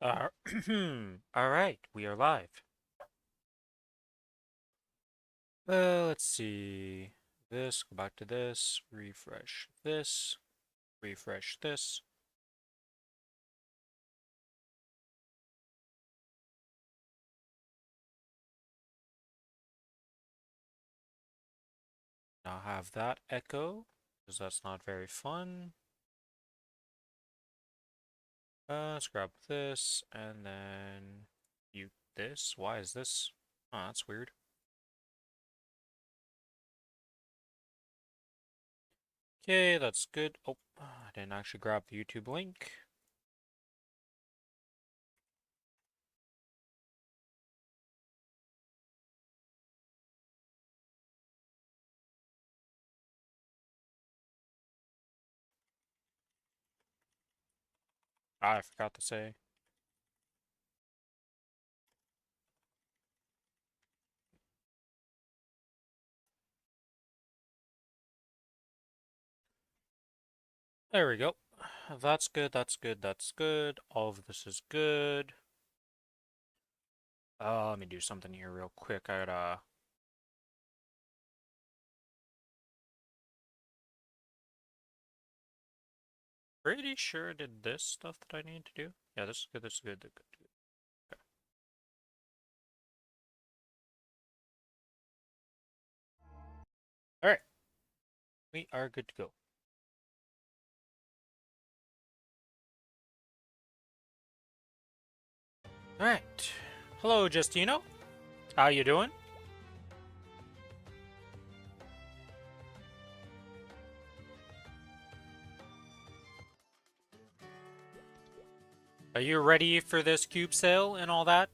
Uh, all right, we are live. Let's see. Go back to this, refresh this. Now have that echo, because that's not very fun. Let's grab this, and then mute this. Why is this? Oh, that's weird. Okay, that's good. Oh, I didn't actually grab the YouTube link. I forgot to say. There we go. That's good, that's good, that's good. All of this is good. Let me do something here real quick. I gotta... Pretty sure I did this stuff that I need to do. Yeah, this is good, this is good, this is good. Okay. Alright. We are good to go. Alright. Hello, Justino. How you doing? Are you ready for this cube sale and all that?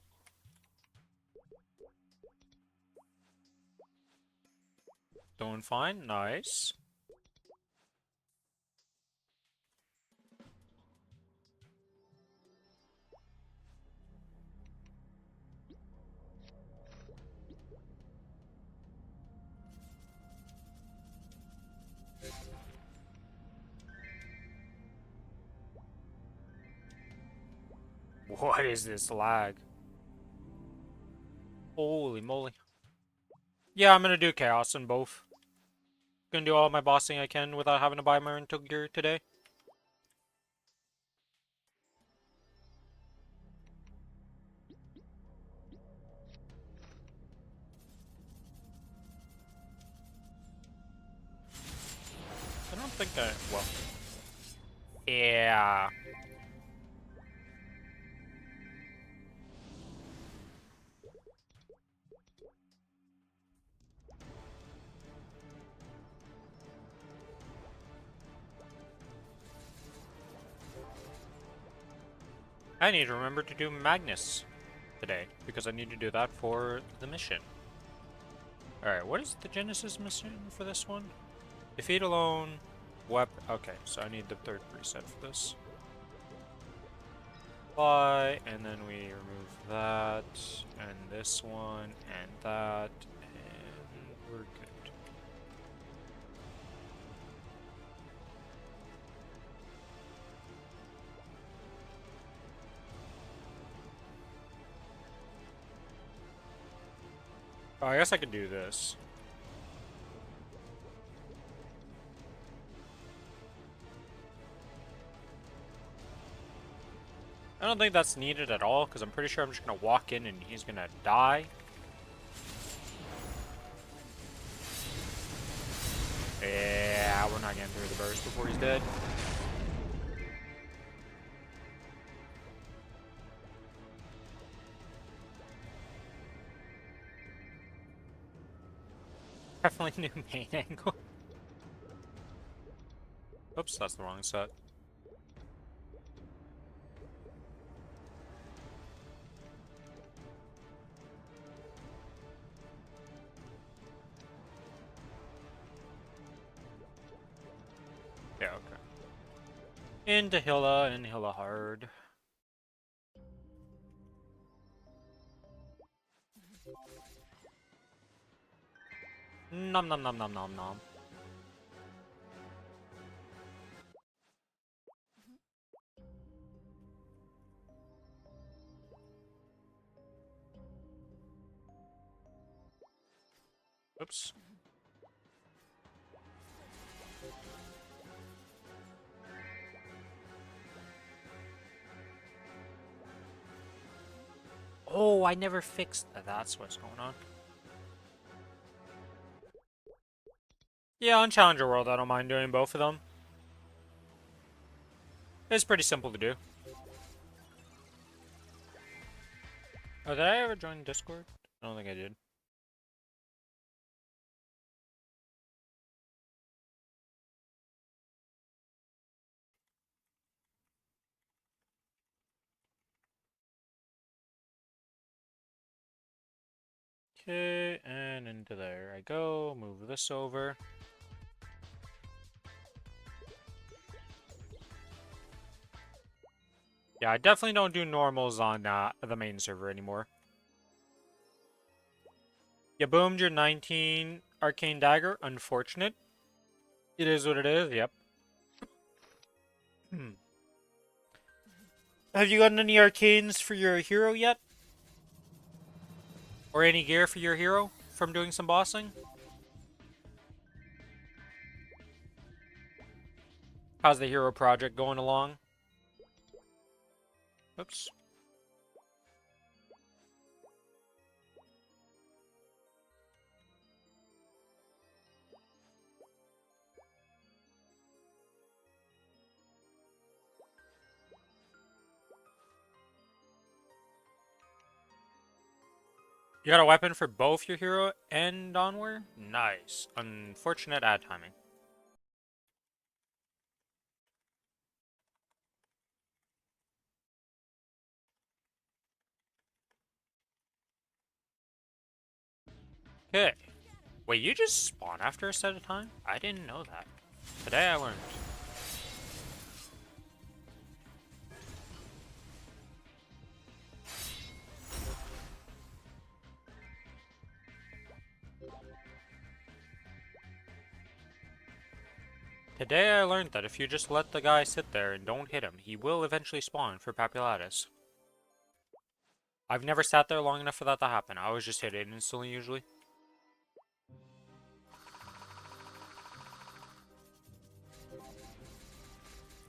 Doing fine? Nice. What is this lag? Holy moly. Yeah, I'm gonna do chaos in both. Gonna do all my bossing I can without having to buy my rental gear today. I don't think I... well... Yeah... I need to remember to do Magnus today, because I need to do that for the mission. Alright, what is the Genesis mission for this one? Defeat alone, okay, so I need the third reset for this. Apply, and then we remove that, and this one, and that, and we're good. Oh, I guess I could do this. I don't think that's needed at all, because I'm pretty sure I'm just going to walk in and he's going to die. Yeah, we're not getting through the burst before he's dead. Definitely new main angle. Oops, that's the wrong set. Yeah, okay. Into Hilla and Hilla hard. Nom nom nom nom nom nom. Oops. Oh, I never fixed. That's what's going on. Yeah, on Challenger World, I don't mind doing both of them. It's pretty simple to do. Oh, did I ever join Discord? I don't think I did. Okay, and into there I go. Move this over. Yeah, I definitely don't do normals on the main server anymore. You boomed your 19 Arcane Dagger. Unfortunate. It is what it is, yep. Have you gotten any arcanes for your hero yet? Or any gear for your hero from doing some bossing? How's the hero project going along? Oops. You got a weapon for both your hero and Onward? Nice. Unfortunate ad timing. Okay. Wait, you just spawn after a set of time? I didn't know that. Today I learned. Today I learned that if you just let the guy sit there and don't hit him, he will eventually spawn for Papulatus. I've never sat there long enough for that to happen. I always just hit it instantly usually.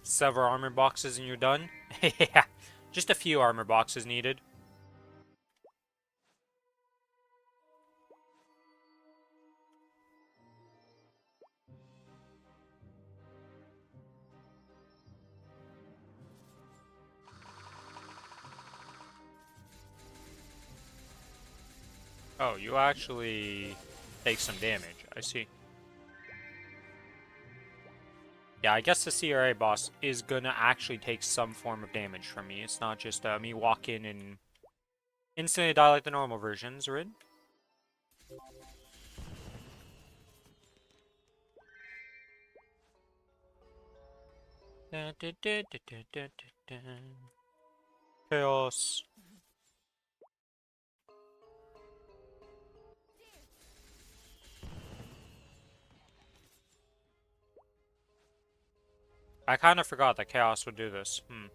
Several armor boxes and you're done? Yeah, just a few armor boxes needed. Oh, you actually take some damage. I see. Yeah, I guess the CRA boss is gonna actually take some form of damage from me. It's not just me walk in and instantly die like the normal versions, right? Chaos. I kind of forgot that Chaos would do this. Hmm.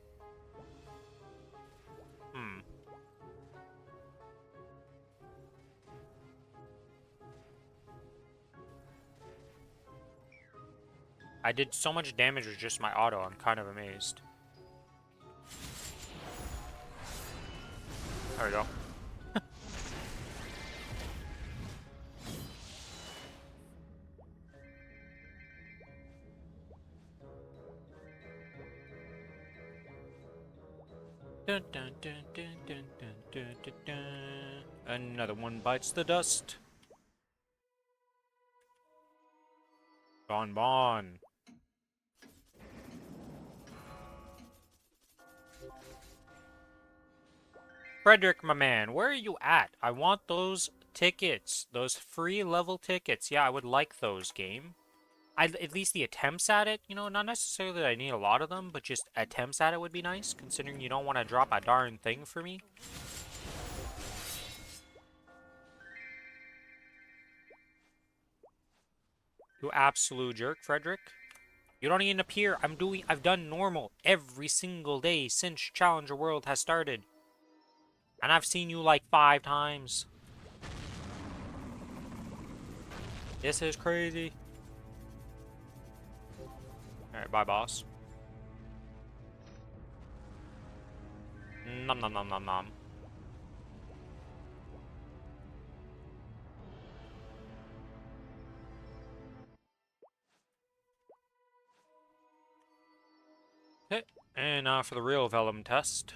I did so much damage with just my auto, I'm kind of amazed. There we go. Dun, dun, dun, dun, dun, dun, dun, dun, dun. Another one bites the dust. Bon bon. Frederick, my man, where are you at? I want those tickets. Those free level tickets. Yeah, I would like those, game. At least the attempts at it, you know, not necessarily that I need a lot of them, but just attempts at it would be nice, considering you don't want to drop a darn thing for me. You absolute jerk, Frederick. You don't even appear. I've done normal every single day since Challenger World has started. And I've seen you like 5 times. This is crazy. Alright, bye, boss. Nom nom nom nom nom. Okay, and now for the real vellum test.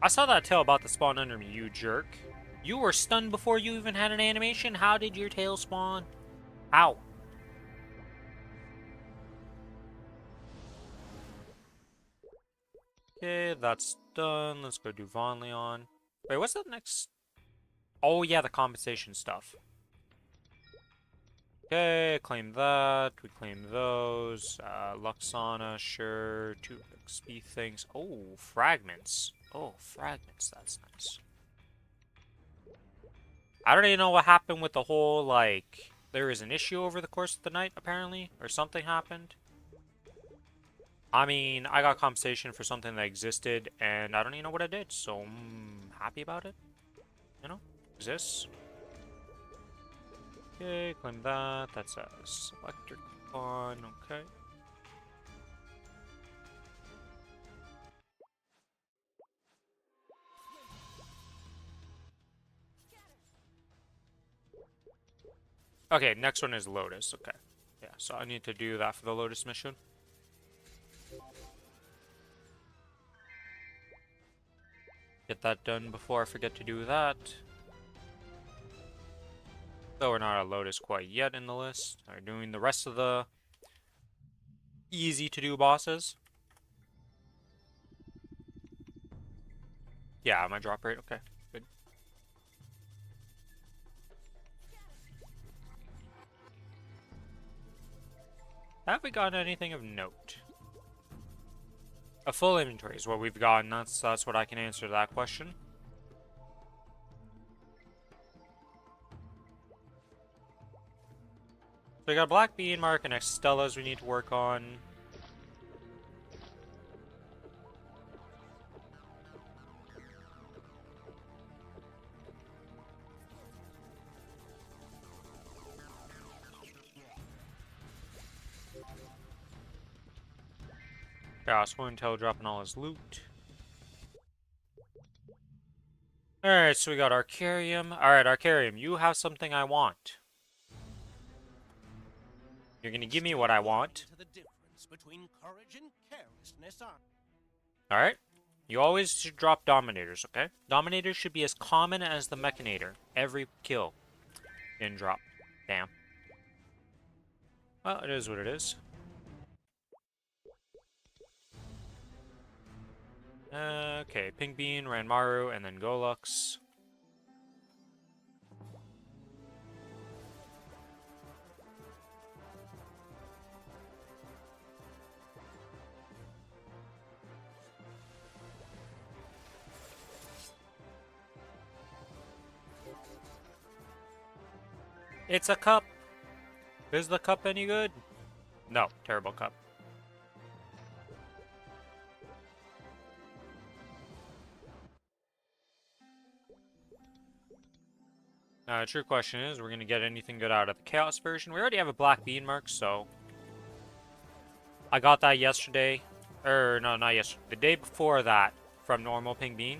I saw that tail about to spawn under me, you jerk. You were stunned before you even had an animation? How did your tail spawn? Ow. Okay, that's done. Let's go do Von Leon. Wait, what's that next? Oh yeah, the compensation stuff. Okay, claim that. We claim those. Luxana, sure. 2 XP things. Oh, fragments. Oh, fragments. That's nice. I don't even know what happened with the whole, like, there was an issue over the course of the night, apparently, or something happened. I mean, I got compensation for something that existed, and I don't even know what I did, so I'm happy about it. You know? Exists. Okay, claim that. That's a selector coupon. Okay. Okay, next one is Lotus. Okay. Yeah, so I need to do that for the Lotus mission. Get that done before I forget to do that. Though we're not at Lotus quite yet in the list. We're doing the rest of the easy to do bosses. Yeah, my drop rate. Okay, good. Have we gotten anything of note? A full inventory is what we've gotten. That's what I can answer to that question. So we got a Black Bean Mark and Exstellas we need to work on. Chaos Woundtail dropping all his loot. Alright, so we got Arcarium. Alright, Arcarium, you have something I want. You're gonna give me what I want. Alright? You always should drop Dominators, okay? Dominators should be as common as the Mechanator. Every kill. Didn't drop. Damn. Well, it is what it is. Okay, Pink Bean, Ranmaru, and then Golux. It's a cup! Is the cup any good? No, terrible cup. True question is, we're gonna get anything good out of the Chaos version. We already have a Black Bean Mark, so... I got that yesterday. No, not yesterday. The day before that, from normal Pink Bean.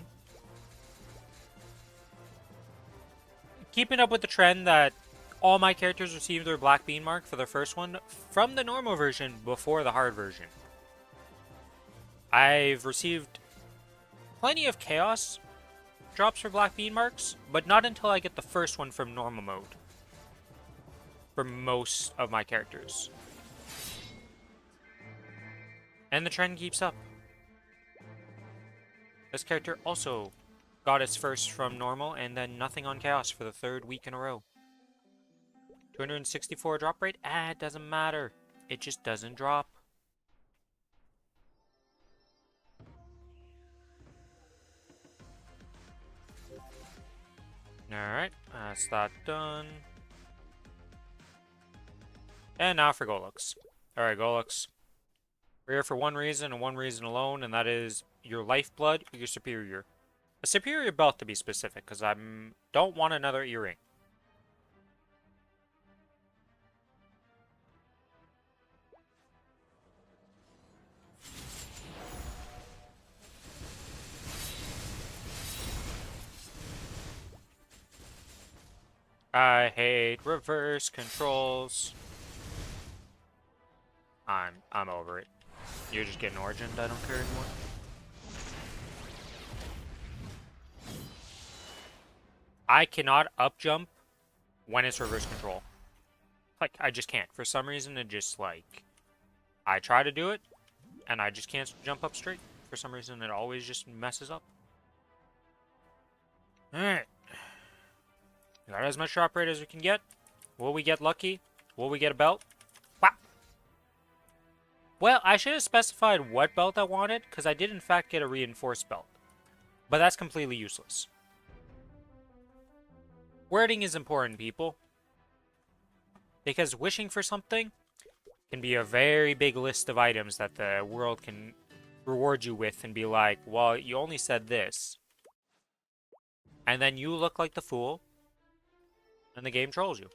Keeping up with the trend that all my characters received their Black Bean Mark for the first one from the normal version before the hard version. I've received plenty of Chaos drops for Black Bean Marks, but not until I get the first one from normal mode. For most of my characters. And the trend keeps up. This character also got its first from normal, and then nothing on Chaos for the 3rd week in a row. 264 drop rate? It doesn't matter. It just doesn't drop. Alright, that's that done. And now for Golux. Alright, Golux. We're here for one reason and one reason alone, and that is your lifeblood or your superior. A superior belt to be specific, because I don't want another earring. I hate reverse controls. I'm over it. You're just getting origined, I don't care anymore. I cannot up jump when it's reverse control. Like, I just can't. For some reason, it just, like... I try to do it, and I just can't jump up straight. For some reason, it always just messes up. Alright. Got as much drop rate as we can get. Will we get lucky? Will we get a belt? Wow. Well, I should have specified what belt I wanted, because I did in fact get a reinforced belt. But that's completely useless. Wording is important, people. Because wishing for something can be a very big list of items that the world can reward you with and be like, well, you only said this. And then you look like the fool, and the game trolls you.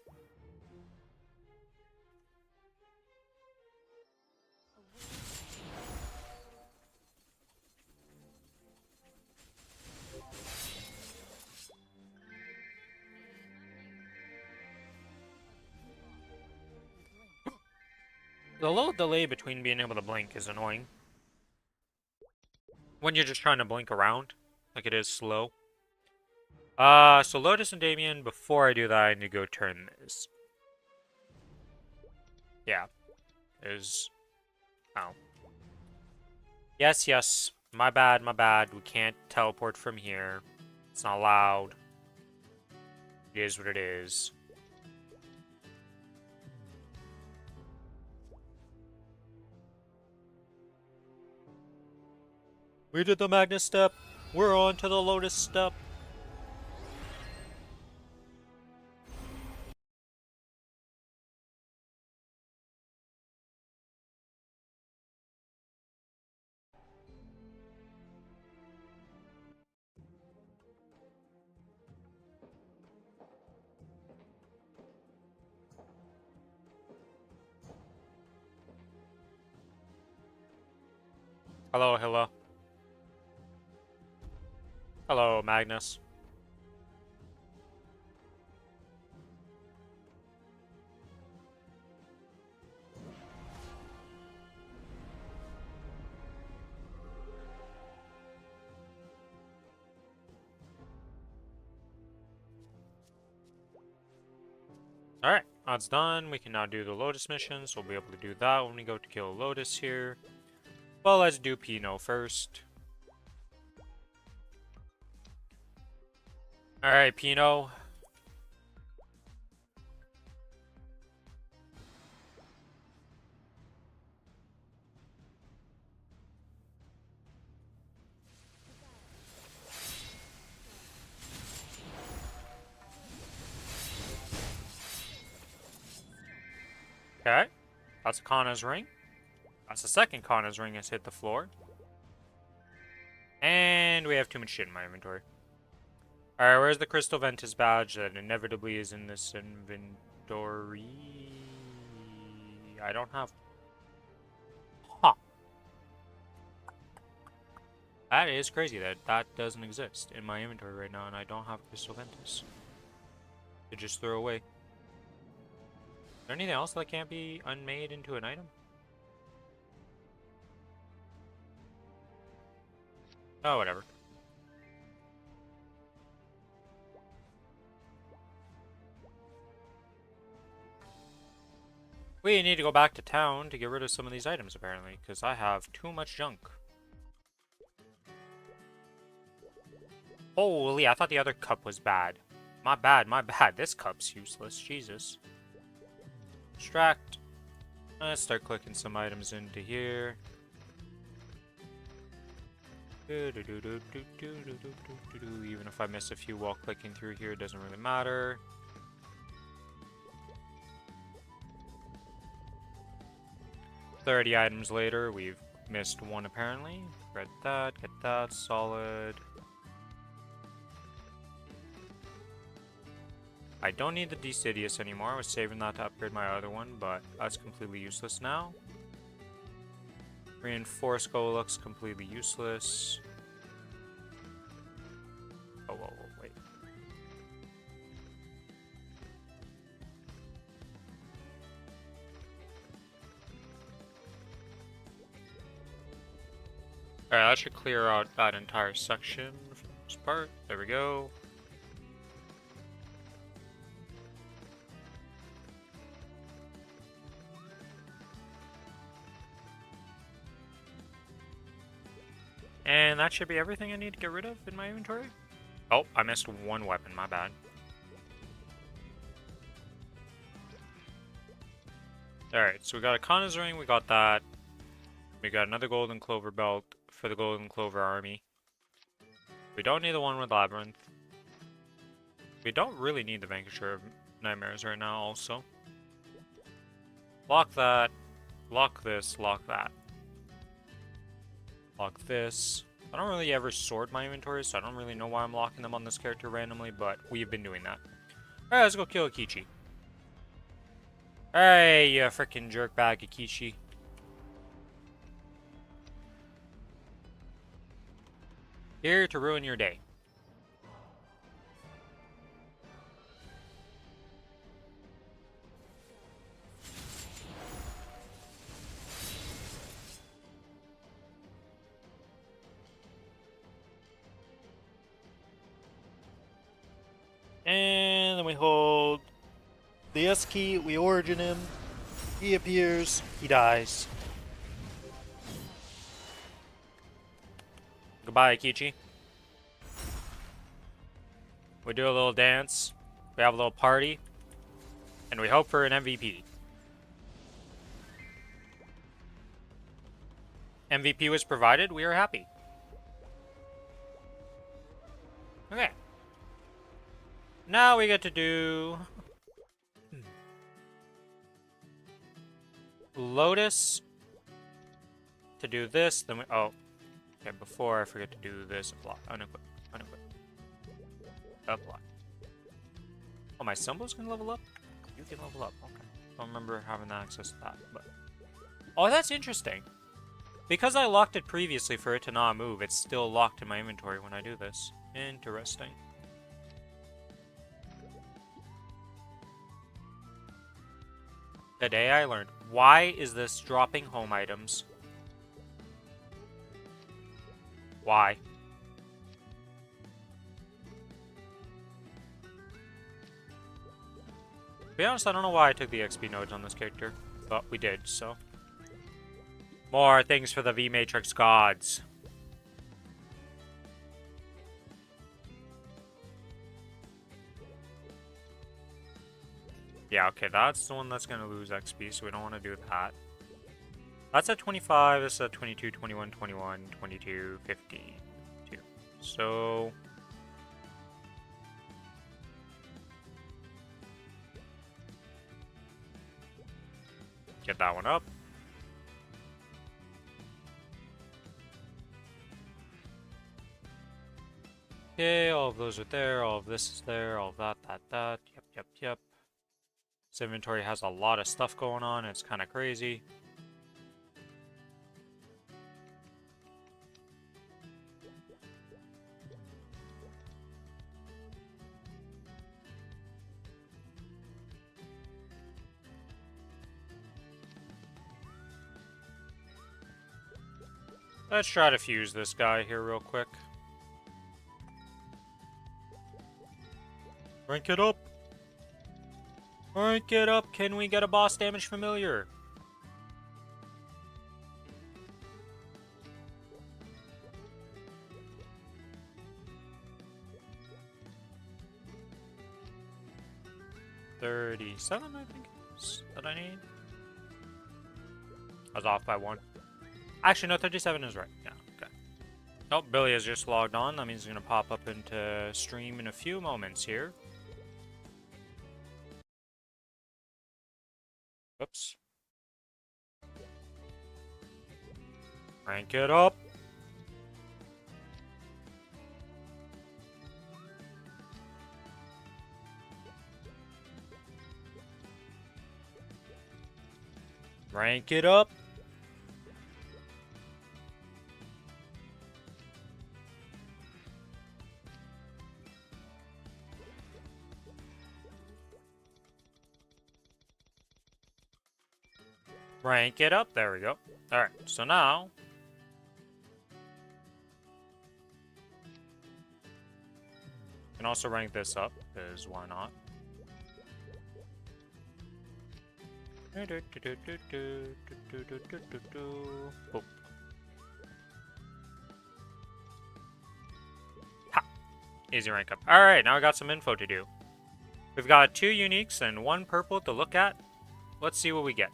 The little delay between being able to blink is annoying. When you're just trying to blink around, like it is slow. So Lotus and Damien, before I do that, I need to go turn this. Yeah. Oh. Yes, yes. My bad, my bad. We can't teleport from here. It's not allowed. It is what it is. We did the Magnus step. We're on to the Lotus step. Hello, hello. Hello, Magnus. Alright, that's done. We can now do the Lotus mission, so we'll be able to do that when we go to kill Lotus here. Well, let's do Pino first. Alright, Pino. Okay, that's a Kana's ring. That's the second Kana's ring has hit the floor. And we have too much shit in my inventory. Alright, where's the Crystal Ventus badge that inevitably is in this inventory? I don't have... Huh. That is crazy that that doesn't exist in my inventory right now, and I don't have Crystal Ventus to just throw away. Is there anything else that can't be unmade into an item? Oh, whatever. We need to go back to town to get rid of some of these items, apparently, because I have too much junk. Holy, I thought the other cup was bad. My bad, my bad. This cup's useless. Jesus. Extract. Let's start clicking some items into here. Even if I miss a few while clicking through here, it doesn't really matter. 30 items later, we've missed one apparently. Get that, solid. I don't need the Decidius anymore. I was saving that to upgrade my other one, but that's completely useless now. Reinforced Go looks completely useless. Oh, whoa, wait. Alright, that should clear out that entire section for this part. There we go. And that should be everything I need to get rid of in my inventory. Oh, I missed one weapon, my bad. Alright, so we got a Kana's ring, we got that. We got another golden clover belt for the golden clover army. We don't need the one with labyrinth. We don't really need the Vanquisher of Nightmares right now also. Lock that. Lock this, lock that. Lock this. I don't really ever sort my inventory, so I don't really know why I'm locking them on this character randomly, but we've been doing that. Alright, let's go kill Akichi. Hey, you frickin' jerkbag, Akichi. Here to ruin your day. And then we hold the S key, we origin him, he appears, he dies. Goodbye, Akichi. We do a little dance, we have a little party, and we hope for an MVP. MVP was provided, we are happy. Okay. Now we get to do Lotus to do this, then we okay, before I forget to do this, apply, unequip. Apply. Oh, my Symbol's can level up? You can level up, okay. Don't remember having access to that, but oh, that's interesting. Because I locked it previously for it to not move, it's still locked in my inventory when I do this. Interesting. Today I learned, why is this dropping home items? Why? To be honest, I don't know why I took the XP nodes on this character, but we did, so. More things for the V-Matrix gods. Yeah, okay, that's the one that's going to lose XP, so we don't want to do that. That's at 25, this is at 22, 21, 21, 22, 15, 2. So... get that one up. Okay, all of those are there, all of this is there, all of that. Yep. This inventory has a lot of stuff going on, it's kind of crazy. Let's try to fuse this guy here real quick. Rank it up! Rank it up! Can we get a boss damage familiar? $37, I think it is, that I need. I was off by 1. Actually, no, 37 is right. Yeah, okay. Oh, Billy has just logged on. That means he's going to pop up into stream in a few moments here. Oops. Crank it up. Rank it up. Rank it up. There we go. Alright, so now... you can also rank this up, because why not? Boop. Ha! Easy rank up. Alright, now I got some info to do. We've got 2 uniques and 1 purple to look at. Let's see what we get.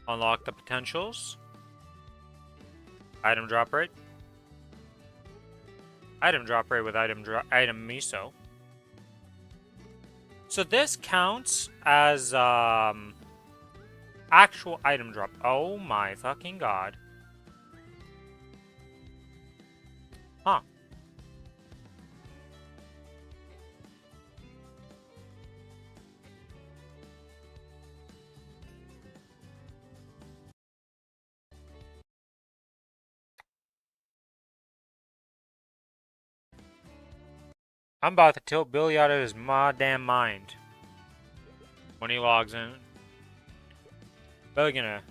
Unlock the potentials. Item drop rate. Item drop rate with item miso. So this counts as actual item drop. Oh my fucking god. Huh. I'm about to tilt Billy out of his damn mind when he logs in. Billy gonna...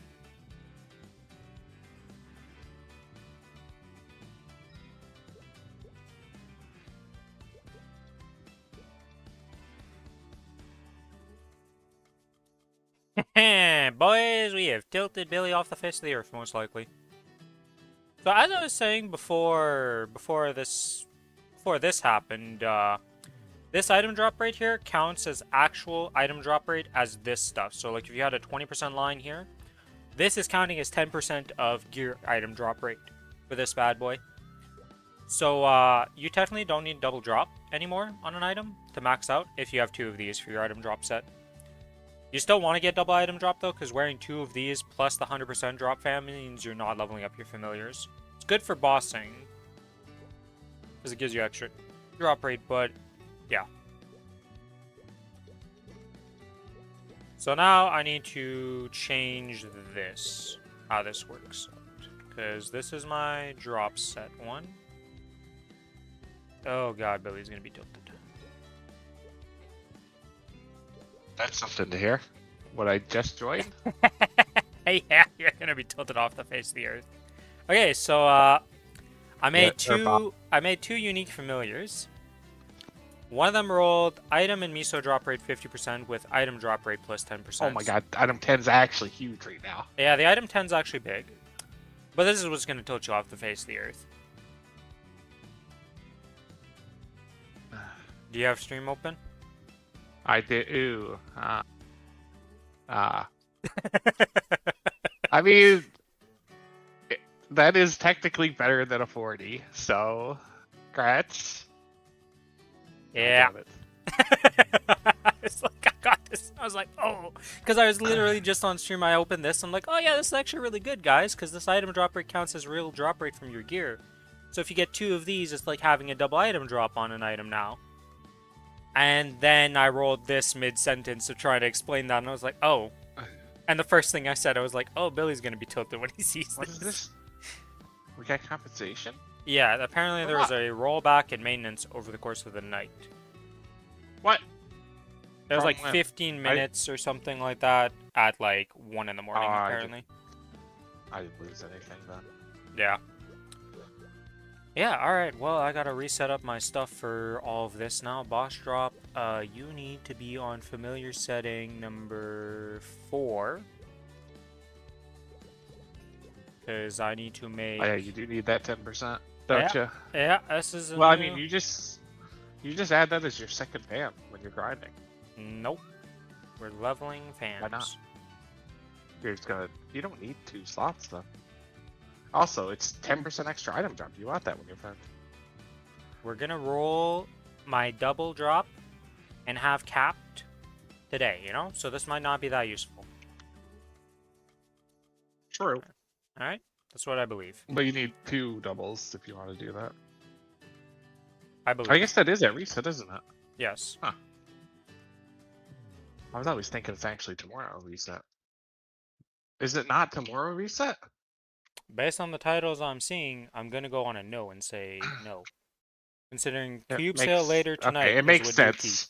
boys, we have tilted Billy off the face of the earth, most likely. So as I was saying before this happened, this item drop rate here counts as actual item drop rate as this stuff. So like if you had a 20% line here, this is counting as 10% of gear item drop rate for this bad boy. So you technically don't need double drop anymore on an item to max out if you have 2 of these for your item drop set. You still want to get double item drop though, because wearing 2 of these plus the 100% drop fam means you're not leveling up your familiars. It's good for bossing, because it gives you extra drop rate, but yeah. So now I need to change this, how this works, because this is my drop set one. Oh god, Billy's gonna be tilted. That's something to hear. What I just joined? Yeah, you're gonna be tilted off the face of the earth. Okay, so I made two unique familiars. One of them rolled item and miso drop rate 50% with item drop rate plus 10%. Oh my god, item 10's actually huge right now. Yeah, the item 10's actually big. But this is what's gonna tilt you off the face of the earth. Do you have stream open? I did. Ooh. I mean, that is technically better than a 40, so congrats. Yeah. It's like, I got this. I was like, oh. Because I was literally just on stream, I opened this. I'm like, oh yeah, this is actually really good, guys. Because this item drop rate counts as real drop rate from your gear. So if you get 2 of these, it's like having a double item drop on an item now. And then I rolled this mid-sentence to try to explain that, and I was like, oh. And the first thing I said, I was like, oh, Billy's gonna be tilted when he sees What this. is this? We got compensation? Yeah, apparently there was a rollback and maintenance over the course of the night. What? There was From like when? 15 minutes or something like that at like 1 in the morning, apparently. I didn't lose anything then. Yeah. Yeah, alright, well, I gotta reset up my stuff for all of this now. Boss drop, you need to be on familiar setting number 4. Because I need to make... Oh, yeah, you do need that 10%, don't you? Yeah, this is Well, I mean, you just add that as your second fan when you're grinding. Nope. We're leveling fans. Why not? You're just gonna... You don't need 2 slots, though. Also, it's 10% extra item drop. You want that when you're friend. We're gonna roll my double drop and have capped today, you know? So this might not be that useful. True. Alright? That's what I believe. But you need 2 doubles if you want to do that. I believe. I guess that is at reset, isn't it? Yes. Huh. I was always thinking it's actually tomorrow reset. Is it not tomorrow reset? Based on the titles I'm seeing, I'm gonna go on a no and say no. Considering It Cube Sale makes later tonight okay. It is makes would be a key. sense.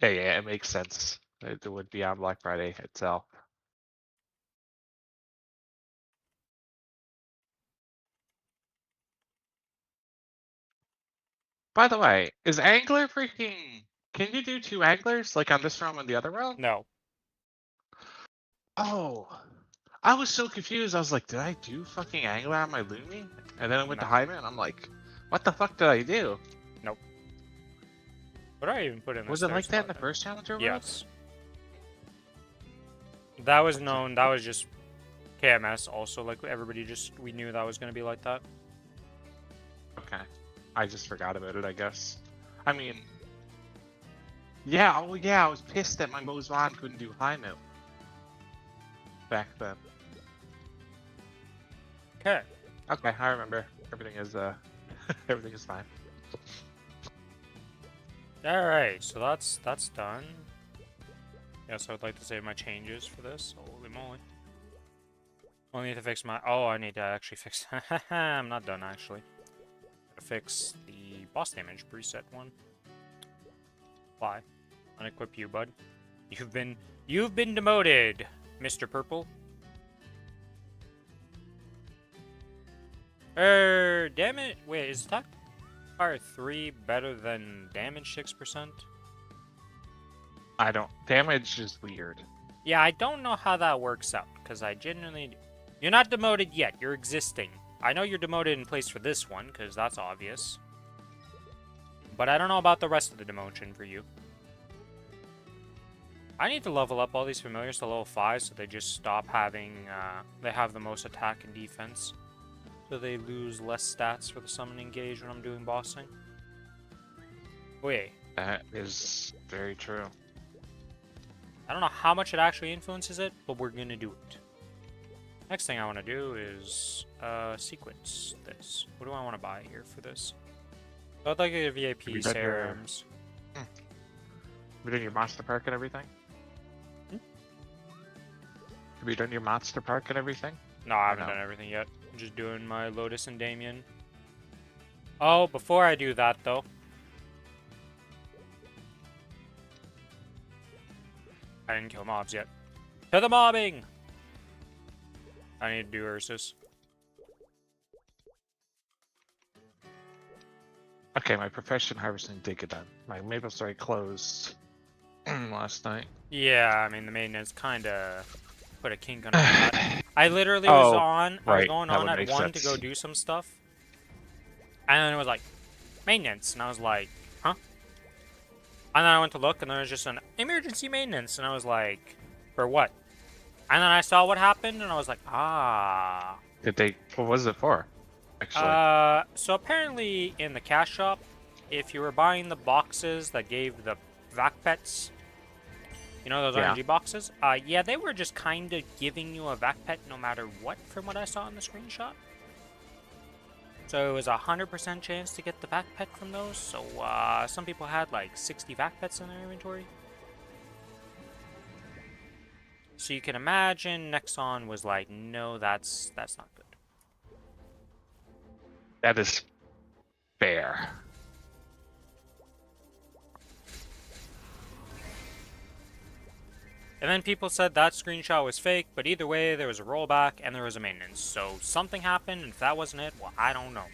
Yeah, it makes sense. It would be on Black Friday itself. By the way, is Angler freaking? Can you do 2 anglers like on this realm and the other realm? No. Oh, I was so confused. I was like, did I do fucking Angler on my Lumi? And then I went to No. Hyman and I'm like, what the fuck did I do? Nope. What did I even put in this? Was it like that in the first Challenger world? Yes. That was known. That was just KMS. Also, like everybody we knew that was gonna be like that. Okay. I just forgot about it, I guess. I mean, yeah, oh yeah, I was pissed that my Mozvan couldn't do high note back then. Okay. Okay, I remember. Everything is everything is fine. All right. So that's done. Yes, I would like to save my changes for this. Holy moly. I need to fix my. Oh, I need to actually fix. I'm not done actually. Gotta fix the boss damage preset one. Why? Unequip you, bud. You've been demoted, Mr. Purple. Damage. Wait, is attack power 3 better than damage 6%? I don't. Damage is weird. Yeah, I don't know how that works out because I genuinely. You're not demoted yet. You're existing. I know you're demoted in place for this one because that's obvious. But I don't know about the rest of the demotion for you. I need to level up all these familiars to level 5 so they just stop having, they have the most attack and defense. So they lose less stats for the summoning gauge when I'm doing bossing. Wait. That is very true. I don't know how much it actually influences it, but we're gonna do it. Next thing I want to do is, sequence this. What do I want to buy here for this? So I'd like to get VIP serums. Have you done your monster park and everything? Have you done your monster park and everything? No, I haven't done everything yet. I'm just doing my Lotus and Damien. Oh, before I do that, though. I didn't kill mobs yet. To the mobbing! I need to do Ursus. Okay, my profession harvesting did get done. My Maplestory closed last night. Yeah, I mean, the maintenance kind of put a kink on that. I literally was on, I was going on at 1 to go do some stuff. And then it was like, maintenance. And I was like, huh? And then I went to look, and there was just an emergency maintenance. And I was like, for what? And then I saw what happened, and I was like, ah. Did they? What was it for? Actually. So apparently in the cash shop, if you were buying the boxes that gave the vac pets, you know those RNG boxes? Yeah, they were just kind of giving you a vac pet no matter what, from what I saw in the screenshot. So it was a 100% chance to get the vac pet from those. So some people had like 60 vac pets in their inventory. So you can imagine Nexon was like, no, that's not good. That is fair. And then people said that screenshot was fake, but either way, there was a rollback and there was a maintenance. So something happened, and if that wasn't it, well, I don't know.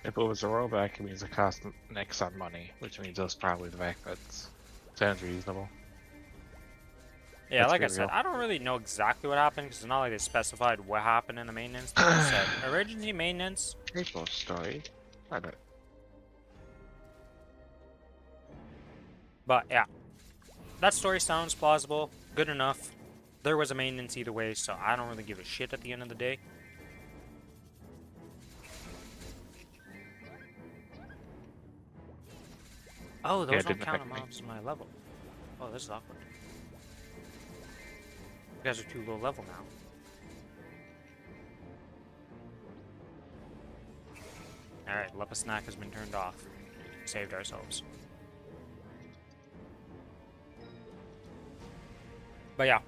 If it was a rollback, it means it cost Nexon money, which means it's probably the back pets. Sounds reasonable. Yeah, like I said, I don't really know exactly what happened because it's not like they specified what happened in the maintenance. They just said emergency maintenance. Maplestory. I bet. But yeah, that story sounds plausible, good enough. There was a maintenance either way, so I don't really give a shit at the end of the day. Oh, those don't count mobs in my level. Oh, this is awkward. You guys are too low level now. Alright, Leppa Snack has been turned off. Saved ourselves. But yeah.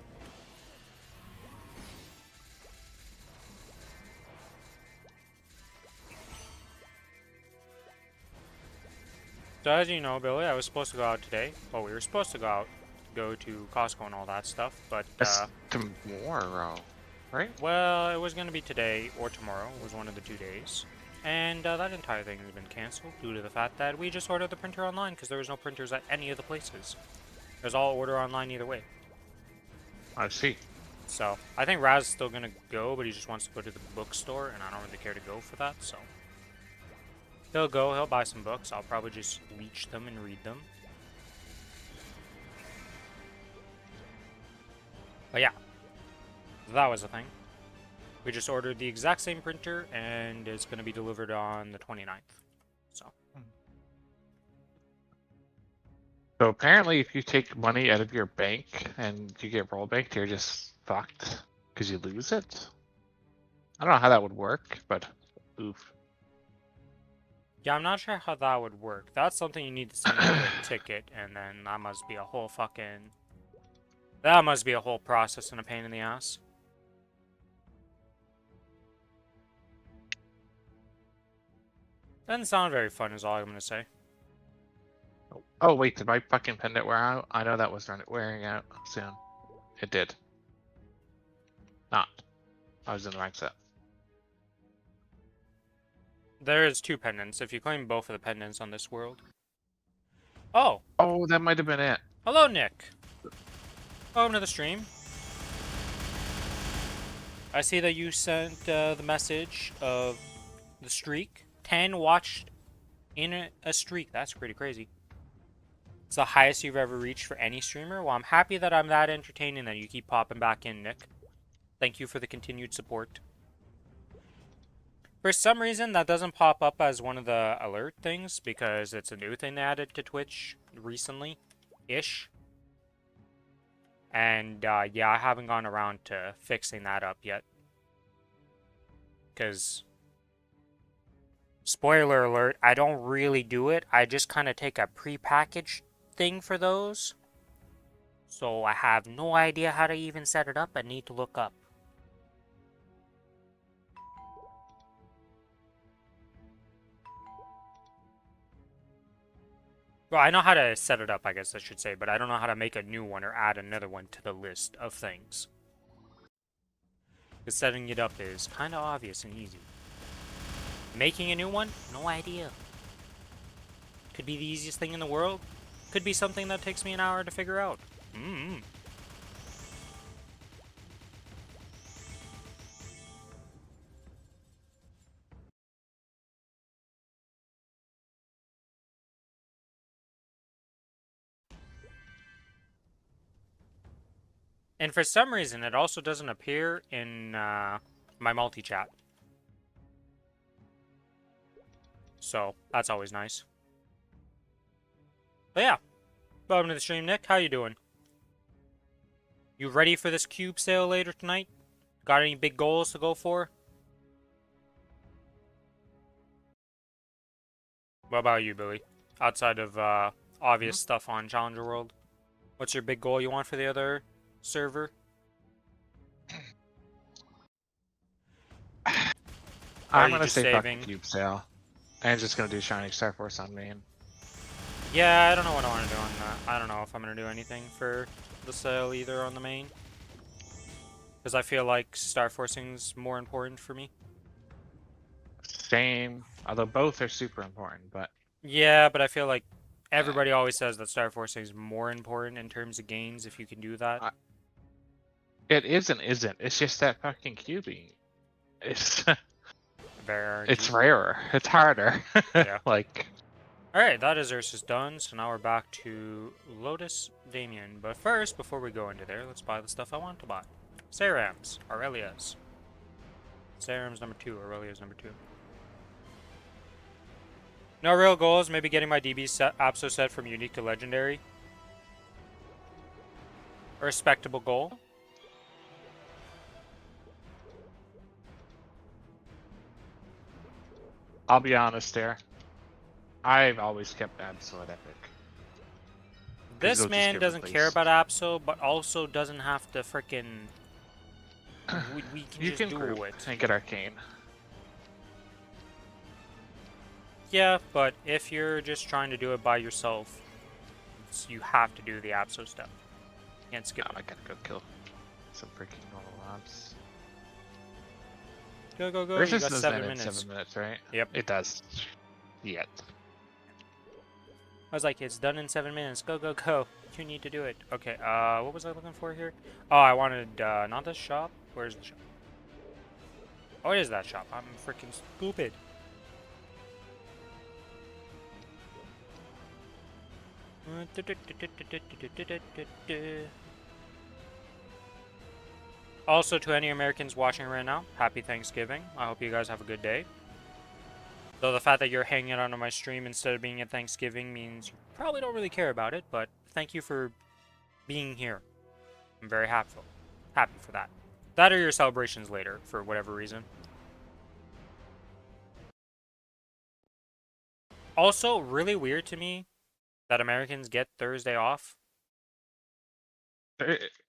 So as you know, Billy, I was supposed to go out today. Well, we were supposed to go to Costco and all that stuff, but It's tomorrow, right? well, it was going to be today or tomorrow. It was one of the 2 days. And that entire thing has been cancelled due to the fact that we just ordered the printer online because there was no printers at any of the places. It was all order online either way. I see. So, I think Raz is still going to go, but he just wants to go to the bookstore, and I don't really care to go for that, so. He'll go, he'll buy some books. I'll probably just leech them and read them. But yeah, that was the thing. We just ordered the exact same printer, and it's going to be delivered on the 29th. So. So apparently, if you take money out of your bank and you get roll banked, you're just fucked because you lose it. I don't know how that would work, but oof. Yeah, I'm not sure how that would work. That's something you need to send out a ticket, and then that must be a whole fucking... That must be a whole process and a pain in the ass. Doesn't sound very fun is all I'm gonna say. Oh wait, did my fucking pendant wear out? I know that was wearing out soon. It did. Not. I was in the right set. There is 2 pendants, if you claim both of the pendants on this world. Oh! Oh, that might have been it. Hello, Nick! Welcome to the stream. I see that you sent the message of the streak. 10 watched in a streak. That's pretty crazy. It's the highest you've ever reached for any streamer. Well, I'm happy that I'm that entertaining that you keep popping back in, Nick. Thank you for the continued support. For some reason, that doesn't pop up as one of the alert things because it's a new thing they added to Twitch recently-ish. And, yeah, I haven't gone around to fixing that up yet. Because, spoiler alert, I don't really do it. I just kind of take a pre-packaged thing for those. So I have no idea how to even set it up. I need to look up. Well, I know how to set it up, I guess I should say, but I don't know how to make a new one or add another one to the list of things. Because setting it up is kind of obvious and easy. Making a new one? No idea. Could be the easiest thing in the world. Could be something that takes me an hour to figure out. And for some reason, it also doesn't appear in my multi-chat. So, that's always nice. But yeah, welcome to the stream, Nick. How you doing? You ready for this cube sale later tonight? Got any big goals to go for? What about you, Billy? Outside of obvious stuff on Challenger World, what's your big goal you want for the other server? I'm gonna say saving? fucking cube sale. I'm just gonna do Shining Star Force on main. Yeah, I don't know what I want to do on that. I don't know if I'm gonna do anything for the sale either on the main. Because I feel like Star Forcing's more important for me. Same, although both are super important, but... Yeah, but I feel like everybody always says that Star Forcing is more important in terms of gains if you can do that. It is and isn't. It's just that fucking cubing. It's... it's rarer. It's harder. Yeah. Like... Alright, that is Ursa's done, so now we're back to Lotus Damien. But first, before we go into there, let's buy the stuff I want to buy. Serams, Aurelia's. Serams number 2, Aurelia's number 2. No real goals, maybe getting my DB set, Apso set from unique to legendary. A respectable goal. I'll be honest there. I've always kept Absol at Epic. This man doesn't care about Absol, but also doesn't have to frickin'... we can you just can do group it. and get Arcane. Yeah, but if you're just trying to do it by yourself, you have to do the Absol step. Can't skip it. I gotta go kill some freaking normal mobs. Go, go, go. Versus You got does 7 that minutes. in 7 minutes, right? Yep. It does. Yet. I was like, it's done in 7 minutes. Go, go, go. You need to do it. Okay, what was I looking for here? Oh, I wanted, not this shop. Where's the shop? Oh, it is that shop. I'm freaking stupid. Also, to any Americans watching right now, happy Thanksgiving. I hope you guys have a good day. Though the fact that you're hanging out on my stream instead of being at Thanksgiving means you probably don't really care about it, but thank you for being here. I'm very happy for that. That or your celebrations later, for whatever reason. Also, really weird to me that Americans get Thursday off.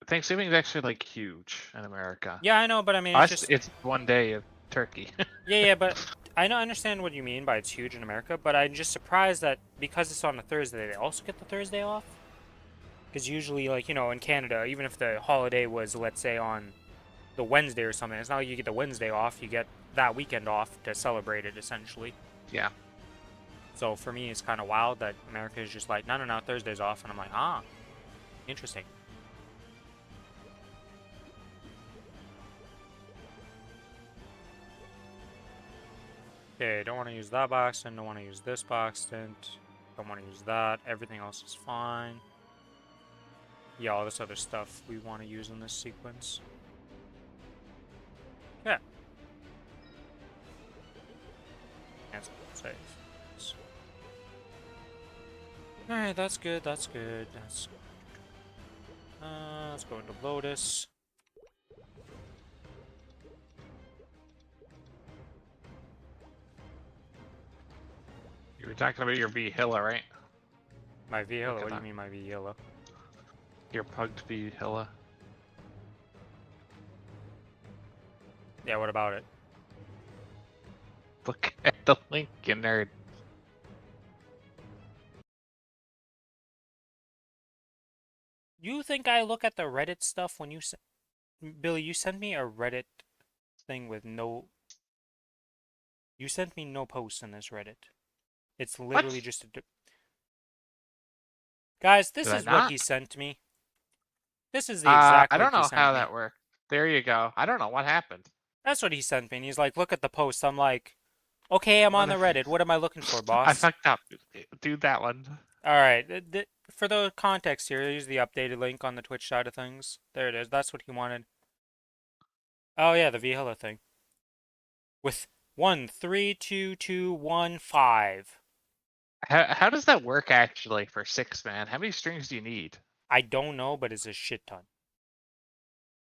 Thanksgiving is actually like huge in America. Yeah, I know, but I mean, it's 1 day of turkey. yeah, but I understand what you mean by it's huge in America, but I'm just surprised that because it's on a Thursday, they also get the Thursday off. Because usually, like, you know, in Canada, even if the holiday was, let's say, on the Wednesday or something, it's not like you get the Wednesday off, you get that weekend off to celebrate it, essentially. Yeah. So for me, it's kind of wild that America is just like, no, Thursday's off, and I'm like, ah, interesting. Okay, don't want to use that box, and don't want to use this box stint. Don't want to use that. Everything else is fine. Yeah, all this other stuff we want to use in this sequence. Yeah. Cancel. Save. Alright, that's good, that's good. Let's go into Lotus. You were talking about your V-Hilla, right? My V-Hilla? What do you mean my V-Hilla? Your pugged V-Hilla. Yeah, what about it? Look at the link, you nerd. You think I look at the Reddit stuff when you Billy, you sent me a Reddit thing with no... You sent me no posts in this Reddit. It's literally just a... Guys, this is what he sent me. This is the exact I don't know how me. that worked. There you go. I don't know what happened. That's what he sent me, and he's like, look at the post. I'm like, okay, I'm on the Reddit. What am I looking for, boss? I fucked up. Do that one. Alright, for the context here, here's the updated link on the Twitch side of things. There it is. That's what he wanted. Oh yeah, the V-Hilla thing. With 132215. How does that work actually for 6-man? How many strings do you need? I don't know, but it's a shit ton.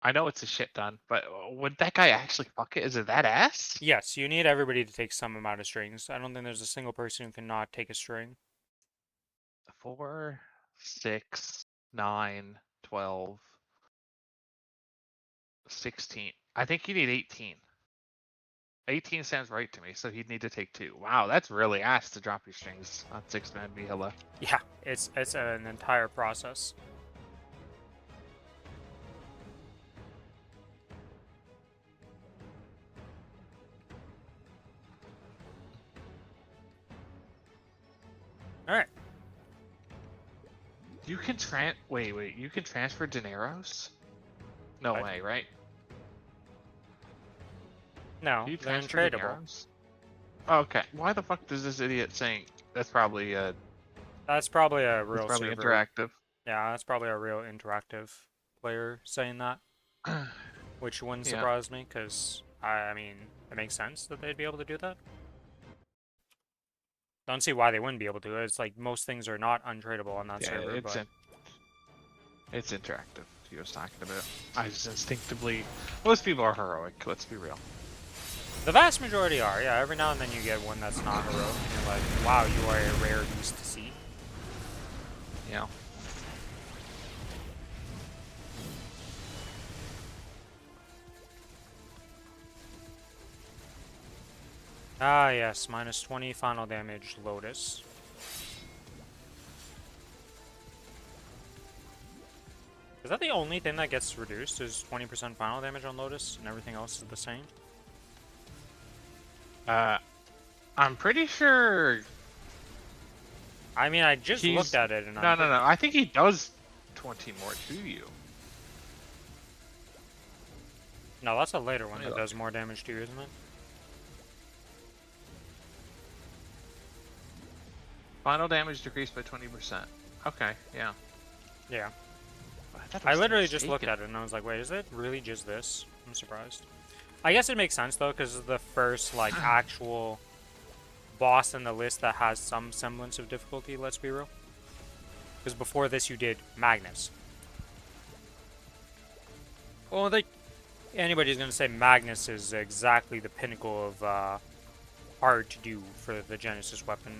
I know it's a shit ton, but would that guy actually fuck it? Is it that ass? Yes, you need everybody to take some amount of strings. I don't think there's a single person who cannot take a string. 4, 6, 9, 12, 16. I think you need 18. 18 sounds right to me, so he'd need to take 2. Wow, that's really ass to drop your strings on 6-man V-Hilla. Yeah, it's an entire process. Alright. You can wait, you can transfer dineros? No way, right? No, you they're transfer untradeable. dineros? Okay, why the fuck does this idiot saying that's probably a... That's probably a real probably server. interactive. Yeah, that's probably a real interactive player saying that. Which wouldn't surprise me, because, I mean, it makes sense that they'd be able to do that. Don't see why they wouldn't be able to. It's like most things are not untradeable on that server. It's interactive. He was talking about. I just instinctively. Most people are heroic. Let's be real. The vast majority are, yeah. Every now and then you get one that's not heroic, and you're like, wow, you are a rare beast to see. Yeah. Ah, yes, minus 20 final damage, Lotus. Is that the only thing that gets reduced? Is 20% final damage on Lotus, and everything else is the same? I'm pretty sure I mean, I just looked he's... at it, and No, no, no. I think he does 20 more to you. No, that's a later one that Look. does more damage to you, isn't it? Final damage decreased by 20%. Okay, yeah. Yeah. thought it I was literally just mistaken. looked at it, and I was like, wait, is it really just this? I'm surprised. I guess it makes sense, though, because it's the first, like, actual boss in the list that has some semblance of difficulty, let's be real. Because before this, you did Magnus. Well, I think anybody's going to say Magnus is exactly the pinnacle of hard to do for the Genesis weapon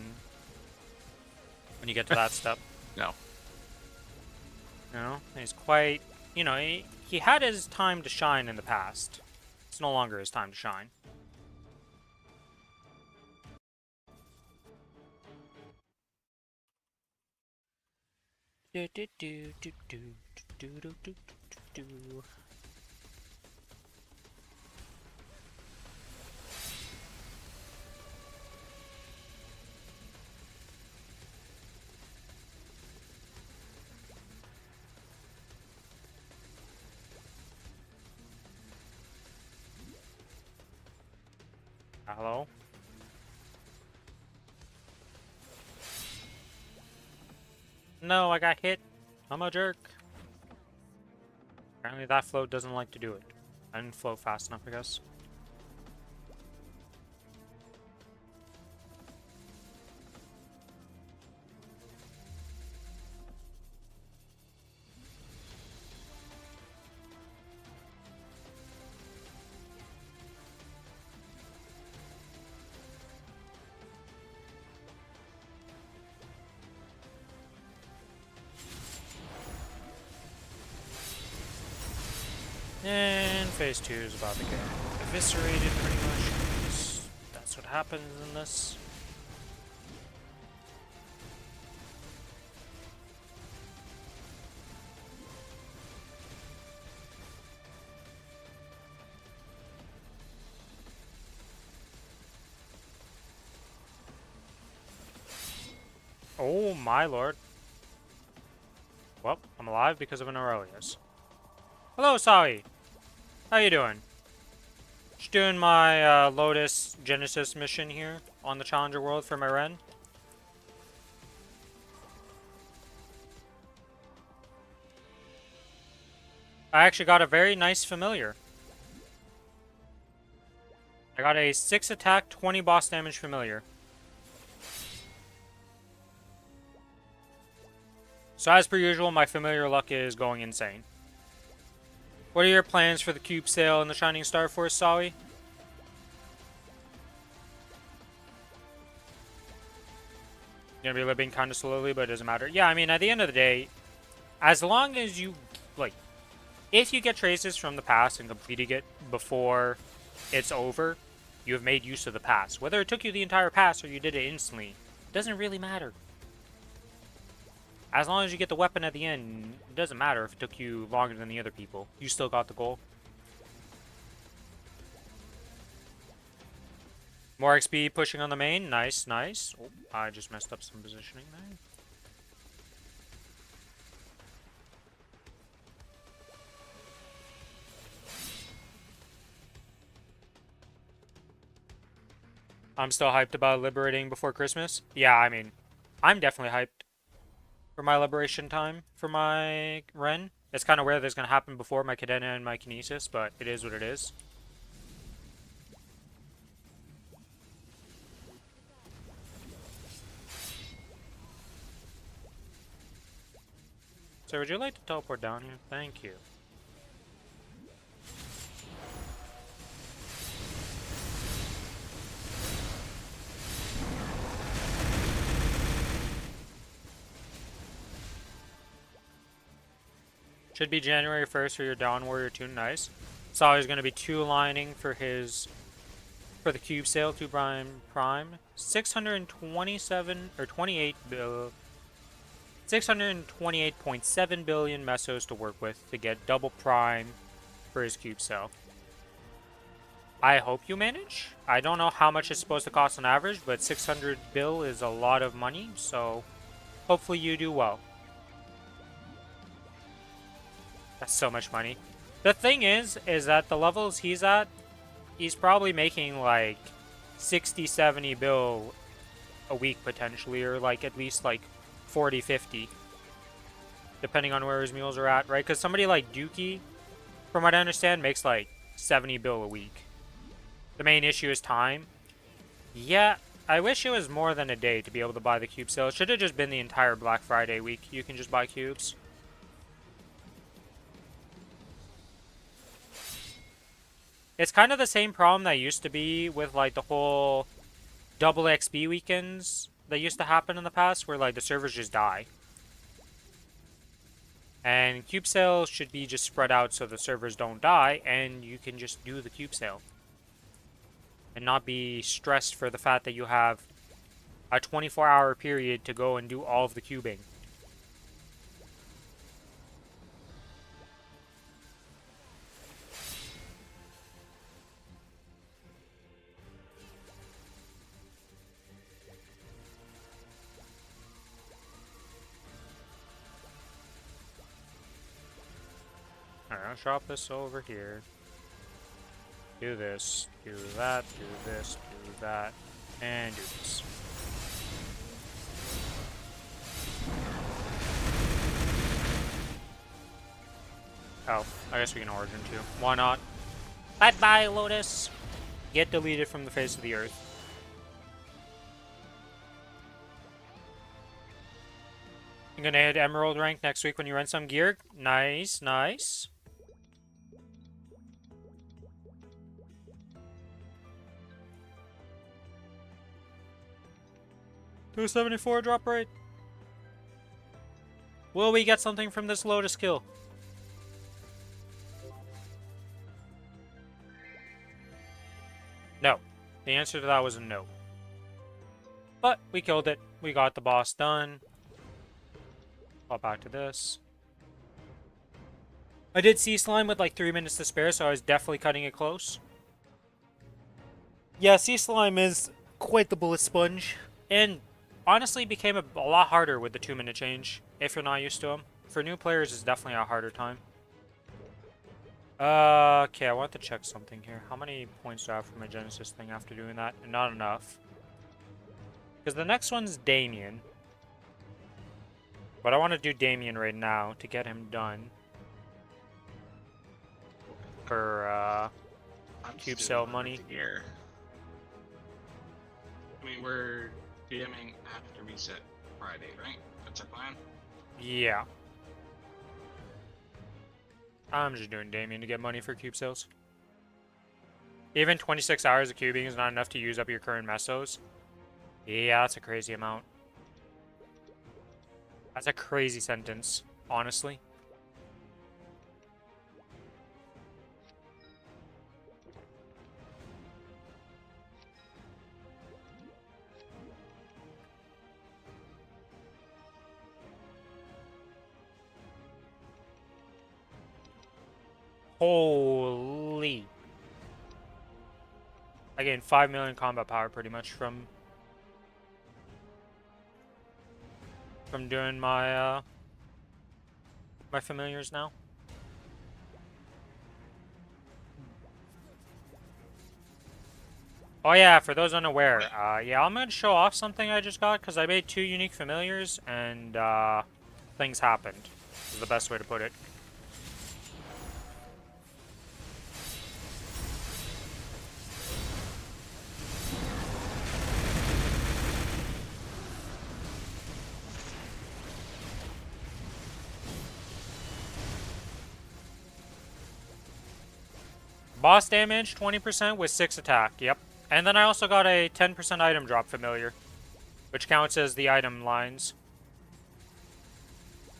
when you get to that step. No. You know, he's quite, you know, he had his time to shine in the past. It's no longer his time to shine. Do do do do do do do do do do. Hello? No, I got hit. I'm a jerk. Apparently that float doesn't like to do it. I didn't float fast enough, I guess. And phase 2 is about to get eviscerated pretty much, because that's what happens in this. Oh my lord. Well, I'm alive because of an Aurelius. Hello, Sawi. How you doing? Just doing my Lotus Genesis mission here on the Challenger World for my Ren. I actually got a very nice familiar. I got a 6 attack, 20 boss damage familiar. So as per usual, my familiar luck is going insane. What are your plans for the cube sale and the Shining Star Force, Sawi? Gonna be living kind of slowly, but it doesn't matter. Yeah, I mean, at the end of the day, as long as you, like, if you get traces from the past and completing it before it's over, you have made use of the past. Whether it took you the entire past or you did it instantly, doesn't really matter. As long as you get the weapon at the end, it doesn't matter if it took you longer than the other people. You still got the goal. More XP pushing on the main. Nice, nice. Oh, I just messed up some positioning there. I'm still hyped about liberating before Christmas. Yeah, I mean, I'm definitely hyped for my liberation time for my Ren. It's kind of weird that it's going to happen before my Cadena and my Kinesis, but it is what it is. So would you like to teleport down here? Thank you. Should be January 1st for your Dawn Warrior 2. Nice. It's always going to be 2 lining for the cube sale, 2 prime. 627 or 28 bill. 628.7 billion mesos to work with to get double prime for his cube sale. I hope you manage. I don't know how much it's supposed to cost on average, but 600 bill is a lot of money, so hopefully you do well. That's so much money. The thing is that the levels he's at, he's probably making like 60, 70 bill a week potentially, or like at least like 40, 50. Depending on where his mules are at, right? Because somebody like Dookie, from what I understand, makes like 70 bill a week. The main issue is time. Yeah, I wish it was more than a day to be able to buy the cube sale. It should have just been the entire Black Friday week. You can just buy cubes. It's kind of the same problem that used to be with like the whole double XP weekends that used to happen in the past, where like the servers just die. And cube sale should be just spread out so the servers don't die, and you can just do the cube sale. And not be stressed for the fact that you have a 24-hour period to go and do all of the cubing. Alright, I'll drop this over here. Do this, do that, do this, do that, and do this. Oh, I guess we can origin too. Why not? Bye-bye, Lotus! Get deleted from the face of the earth. I'm gonna hit Emerald rank next week when you run some gear. Nice, nice. $274 drop rate. Will we get something from this Lotus kill? No. The answer to that was a no. But we killed it. We got the boss done. Pop back to this. I did see Slime with like 3 minutes to spare, so I was definitely cutting it close. Yeah, Sea Slime is quite the bullet sponge. And honestly became a lot harder with the 2-minute change, if you're not used to them. For new players, it's definitely a harder time. Okay, I want to check something here. How many points do I have for my Genesis thing after doing that? Not enough. Because the next one's Damien. But I want to do Damien right now to get him done. For, cube sale money. Here. I mean, we're DMing after reset Friday, right? That's our plan? Yeah. I'm just doing Damien to get money for cube sales. Even 26 hours of cubing is not enough to use up your current mesos. Yeah, that's a crazy amount. That's a crazy sentence, honestly. Holy. I gained 5 million combat power pretty much from doing my my familiars now. Oh yeah, for those unaware, yeah, I'm gonna show off something I just got because I made 2 unique familiars and things happened. Is the best way to put it. Boss damage, 20% with 6 attack, yep. And then I also got a 10% item drop familiar, which counts as the item lines.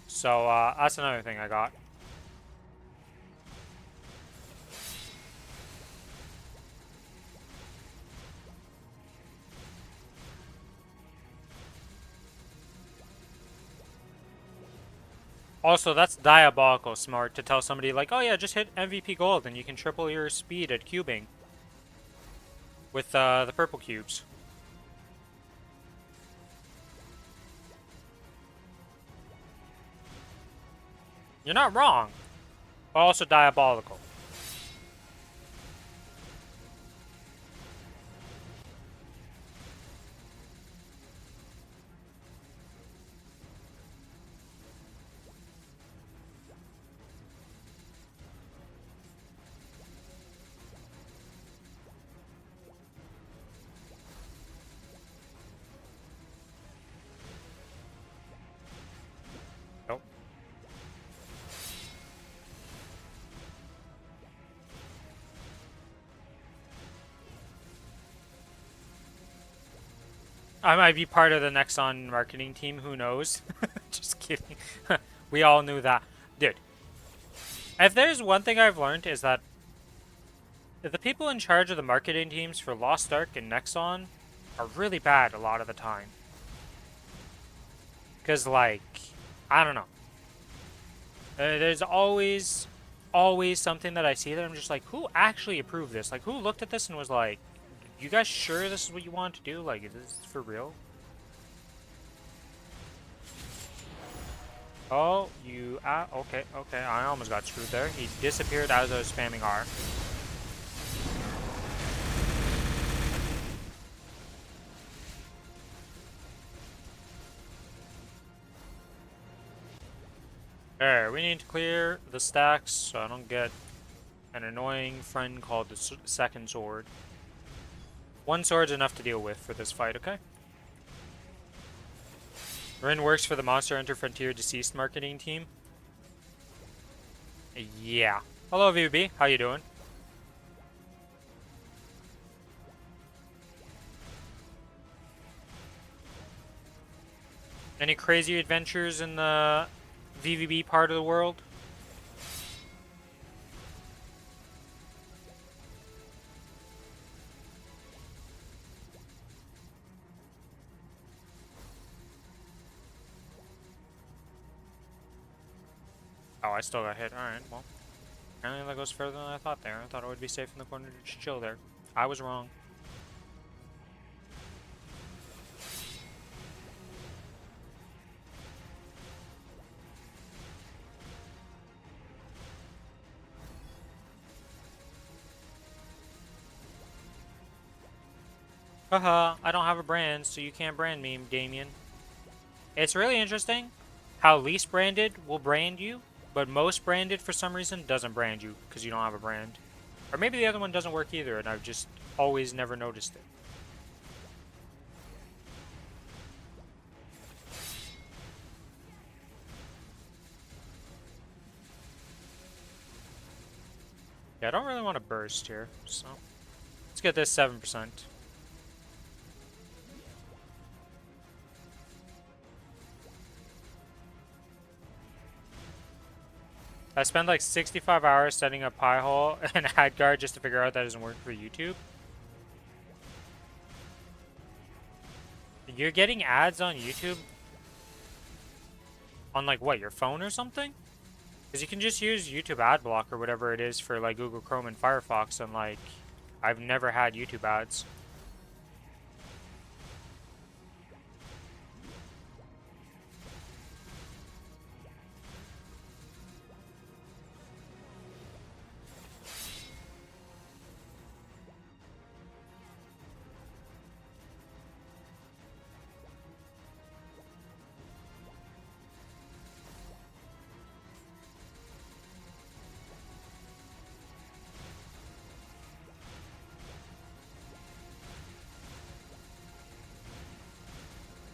So, that's another thing I got. Also, that's diabolical smart to tell somebody like, oh yeah, just hit MVP gold and you can triple your speed at cubing with the purple cubes. You're not wrong, but also diabolical. Nope. I might be part of the Nexon marketing team, who knows? Just kidding. We all knew that. Dude, if there's one thing I've learned is that the people in charge of the marketing teams for Lost Ark and Nexon are really bad a lot of the time. Because, like, I don't know. There's always something that I see that I'm just like, who actually approved this? Like, who looked at this and was like, you guys sure this is what you want to do? Like, is this for real? Oh, you... okay, I almost got screwed there. He disappeared as I was spamming R. There, we need to clear the stacks so I don't get an annoying friend called the second sword. One sword's enough to deal with for this fight, okay? Rin works for the Monster Hunter Frontier Deceased marketing team. Yeah. Hello, VB. How you doing? Any crazy adventures in the VVB part of the world? Oh, I still got hit. Alright, well. Apparently that goes further than I thought there. I thought I would be safe in the corner to just chill there. I was wrong. Haha, I don't have a brand, so you can't brand me, Damien. It's really interesting how least branded will brand you, but most branded for some reason doesn't brand you because you don't have a brand. Or maybe the other one doesn't work either and I've just always never noticed it. Yeah, I don't really want to burst here, so let's get this 7%. I spent like 65 hours setting up Pi-hole and AdGuard just to figure out that doesn't work for YouTube. You're getting ads on YouTube? On like what, your phone or something? Because you can just use YouTube ad block or whatever it is for like Google Chrome and Firefox, and like I've never had YouTube ads.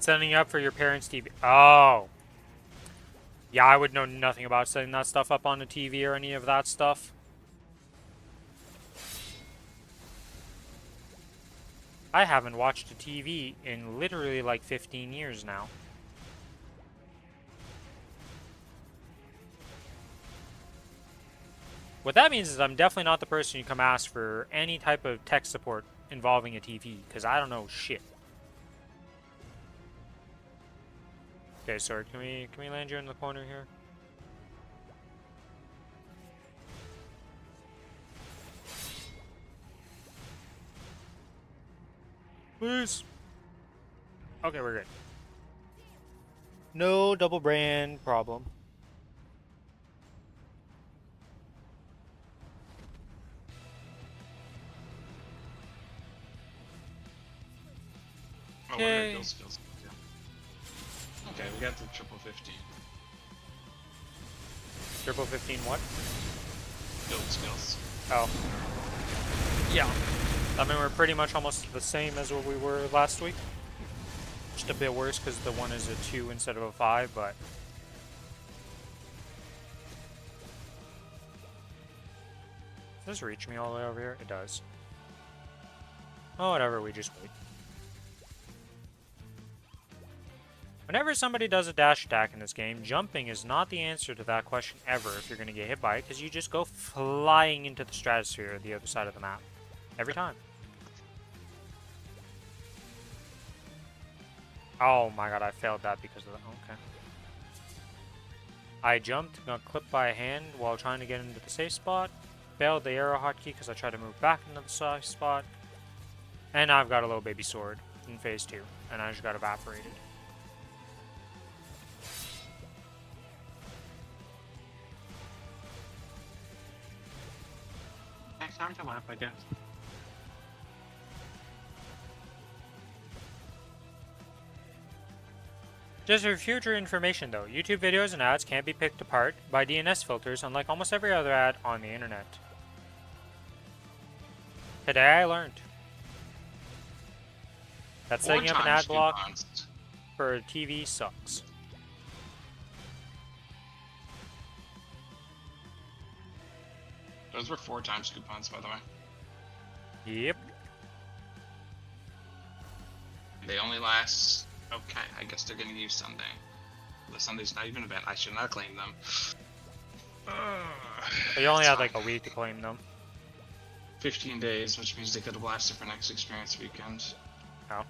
Setting up for your parents' TV. Oh. Yeah, I would know nothing about setting that stuff up on the TV or any of that stuff. I haven't watched a TV in literally like 15 years now. What that means is I'm definitely not the person you come ask for any type of tech support involving a TV, because I don't know shit. Okay, sorry, can we land you in the corner here? Please. Okay, we're good. No double brand problem. Oh, what are build skills? Yeah. Okay, we got the triple 15. Triple 15 what? Build skills. Oh. Yeah. I mean, we're pretty much almost the same as what we were last week. Just a bit worse because the one is a 2 instead of a 5, but... Does this reach me all the way over here? It does. Oh, whatever, we just wait. Whenever somebody does a dash attack in this game, jumping is not the answer to that question ever if you're going to get hit by it, because you just go flying into the stratosphere the other side of the map. Every time. Oh my god, I failed that because of that. Okay. I jumped, got clipped by a hand while trying to get into the safe spot. Failed the arrow hotkey because I tried to move back into the safe spot. And now I've got a little baby sword in phase 2. And I just got evaporated. Next time to lap, I guess. Just for future information though, YouTube videos and ads can't be picked apart by DNS filters unlike almost every other ad on the internet. Today I learned that setting up an ad block for TV sucks. Those were 4 times coupons, by the way. Yep. They only last... Okay, I guess they're gonna use Sunday. The Sunday's not even an event. I should not claim them. But you only had like a week to claim them. 15 days, which means they could have lasted for next experience weekend. Oh.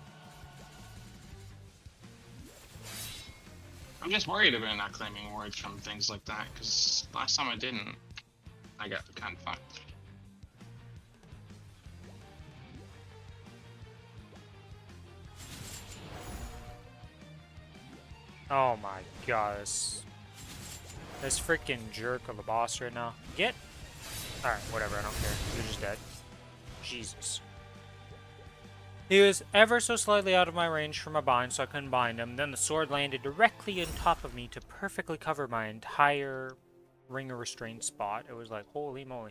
I'm just worried about not claiming awards from things like that, because last time I didn't, I got kind of fucked. Oh my god, this freaking jerk of a boss right now. Get... Alright, whatever, I don't care. You're just dead. Jesus. He was ever so slightly out of my range from a bind, so I couldn't bind him. Then the sword landed directly on top of me to perfectly cover my entire ring of restraint spot. It was like, holy moly.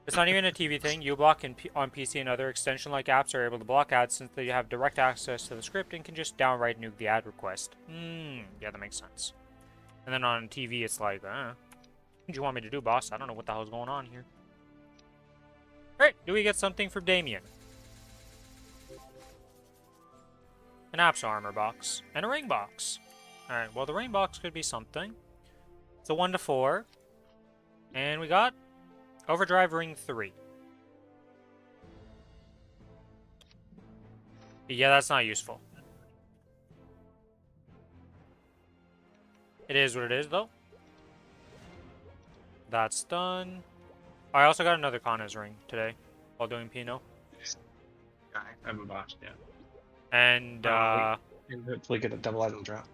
It's not even a TV thing. uBlock on PC and other extension-like apps are able to block ads since they have direct access to the script and can just downright nuke the ad request. Yeah, that makes sense. And then on TV, it's like, what do you want me to do, boss? I don't know what the hell's going on here. Alright, do we get something from Damien? An Apps armor box. And a ring box. Alright, well the ring box could be something. It's a 1 to 4. And we got Overdrive Ring 3. Yeah, that's not useful. It is what it is, though. That's done. I also got another Kronos ring today while doing Pinot. I haven't botched yet. And, and hopefully get a double item drop.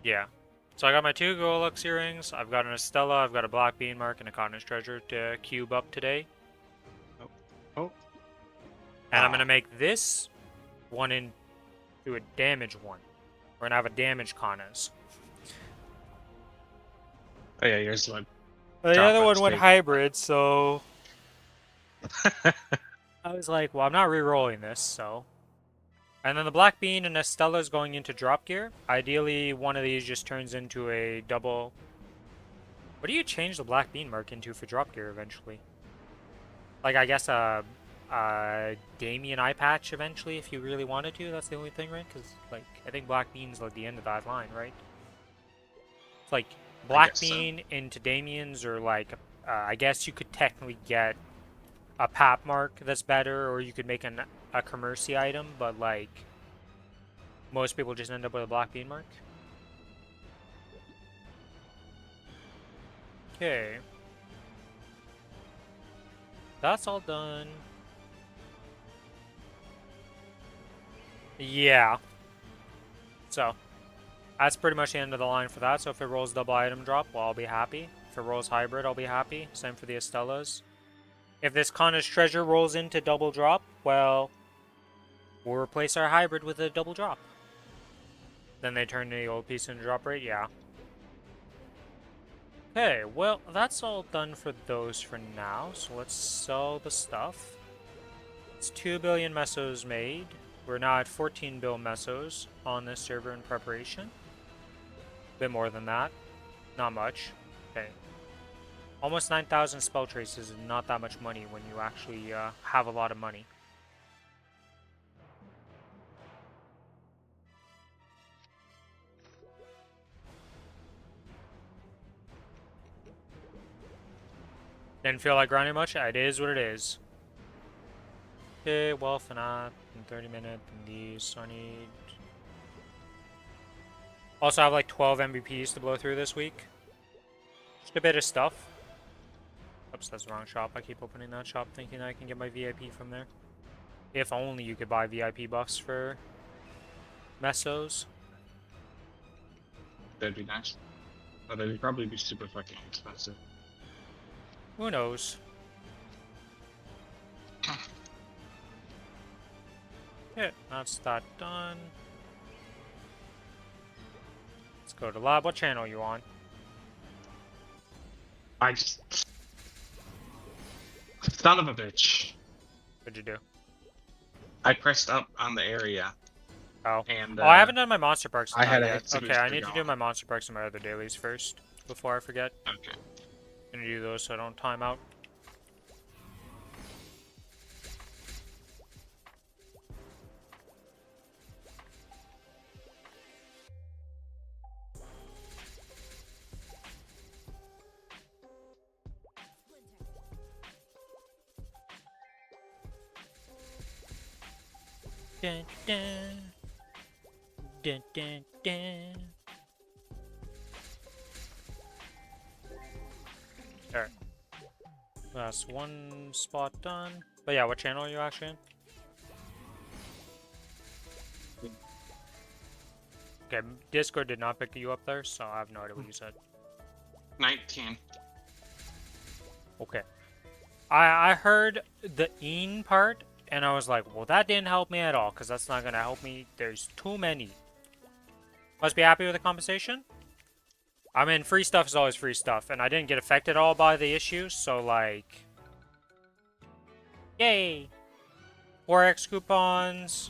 Yeah. So I got my 2 Golux earrings, I've got an Estella, I've got a Black Bean Mark, and a Kronos Treasure to cube up today. Oh. And I'm going to make this one into a damage one. We're going to have a damage Kronos. Oh yeah, yours went. The other one went hybrid, so... I was like, well, I'm not re-rolling this, so... And then the Black Bean and Estella is going into drop gear. Ideally, one of these just turns into a double... What do you change the Black Bean Mark into for drop gear eventually? Like, I guess a Damien eye patch eventually, if you really wanted to. That's the only thing, right? Because, like, I think Black Bean's like the end of that line, right? It's like Black Bean into Damien's, or like, I guess you could technically get a Pap Mark that's better, or you could make a Commercy item, but like most people just end up with a Black Bean Mark. Okay. That's all done. Yeah. So, that's pretty much the end of the line for that. So if it rolls double item drop, well, I'll be happy. If it rolls hybrid, I'll be happy. Same for the Estelas. If this Kronos treasure rolls into double drop, well, we'll replace our hybrid with a double drop. Then they turn the old piece into drop rate, yeah. Okay, well, that's all done for those for now. So let's sell the stuff. It's 2 billion mesos made. We're now at 14 bill mesos on this server in preparation. A bit more than that. Not much. Okay. Almost 9,000 spell traces is not that much money when you actually have a lot of money. Didn't feel like grinding much. It is what it is. Okay, well, FNAF in 30 minutes. And these, so I need... Also, I have like 12 MVPs to blow through this week. Just a bit of stuff. Oops, that's the wrong shop. I keep opening that shop thinking I can get my VIP from there. If only you could buy VIP buffs for mesos. That'd be nice. But it'd probably be super fucking expensive. Who knows? Yeah, that's that done. Let's go to lab. What channel are you on? I just... Son of a bitch. What'd you do? I pressed up on the area. Oh. And, I haven't done my monster perks I had yet. a Okay, I need to do my monster perks and my other dailies first before I forget. Okay. I'm gonna do those so I don't time out. Dun, dun. Dun, dun, dun. Alright. That's one spot done. But yeah, what channel are you actually in? Okay, Discord did not pick you up there, so I have no idea what you said. 19. Okay. I heard the "een" part, and I was like, well, that didn't help me at all, because that's not going to help me. There's too many. Must be happy with the compensation? I mean, free stuff is always free stuff, and I didn't get affected at all by the issue, so, like... Yay! 4x coupons,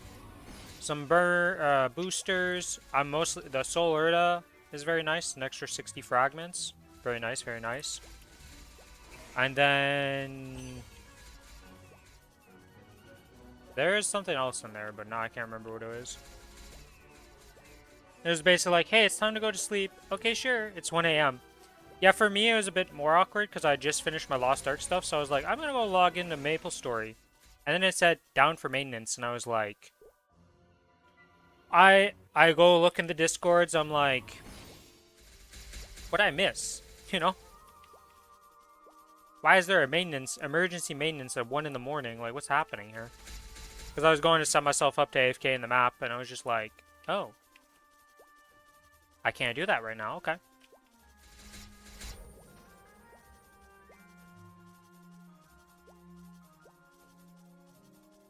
some boosters. I'm mostly... The Soul Urda is very nice, an extra 60 fragments. Very nice, very nice. And then... There is something else in there, but now I can't remember what it is. It was basically like, hey, it's time to go to sleep. Okay, sure. It's 1 a.m. Yeah, for me, it was a bit more awkward because I just finished my Lost Ark stuff. So I was like, I'm going to go log into Maplestory. And then it said down for maintenance. And I was like, I go look in the Discords. I'm like, what'd I miss? You know? Why is there a emergency maintenance at 1 in the morning? Like, what's happening here? Because I was going to set myself up to AFK in the map. And I was just like, oh. I can't do that right now, okay.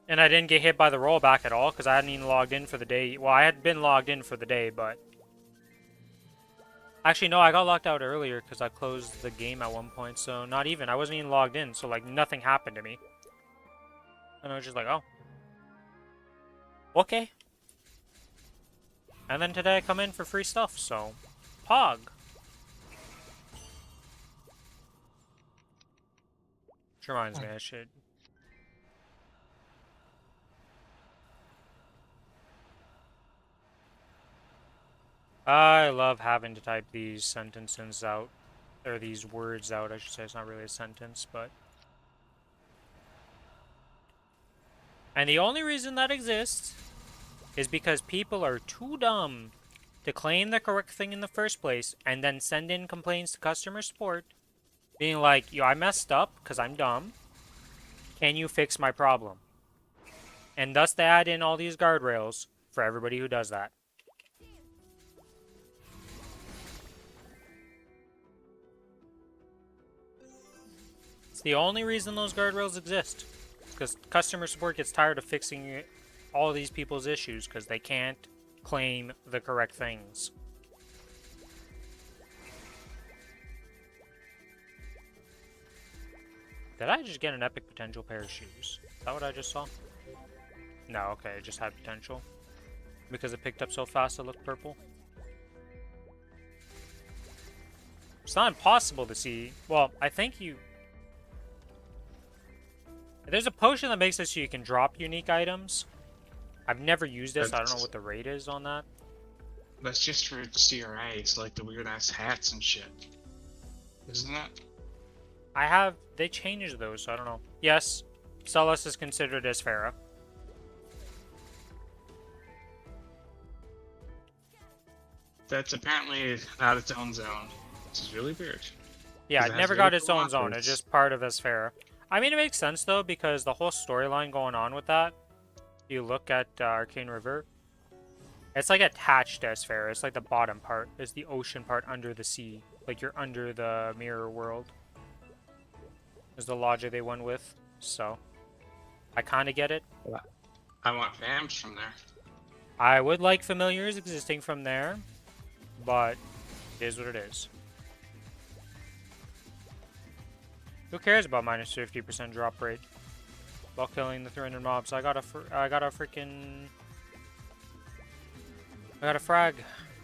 And I didn't get hit by the rollback at all, because I hadn't even logged in for the day. Well, I had been logged in for the day, but... Actually, no, I got locked out earlier, because I closed the game at one point, so not even. I wasn't even logged in, so, like, nothing happened to me. And I was just like, oh. Okay. And then today I come in for free stuff, so... Pog! Which reminds me, I should... I love having to type these sentences out. Or these words out, I should say. It's not really a sentence, but... And the only reason that exists is because people are too dumb to claim the correct thing in the first place and then send in complaints to customer support being like, yo, I messed up because I'm dumb. Can you fix my problem? And thus they add in all these guardrails for everybody who does that. It's the only reason those guardrails exist. Because customer support gets tired of fixing all these people's issues because they can't claim the correct things. Did I just get an epic potential pair of shoes? Is that what I just saw? No, okay, it just had potential. Because it picked up so fast it looked purple. It's not impossible to see. Well, I think you... There's a potion that makes it so you can drop unique items. I've never used it, so I don't know what the rate is on that. That's just for CRA. It's like the weird ass hats and shit. Isn't it? I have... They changed those, so I don't know. Yes, Celes is considered as Farah. That's apparently not its own zone. This is really weird. Yeah, It it has never very got its cool own zone. It's options. just part of Esfera. I mean, it makes sense, though, because the whole storyline going on with that, you look at Arcane River, it's like attached to Esfera. It's like the bottom part. It's the ocean part under the sea. Like you're under the mirror world. Is the logic they went with. So, I kind of get it. I want fams from there. I would like familiars existing from there, but it is what it is. Who cares about minus 50% drop rate while killing the 300 mobs? I got a frag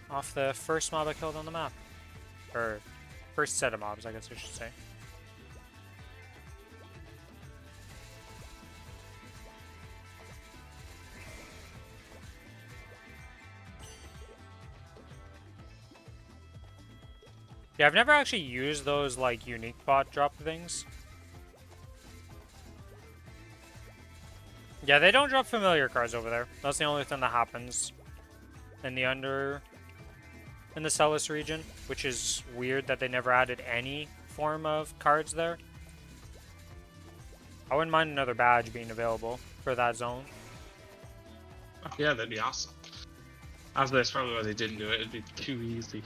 off the first mob I killed on the map, or first set of mobs, I guess I should say. Yeah, I've never actually used those, like, unique bot drop things. Yeah, they don't drop familiar cards over there. That's the only thing that happens in the Celes region, which is weird that they never added any form of cards there. I wouldn't mind another badge being available for that zone. Oh, yeah, that'd be awesome. Honestly, that's probably why they didn't do it. It'd be too easy.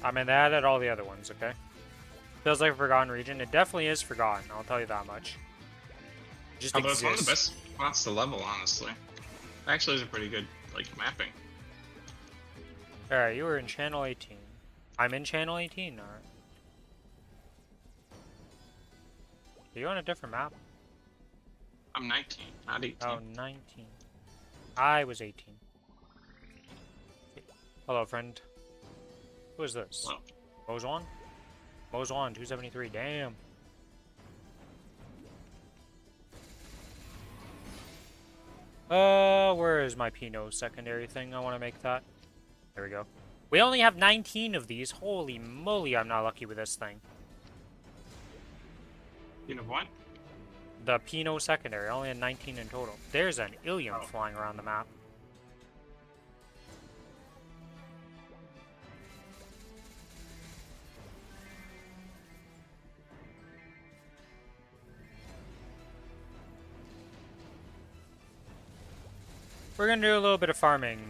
I mean, they added all the other ones, okay? Feels like a forgotten region. It definitely is forgotten, I'll tell you that much. It just Although it's exists. one of the best spots to level, honestly. Actually, it's a pretty good, like, mapping. Alright, you were in channel 18. I'm in channel 18, alright. Are you on a different map? I'm 19, not 18. Oh, 19. I was 18. Hello, friend. Who is this? Well, Mozwan? Mozwan, 273, damn. Where is my Pinot secondary thing? I want to make that. There we go. We only have 19 of these. Holy moly, I'm not lucky with this thing. you know what? The Pinot secondary, I only had 19 in total. There's an Ilium flying around the map. We're gonna do a little bit of farming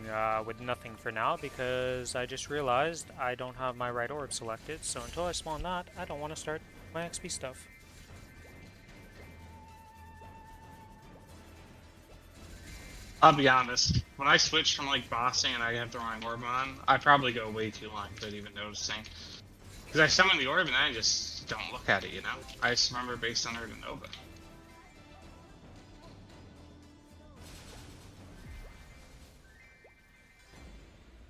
with nothing for now because I just realized I don't have my right orb selected, so until I spawn that, I don't want to start my XP stuff. I'll be honest. When I switch from, like, bossing and I have the wrong orb on, I probably go way too long without even noticing. Because I summon the orb and then I just don't look at it, you know? I just remember based on her to Nova.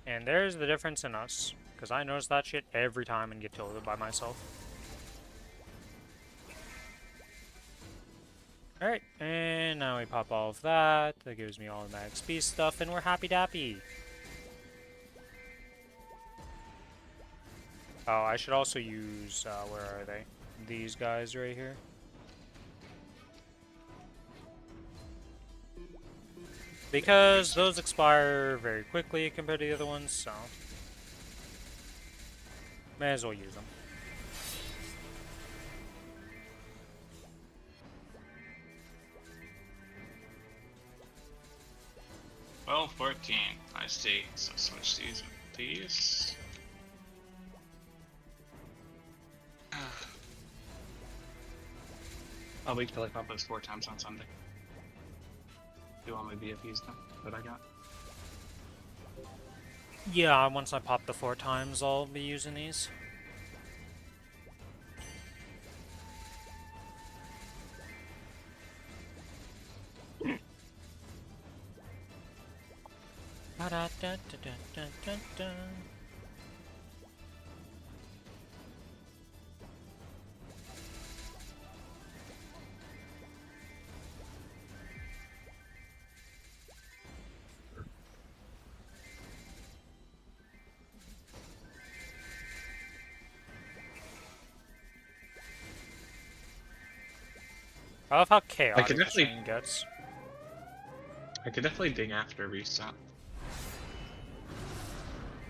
And there's the difference in us, because I notice that shit every time and get tilted by myself. Alright, and now we pop all of that. That gives me all of my XP stuff, and we're happy dappy. Oh, I should also use, where are they? These guys right here. Because those expire very quickly compared to the other ones, so may as well use them. 12, 14. I see. So switch these with these. I'll wait till I pop those 4 times on Sunday. Do all my BFEs now that I got. Yeah, once I pop the 4 times, I'll be using these. I love how chaotic this thing gets. I could definitely ding after reset.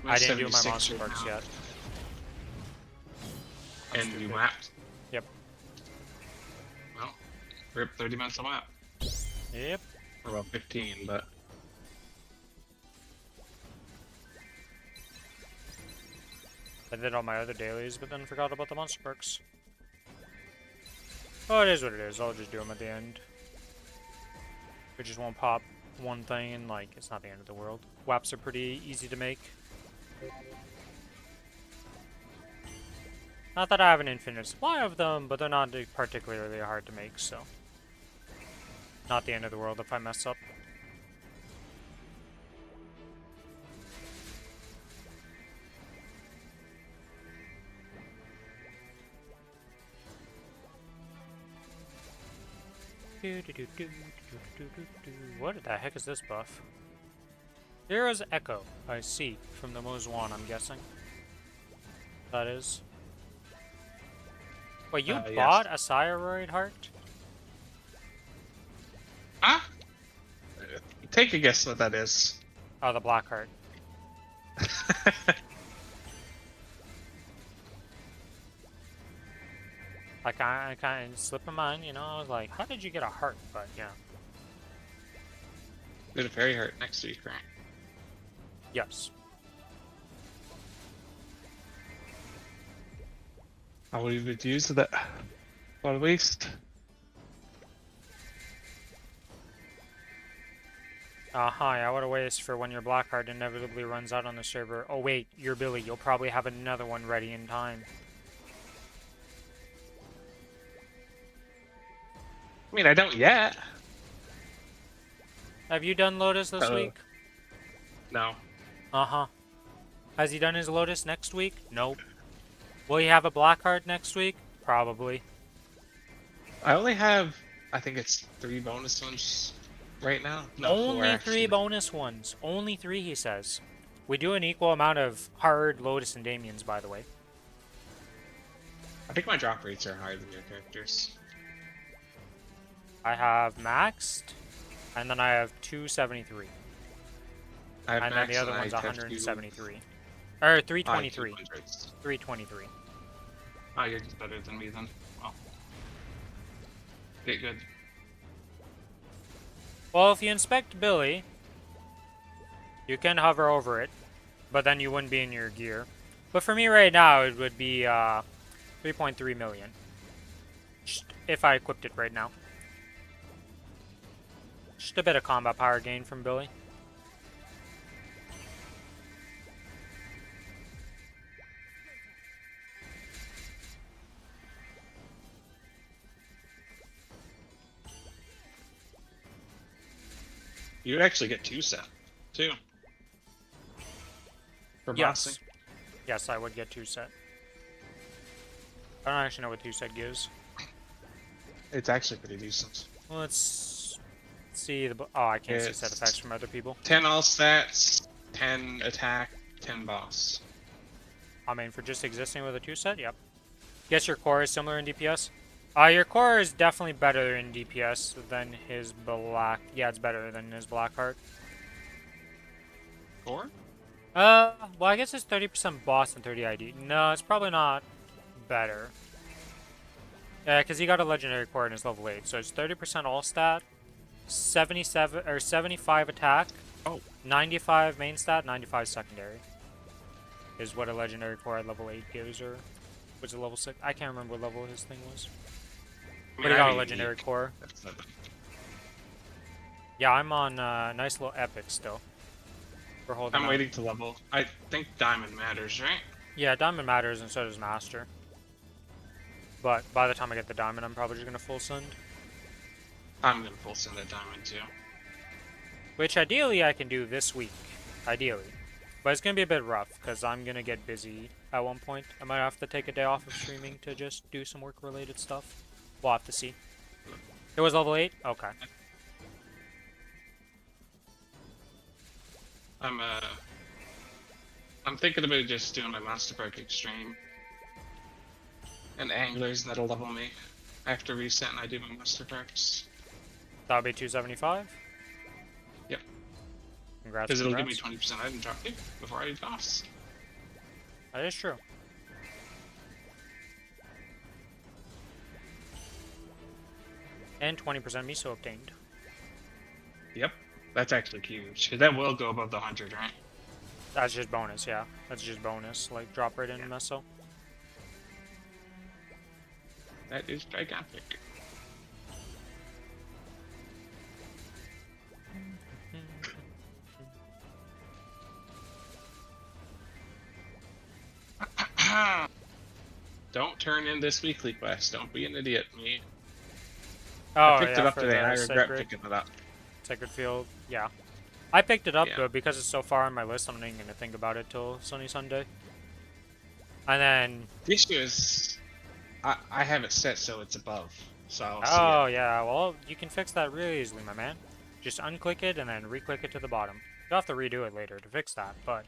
I didn't do my monster perks yet. And you mapped? Yep. Well, rip 30 minutes of map. Yep. Or about 15, but... I did all my other dailies, but then forgot about the monster perks. Oh, it is what it is. I'll just do them at the end. We just won't pop one thing and, like, it's not the end of the world. WAPs are pretty easy to make. Not that I have an infinite supply of them, but they're not particularly hard to make, so... Not the end of the world if I mess up. What the heck is this buff? There is Echo, I see, from the Mozwan, I'm guessing. That is. Wait, you bought a Cyroid Heart? Huh? Take a guess what that is. Oh, the Black Heart. I kind of slipped my mind, you know, I was like, how did you get a heart? But, yeah. Did a fairy heart next week, right? Yes. I would even use that. What a waste. Hi, what a waste for when your black heart inevitably runs out on the server. Oh wait, you're Billy, you'll probably have another one ready in time. I mean, I don't yet. Have you done Lotus this week? No. Uh-huh. Has he done his Lotus next week? Nope. Will he have a black heart next week? Probably. I only have, I think it's 3 bonus ones right now. No, only 4, 3 bonus ones. Only 3, he says. We do an equal amount of hard Lotus and Damians, by the way. I think my drop rates are higher than your characters. I have maxed, and then I have 273. I have and then the other one's 173. Or 323. 323. Oh, you're just better than me then. Well. Okay, good. Well, if you inspect Billy, you can hover over it, but then you wouldn't be in your gear. But for me right now, it would be 3.3 million. Just if I equipped it right now. Just a bit of combat power gain from Billy. You would actually get 2 set, too. For bossing. Yes, I would get 2 set. I don't actually know what 2 set gives. It's actually pretty decent. Well, let's see the. Oh, I can't see set effects from other people. 10 all stats, 10 attack, 10 boss. I mean, for just existing with a 2 set, yep. Guess your core is similar in DPS? Your core is definitely better in DPS than his black. Yeah, it's better than his black heart. Core? Well, I guess it's 30% boss and 30 ID. No, it's probably not better. Yeah, because he got a legendary core in his level 8, so it's 30% all stat, 77 or 75 attack, Oh, 95 main stat, 95 secondary. Is what a legendary core at level 8 gives, or was it level 6? I can't remember what level his thing was. I But mean, he I got have a a legendary unique. core. That's not. Yeah, I'm on nice little epic still. We're holding I'm out. waiting to level. I think diamond matters, right? Yeah, diamond matters and so does master. But by the time I get the diamond, I'm probably just gonna full send. I'm gonna full send a diamond too. Which ideally I can do this week. Ideally. But it's gonna be a bit rough, because I'm gonna get busy at one point. I might have to take a day off of streaming to just do some work related stuff. We'll have to see. It was level 8? Okay. I'm uh, I'm thinking about just doing my Monster Park Extreme. And anglers that'll level me after reset and I do my Monster Parks. That would be 275. Yep. Congrats, Because it'll give me congrats. 20% item drop too, before I do costs. That is true. And 20% miso obtained. Yep. That's actually huge. 'Cause that will go above the 100, right? That's just bonus, yeah. That's just bonus, like drop right in miso. That is gigantic. Don't turn in this weekly quest. Don't be an idiot, me. Oh, I picked yeah, it up for today and I the regret sacred, picking it up. sacred field, yeah. I picked it up, Yeah. but because it's so far on my list, I'm not even gonna think about it till Sunny Sunday. And then, The issue is, I have it set so it's above, so I'll see oh it. yeah, well, you can fix that really easily, my man. Just unclick it and then re-click it to the bottom. You'll have to redo it later to fix that, but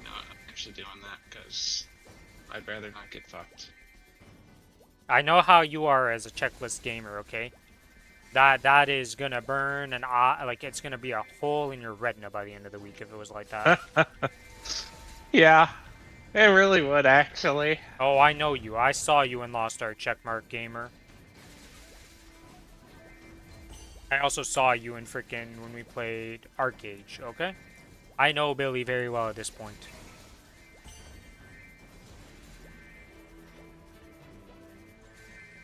No, I'm actually doing that because I'd rather not get fucked. I know how you are as a checklist gamer, okay? That is gonna burn an eye, like it's gonna be a hole in your retina by the end of the week if it was like that. Yeah, it really would actually. Oh, I know you. I saw you in Lost Ark, checkmark gamer. I also saw you in frickin' when we played Arcade, okay? I know Billy very well at this point.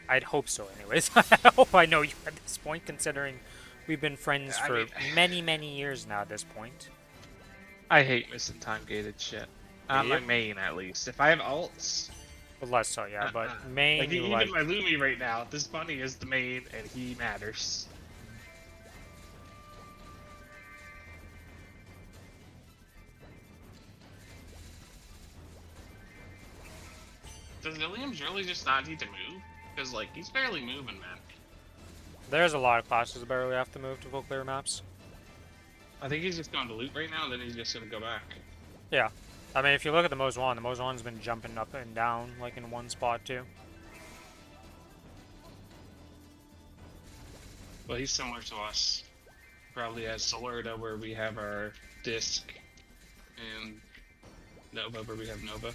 I'd hope so, anyways. I hope I know you at this point, considering we've been friends I for mean, many, many years now at this point. I hate missing time gated shit. On my Yep. main, at least. If I have alts, Well, less so, yeah, but main, like you even like... my Lumi right now, this bunny is the main and he matters. Does Williams really just not need to move? Because like he's barely moving, man. There's a lot of classes that barely have to move to full clear maps. I think he's just going to loot right now, and then he's just gonna go back. Yeah. I mean, if you look at the Moz 1, the Moz 1's been jumping up and down, like in one spot, too. Well, he's similar to us. Probably has Solerda, where we have our disc, and Nova, where we have Nova.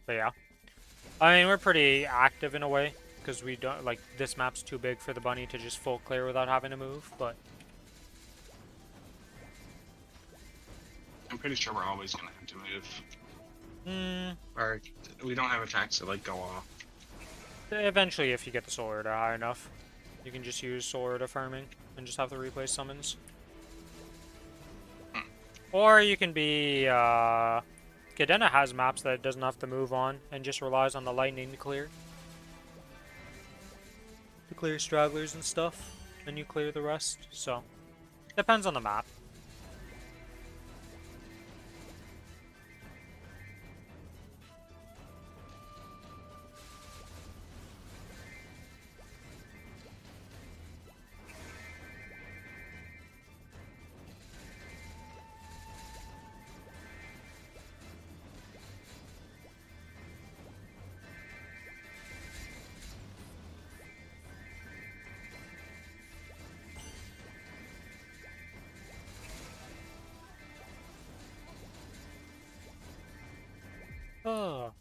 But yeah. I mean, we're pretty active in a way, because we don't, like, this map's too big for the bunny to just full clear without having to move, but... I'm pretty sure we're always gonna have to move. Or we don't have attacks that like go off. Eventually, if you get the Solar to high enough, you can just use Solar to farming and just have to replace summons. Or you can be, Cadena has maps that it doesn't have to move on and just relies on the lightning to clear. To clear stragglers and stuff, and you clear the rest, so... Depends on the map. Oh.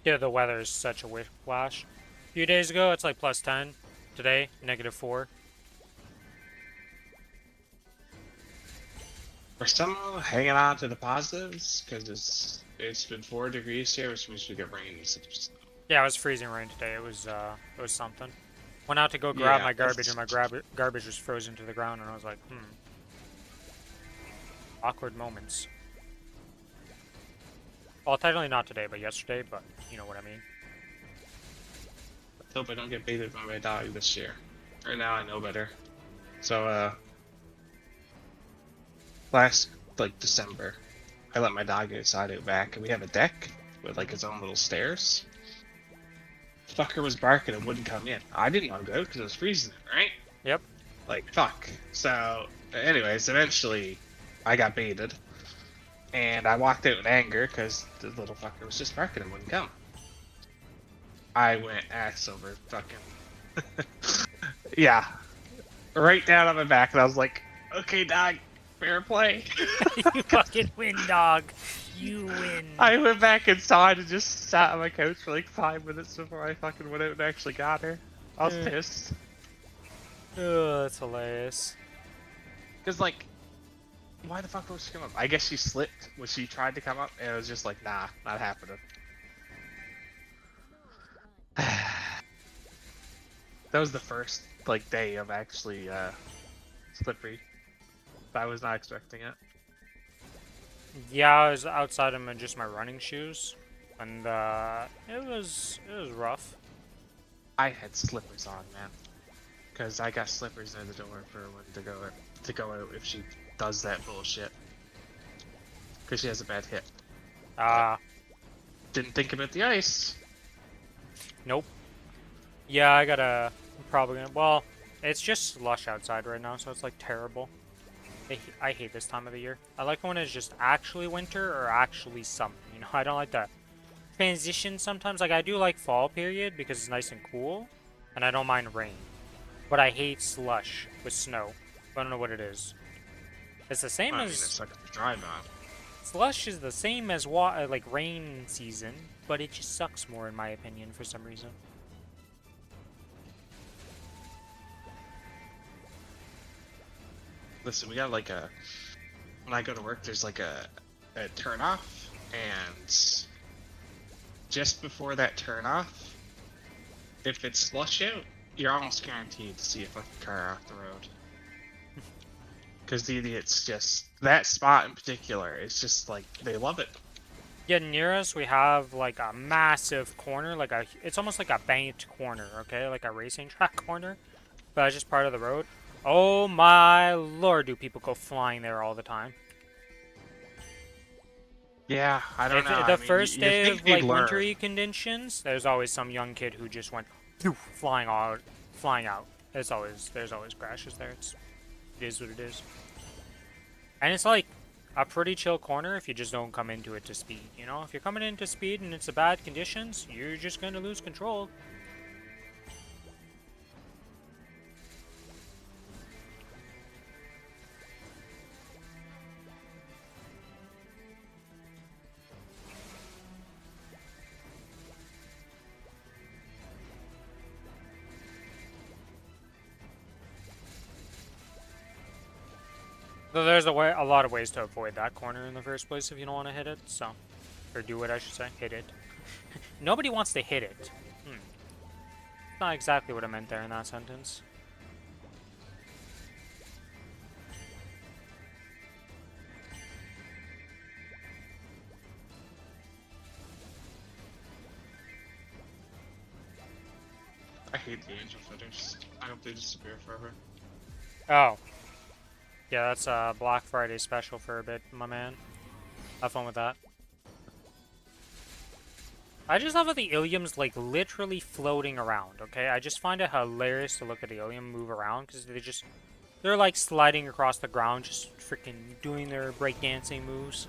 Yeah, the weather is such a whiplash. few days ago, it's like plus 10. Today, -4. We're somehow hanging on to the positives because it's been 4 degrees here, which means we get rain instead of snow. Yeah, it was freezing rain today. It was something. Went out to go grab Yeah, my garbage, and my garbage was frozen to the ground, and I was like, awkward moments. Well, technically not today, but yesterday, but you know what I mean. Let's hope I don't get baited by my dog this year. Right now I know better. So, last, like, December, I let my dog outside out back, and we have a deck with, like, its own little stairs. Fucker was barking and wouldn't come in. I didn't want to go because it was freezing, right? Yep. Like, fuck. So, anyways, eventually, I got baited. And I walked out in anger because the little fucker was just barking and wouldn't come. I went ass over fucking... yeah. Right down on my back, and I was like, okay, dog, fair play. You fucking win, dog. You win. I went back inside and just sat on my couch for like 5 minutes before I fucking went out and actually got her. I was pissed. Oh, that's hilarious. Because, like, why the fuck was she come up? I guess she slipped when she tried to come up, and it was just like, nah, not happening. That was the first, like, day of actually, slippery. I was not expecting it. Yeah, I was outside in just my running shoes, and it was rough. I had slippers on, man, because I got slippers near the door for when to go out if she does that bullshit. Because she has a bad hip. Didn't think about the ice. Nope. Yeah, I gotta probably gonna. Well, it's just slush outside right now, so it's like terrible. I hate this time of the year. I like when it's just actually winter or actually summer. You know, I don't like the transition sometimes. Like, I do like fall period because it's nice and cool, and I don't mind rain. But I hate slush with snow. I don't know what it is. It's the same as... it's like a dry bomb. Slush is the same as like rain season, but it just sucks more in my opinion for some reason. Listen, we got like a... When I go to work, there's like a turn off, and just before that turn off, if it's slush out, you're almost guaranteed to see a fucking car off the road. Because the idiots just... That spot in particular, it's just like, they love it. Yeah, near us we have like a massive corner, like it's almost like a banked corner, okay? Like a racing track corner, but it's just part of the road. Oh my lord, do people go flying there all the time. Yeah, I don't know. The first day of like learn. wintry conditions, there's always some young kid who just went flying out. There's always crashes there. It is what it is. And it's like a pretty chill corner if you just don't come into it to speed. You know, if you're coming into speed and it's a bad conditions, you're just gonna lose control. Though there's a lot of ways to avoid that corner in the first place if you don't want to hit it, so... Or do it, I should say. Hit it. Nobody wants to hit it. Not exactly what I meant there in that sentence. I hate the angel footers. I hope they disappear forever. Oh. Yeah, that's a Black Friday special for a bit, my man. Have fun with that. I just love how the Ilium's like literally floating around, okay? I just find it hilarious to look at the Ilium move around because they're like sliding across the ground, just freaking doing their breakdancing moves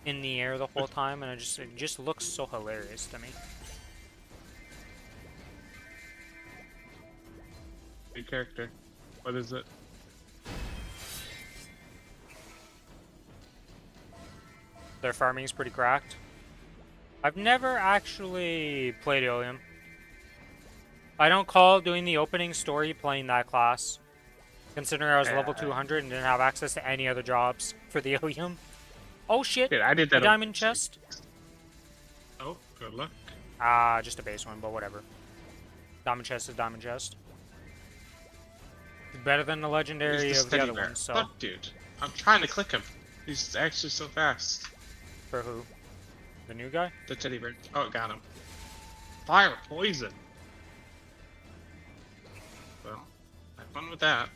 in the air the whole time, and it just looks so hilarious to me. New character. What is it? Their farming is pretty cracked. I've never actually played Ilium. I don't call doing the opening story playing that class, considering I was level Yeah. 200 and didn't have access to any other jobs for the Ilium. Oh shit! Dude, I did A that. diamond chest? Oh, good luck. Ah, just a base one, but whatever. Diamond chest is diamond chest. It's better than the legendary He's of the teddy other bear. one, so... Look, dude. I'm trying to click him. He's actually so fast. For who? The new guy? The teddy bear. Oh, it got him. Fire poison. Well, have fun with that.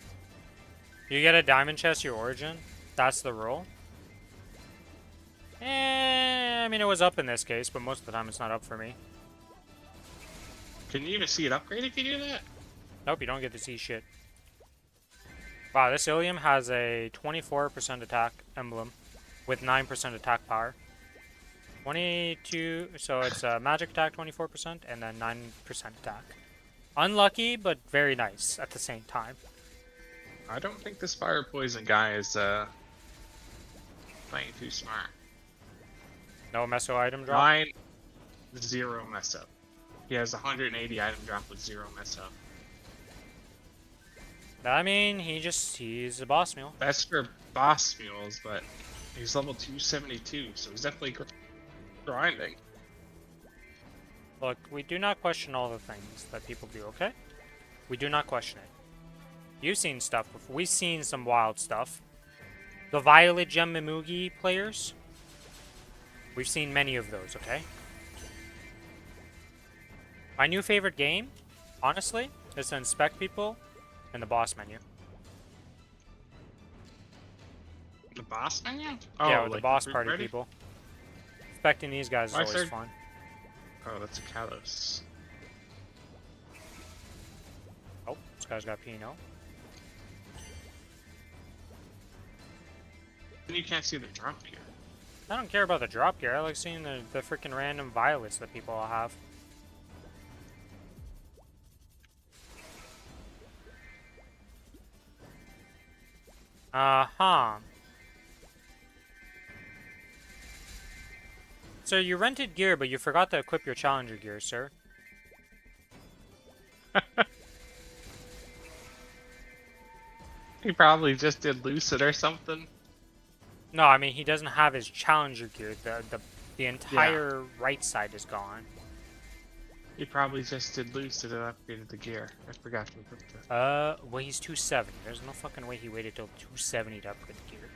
You get a diamond chest your origin? That's the rule? I mean, it was up in this case, but most of the time it's not up for me. Can you even see it upgrade if you do that? Nope, you don't get to see shit. Wow, this Ilium has a 24% attack emblem with 9% attack power. 22, so it's magic attack 24% and then 9% attack. Unlucky, but very nice at the same time. I don't think this fire poison guy is playing too smart. No meso item drop? 0 mess up. He has 180 item drop with 0 mess up. I mean, he's a boss mule. That's for boss mules, but he's level 272, so he's definitely grinding. Look, we do not question all the things that people do, okay? We do not question it. You've seen stuff before. We've seen some wild stuff. The Violet Gem Mimugi players, we've seen many of those, okay? My new favorite game, honestly, is to inspect people in the boss menu. The boss menu? Yeah, with like the boss fruit party ready? people. Inspecting these guys is always fun. Oh, that's a Kalos. Oh, this guy's got Pino. And you can't see the drop here. I don't care about the drop gear. I like seeing the freaking random violets that people all have. Uh-huh. So you rented gear, but you forgot to equip your challenger gear, sir. He probably just did Lucid or something. No, I mean, he doesn't have his challenger gear. The entire right side is gone. He probably just did Lucid and upgraded the gear. I forgot to equip that. Well, he's 270. There's no fucking way he waited till 270 to upgrade the gear.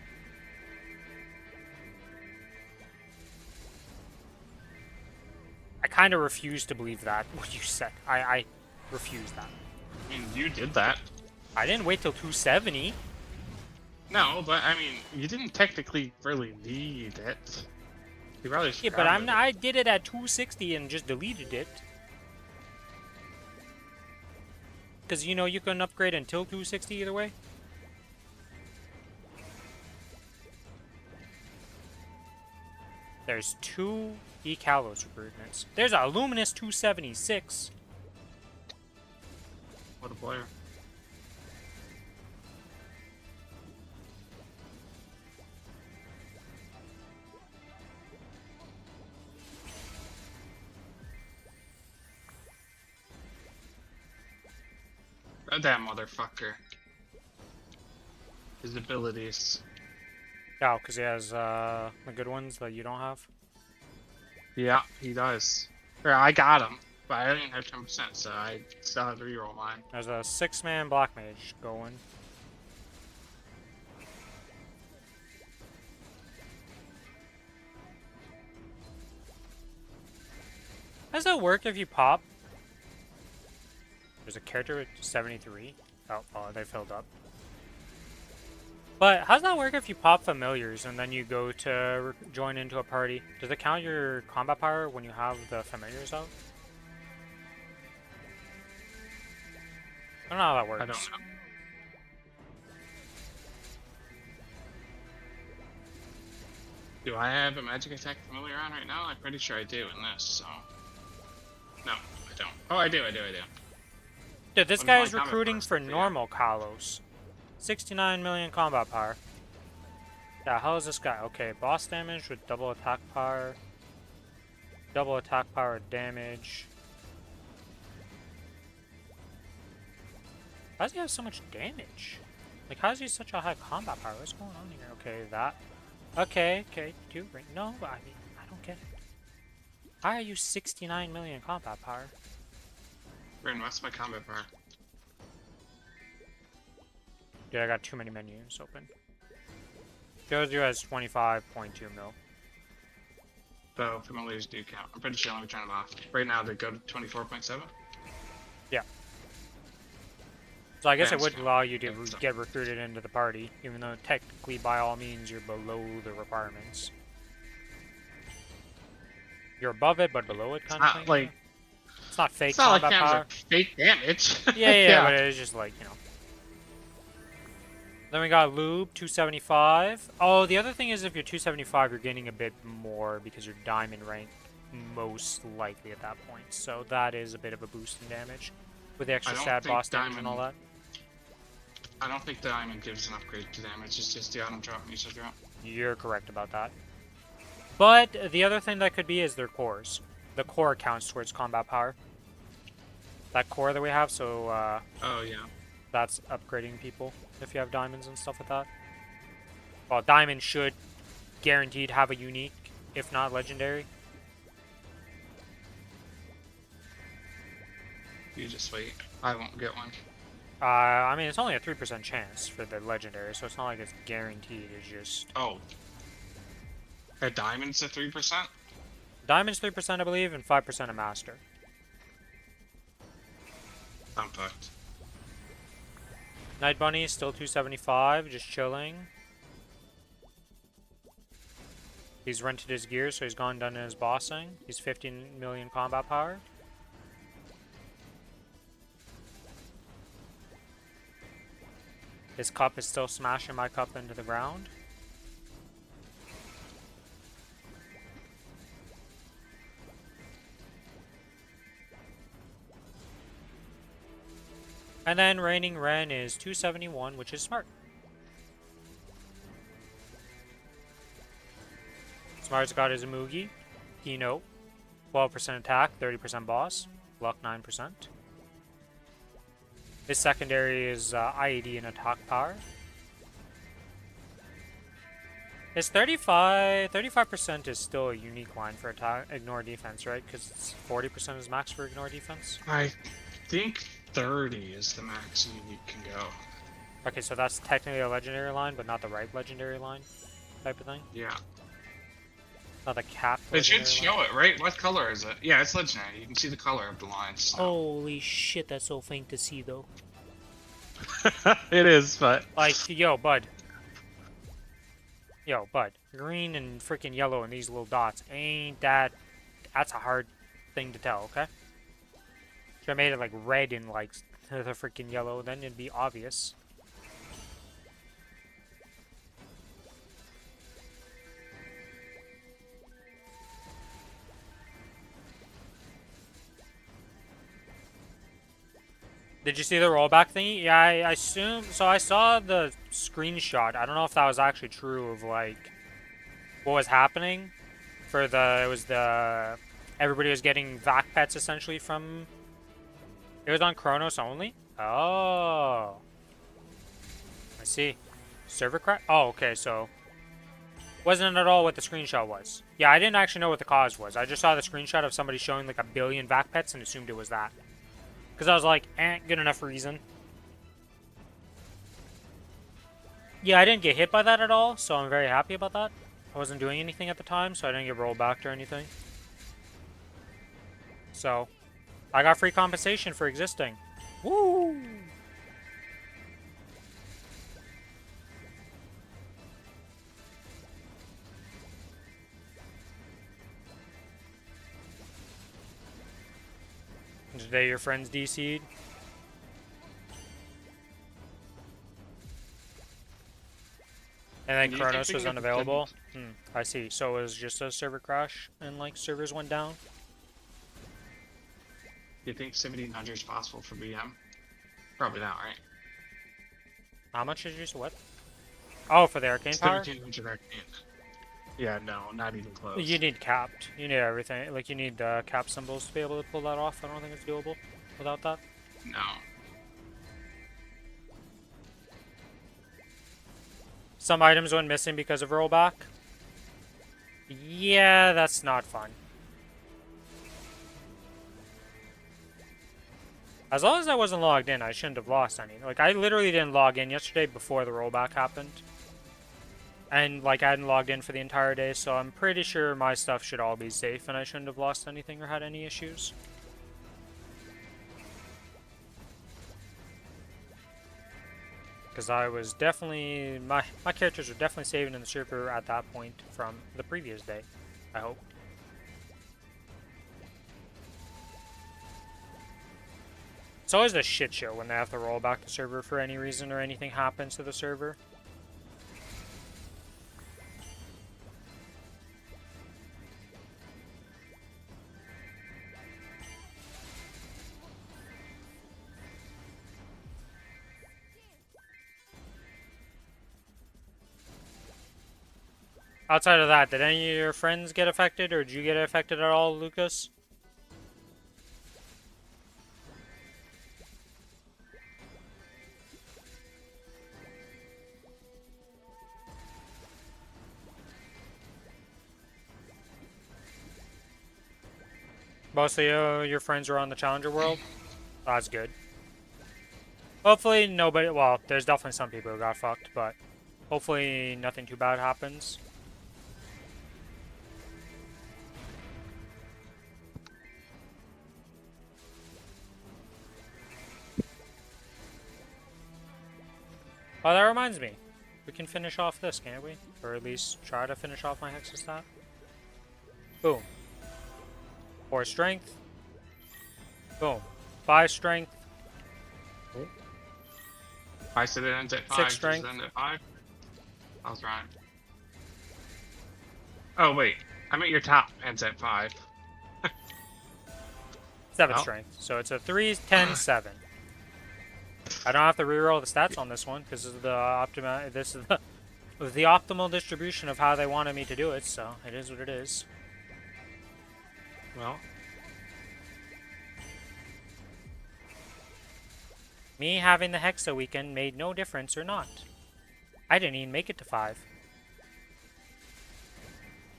I kind of refuse to believe that, what you said. I refuse that. I mean, you did that. I didn't wait till 270. No, but I mean, you didn't technically really need it. You probably Yeah, but I did it at 260 and just deleted it. Because, you know, you can upgrade until 260 either way. There's 2 E-Kalos recruitments. There's a Luminous 276. What a player. That motherfucker. His abilities. Oh, because he has the good ones that you don't have. Yeah, he does. Or I got him, but I didn't have 10%, so I still have to reroll mine. There's a 6-man Black Mage going. How does that work if you pop? There's a character with 73. Oh, they filled up. But how does that work if you pop familiars and then you go to join into a party? Does it count your combat power when you have the familiars out? I don't know how that works. I don't know. Do I have a magic attack familiar on right now? I'm pretty sure I do in this, so... No, I don't. Oh, I do. Dude, this When's guy my is combat recruiting burst? for Yeah. normal Kalos. 69 million combat power. Yeah, how is this guy? Okay, boss damage with double attack power. Double attack power damage. How does he have so much damage? Like, how is he such a high combat power? What's going on here? Okay, that. Okay, two ring. No, but I mean, I don't get it. Why are you 69 million combat power? Ren, what's my combat bar? Dude, I got too many menus open. Shows you as 25.2 mil. Though, familiars do count. I'm pretty sure let me turn them off. Right now, they go to 24.7. Yeah. So I guess it Thanks. would allow you to get recruited into the party, even though technically, by all means, you're below the requirements. You're above it, but below it, kind of thing. Like, it's not fake it's not combat like power. fake damage. Yeah, but it's just like, you know. Then we got Lube, 275. Oh, the other thing is if you're 275, you're getting a bit more because you're diamond rank, most likely at that point. So that is a bit of a boost in damage with the extra stat boss damage and all that. I don't think diamond gives an upgrade to damage. It's just the item drop and usage drop. You're correct about that. But the other thing that could be is their cores. The core counts towards combat power. That core that we have, so oh yeah. That's upgrading people if you have diamonds and stuff like that. Well, diamond should guaranteed have a unique, if not legendary. You just wait. I won't get one. I mean, it's only a 3% chance for the legendary, so it's not like it's guaranteed. It's just... Oh. A diamond's a 3%? Diamond's 3%, I believe, and 5% a master. I'm fucked. Night Bunny is still 275, just chilling. He's rented his gear, so he's gone done his bossing. He's 15 million combat power. His cup is still smashing my cup into the ground. And then Reigning Ren is 271, which is smart. Smart's got his Mugi, Hino, 12% attack, 30% boss, luck 9%. His secondary is IAD and attack power. His 35% is still a unique line for attack, ignore defense, right? Because 40% is max for ignore defense. I think 30 is the max you can go. Okay, so that's technically a legendary line, but not the right legendary line type of thing? Yeah. Not a cap. It should show it, right? What color is it? Yeah, it's legendary. You can see the color of the lines. So. Holy shit, that's so faint to see, though. It is, but... Like, yo, bud. Yo, bud. Green and freaking yellow and these little dots. Ain't that... That's a hard thing to tell, okay? Should have made it, like, red and, like, the freaking yellow. Then it'd be obvious. Did you see the rollback thingy? Yeah, I assume... So I saw the screenshot. I don't know if that was actually true of, like, what was happening for the... It was the... Everybody was getting vac pets, essentially, from... It was on Kronos only? Oh. I see. Server crash? Oh, okay, so... Wasn't at all what the screenshot was. Yeah, I didn't actually know what the cause was. I just saw the screenshot of somebody showing, like, 1 billion vac pets and assumed it was that. Because I was like, good enough reason. Yeah, I didn't get hit by that at all, so I'm very happy about that. I wasn't doing anything at the time, so I didn't get rolled back or anything. So, I got free compensation for existing. Woo! Today your friends DC'd. And then Kronos was unavailable. I see. So it was just a server crash and like servers went down. You think 1700 is possible for BM? Probably not, right? How much did you say? What? Oh, for the arcane power? 1700 arcane. Yeah, no, not even close. You need capped. You need everything. Like, you need cap symbols to be able to pull that off. I don't think it's doable without that. No. Some items went missing because of rollback. Yeah, that's not fun. As long as I wasn't logged in, I shouldn't have lost any. Like, I literally didn't log in yesterday before the rollback happened. And, like, I hadn't logged in for the entire day, so I'm pretty sure my stuff should all be safe and I shouldn't have lost anything or had any issues. Because I was definitely... My characters were definitely saving in the server at that point from the previous day, I hope. It's always a shit show when they have to roll back the server for any reason or anything happens to the server. Outside of that, did any of your friends get affected, or did you get affected at all, Lucas? Most of your friends are on the Challenger world? Oh, that's good. Hopefully nobody, well, there's definitely some people who got fucked, but hopefully nothing too bad happens. Oh, that reminds me. We can finish off this, can't we? Or at least try to finish off my Hexastat. Boom. 4 strength. Boom. 5 strength. I said it ends at 5. 6 strength. Does it end at 5? I was right. Oh, wait. I meant your top ends at 5. 7 strength. So it's a 3, 10, 7. I don't have to reroll the stats on this one because this is the optimal distribution of how they wanted me to do it, so it is what it is. Well, me having the Hexa weekend made no difference or not. I didn't even make it to 5.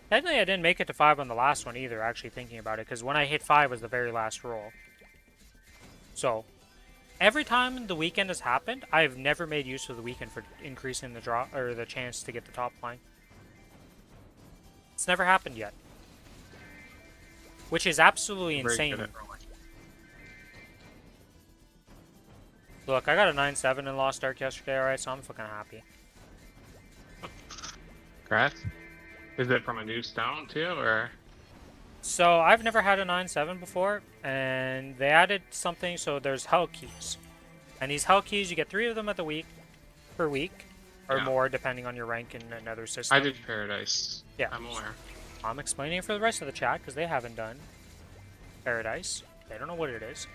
Technically, I didn't make it to 5 on the last one either, actually thinking about it, because when I hit 5 was the very last roll. So, every time the weekend has happened, I've never made use of the weekend for increasing the draw or the chance to get the top line. It's never happened yet. Which is absolutely insane. Look, I got a 9-7 in Lost Ark yesterday, alright, so I'm fucking happy. Congrats. Is it from a new stone too, or? So, I've never had a 9-7 before, and they added something, so there's hell keys. And these hell keys, you get 3 of them per week, or more, depending on your rank in another system. I did Paradise. Yeah. I'm aware. I'm explaining it for the rest of the chat, because they haven't done Paradise. They don't know what it is.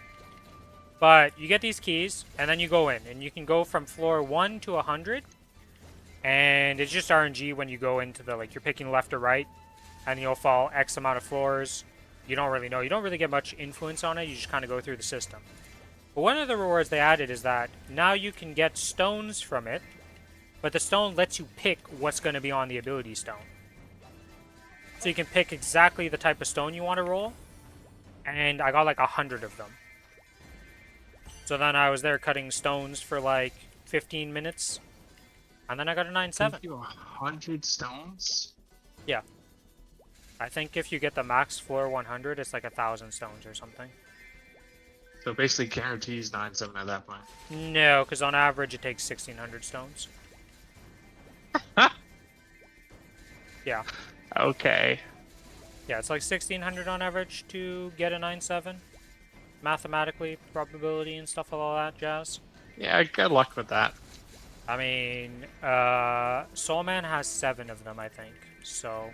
But you get these keys, and then you go in, and you can go from floor 1 to 100, and it's just RNG when you go into the, like, you're picking left or right, and you'll fall X amount of floors. You don't really know. You don't really get much influence on it. You just kind of go through the system. But one of the rewards they added is that now you can get stones from it, but the stone lets you pick what's going to be on the ability stone. So you can pick exactly the type of stone you want to roll, and I got like 100 of them. So then I was there cutting stones for like 15 minutes, and then I got a 9-7. You 100 stones? Yeah. I think if you get the max floor 100, it's like 1,000 stones or something. So basically guarantees 9-7 at that point. No, because on average it takes 1,600 stones. Yeah. Okay. Yeah, it's like 1,600 on average to get a 9-7. Mathematically, probability and stuff, all that jazz. Yeah, good luck with that. I mean, Soulman has 7 of them, I think. So,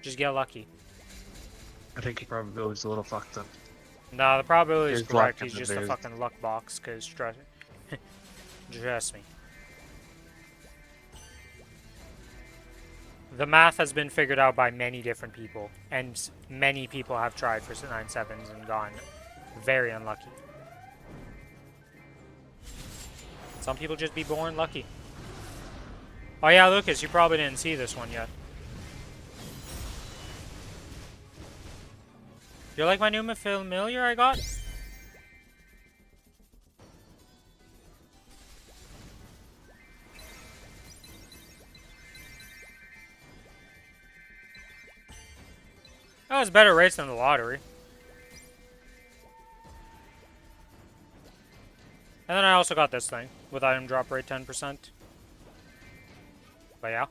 just get lucky. I think the probability's a little fucked up. No, the probability is There's correct. luck He's in just the a biz. fucking luck box, because trust me. The math has been figured out by many different people, and many people have tried for 9-7s and gone very unlucky. Some people just be born lucky. Oh yeah, Lucas, you probably didn't see this one yet. You like my new familiar I got? That was better rates than the lottery. And then I also got this thing with item drop rate 10%. But yeah.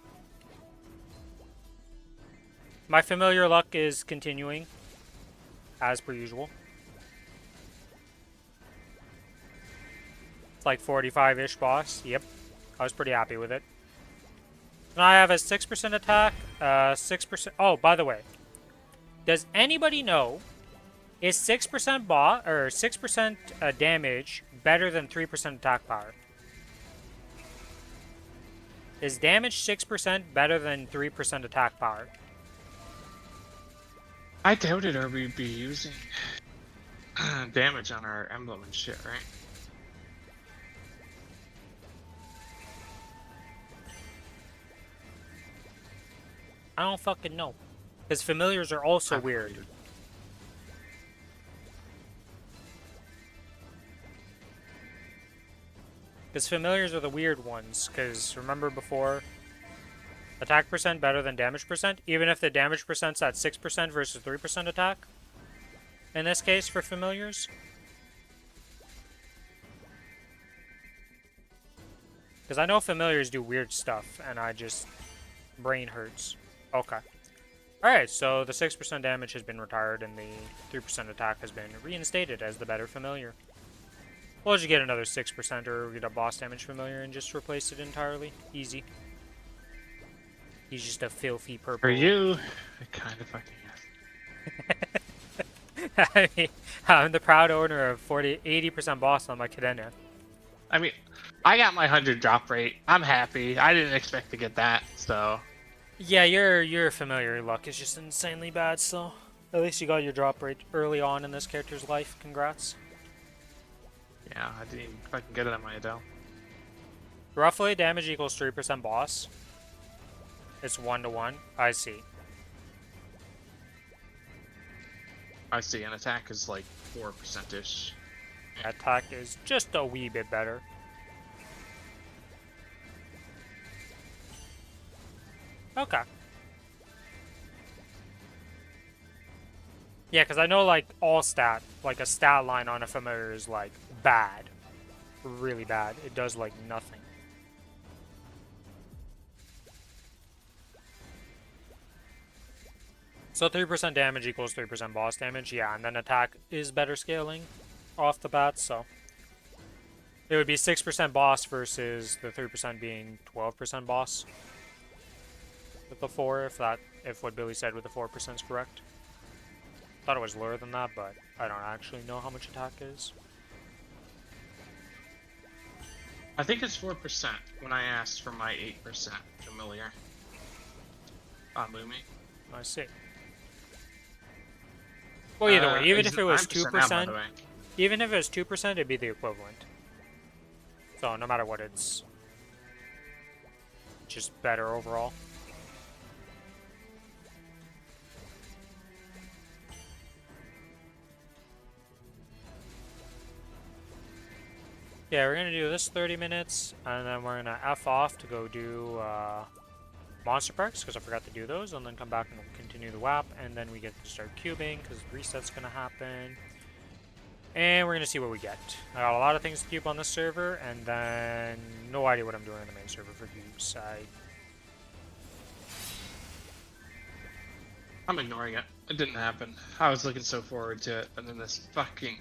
My familiar luck is continuing as per usual. It's like 45-ish boss. Yep. I was pretty happy with it. And I have a 6% attack, 6%. Oh, by the way. Does anybody know, is 6% bot or 6% damage better than 3% attack power? Is damage 6% better than 3% attack power? I doubt it, or we'd be using damage on our emblem and shit, right? I don't fucking know. Because familiars are also weird. Because familiars are the weird ones. Because remember before, attack percent better than damage percent, even if the damage percent's at 6% versus 3% attack. In this case, for familiars. Because I know familiars do weird stuff, and I just... brain hurts. Okay. Alright, so the 6% damage has been retired, and the 3% attack has been reinstated as the better familiar. We'll just get another 6% or get a boss damage familiar and just replace it entirely. Easy. He's just a filthy purple. For you, I kind of fucking yes. I mean, I'm the proud owner of 80% boss on my Cadena. I mean, I got my 100 drop rate. I'm happy. I didn't expect to get that, so... Yeah, your familiar luck is just insanely bad, so... At least you got your drop rate early on in this character's life. Congrats. Yeah, I didn't even fucking get it on my Adele. Roughly, damage equals 3% boss. It's 1-to-1. I see. I see, an attack is like 4%-ish. Attack is just a wee bit better. Okay. Yeah, because I know, like, all stat, like, a stat line on a familiar is, like, bad. Really bad. It does, like, nothing. So 3% damage equals 3% boss damage, yeah, and then attack is better scaling off the bat, so... It would be 6% boss versus the 3% being 12% boss. With the 4, if what Billy said with the 4% is correct. Thought it was lower than that, but I don't actually know how much attack is. I think it's 4% when I asked for my 8% familiar. On Lumi. I see. Well, either way, even if it was 2%, even if it was 2%, it'd be the equivalent. So no matter what, it's just better overall. Yeah, we're gonna do this 30 minutes, and then we're gonna F off to go do monster parks, because I forgot to do those, and then come back and we'll continue the WAP, and then we get to start cubing, because reset's gonna happen. And we're gonna see what we get. I got a lot of things to cube on this server, and then no idea what I'm doing on the main server for cubes. I'm ignoring it. It didn't happen. I was looking so forward to it, and then this fucking...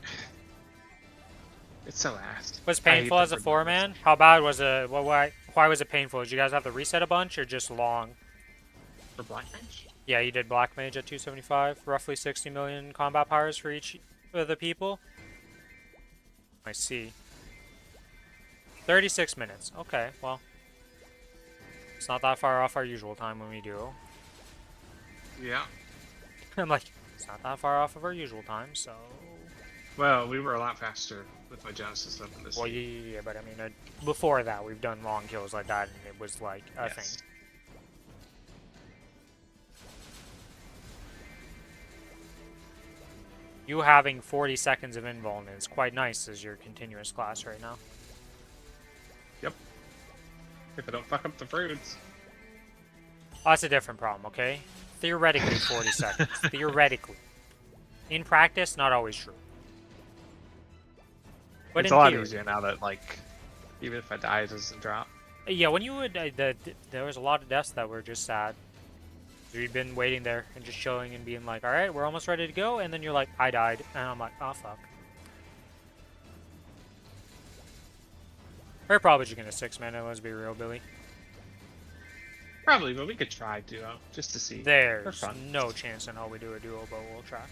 It's so ass. Was painful as a 4-man? How bad was it? Why was it painful? Did you guys have to reset a bunch, or just long? For Black Mage? Yeah, you did Black Mage at 275. Roughly 60 million combat powers for each of the people. I see. 36 minutes. Okay, well. It's not that far off our usual time when we do. Yeah. I'm like, it's not that far off of our usual time, so... Well, we were a lot faster with my Genesis up in this. Well, yeah, but I mean, before that, we've done long kills like that, and it was like a thing. You having 40 seconds of invuln is quite nice as your continuous class right now. Yep. If I don't fuck up the fruits. Oh, that's a different problem, okay? Theoretically, 40 seconds. Theoretically. In practice, not always true. But it's in a lot theory, easier now that, like, even if I die, it doesn't drop. Yeah, when you would, there was a lot of deaths that were just sad. So you'd been waiting there and just chilling and being like, alright, we're almost ready to go, and then you're like, I died. And I'm like, oh, fuck. We're probably just gonna 6-man it, let's be real, Billy. Probably, but we could try duo, just to see. There's no chance in hell we do a duo, but we'll try.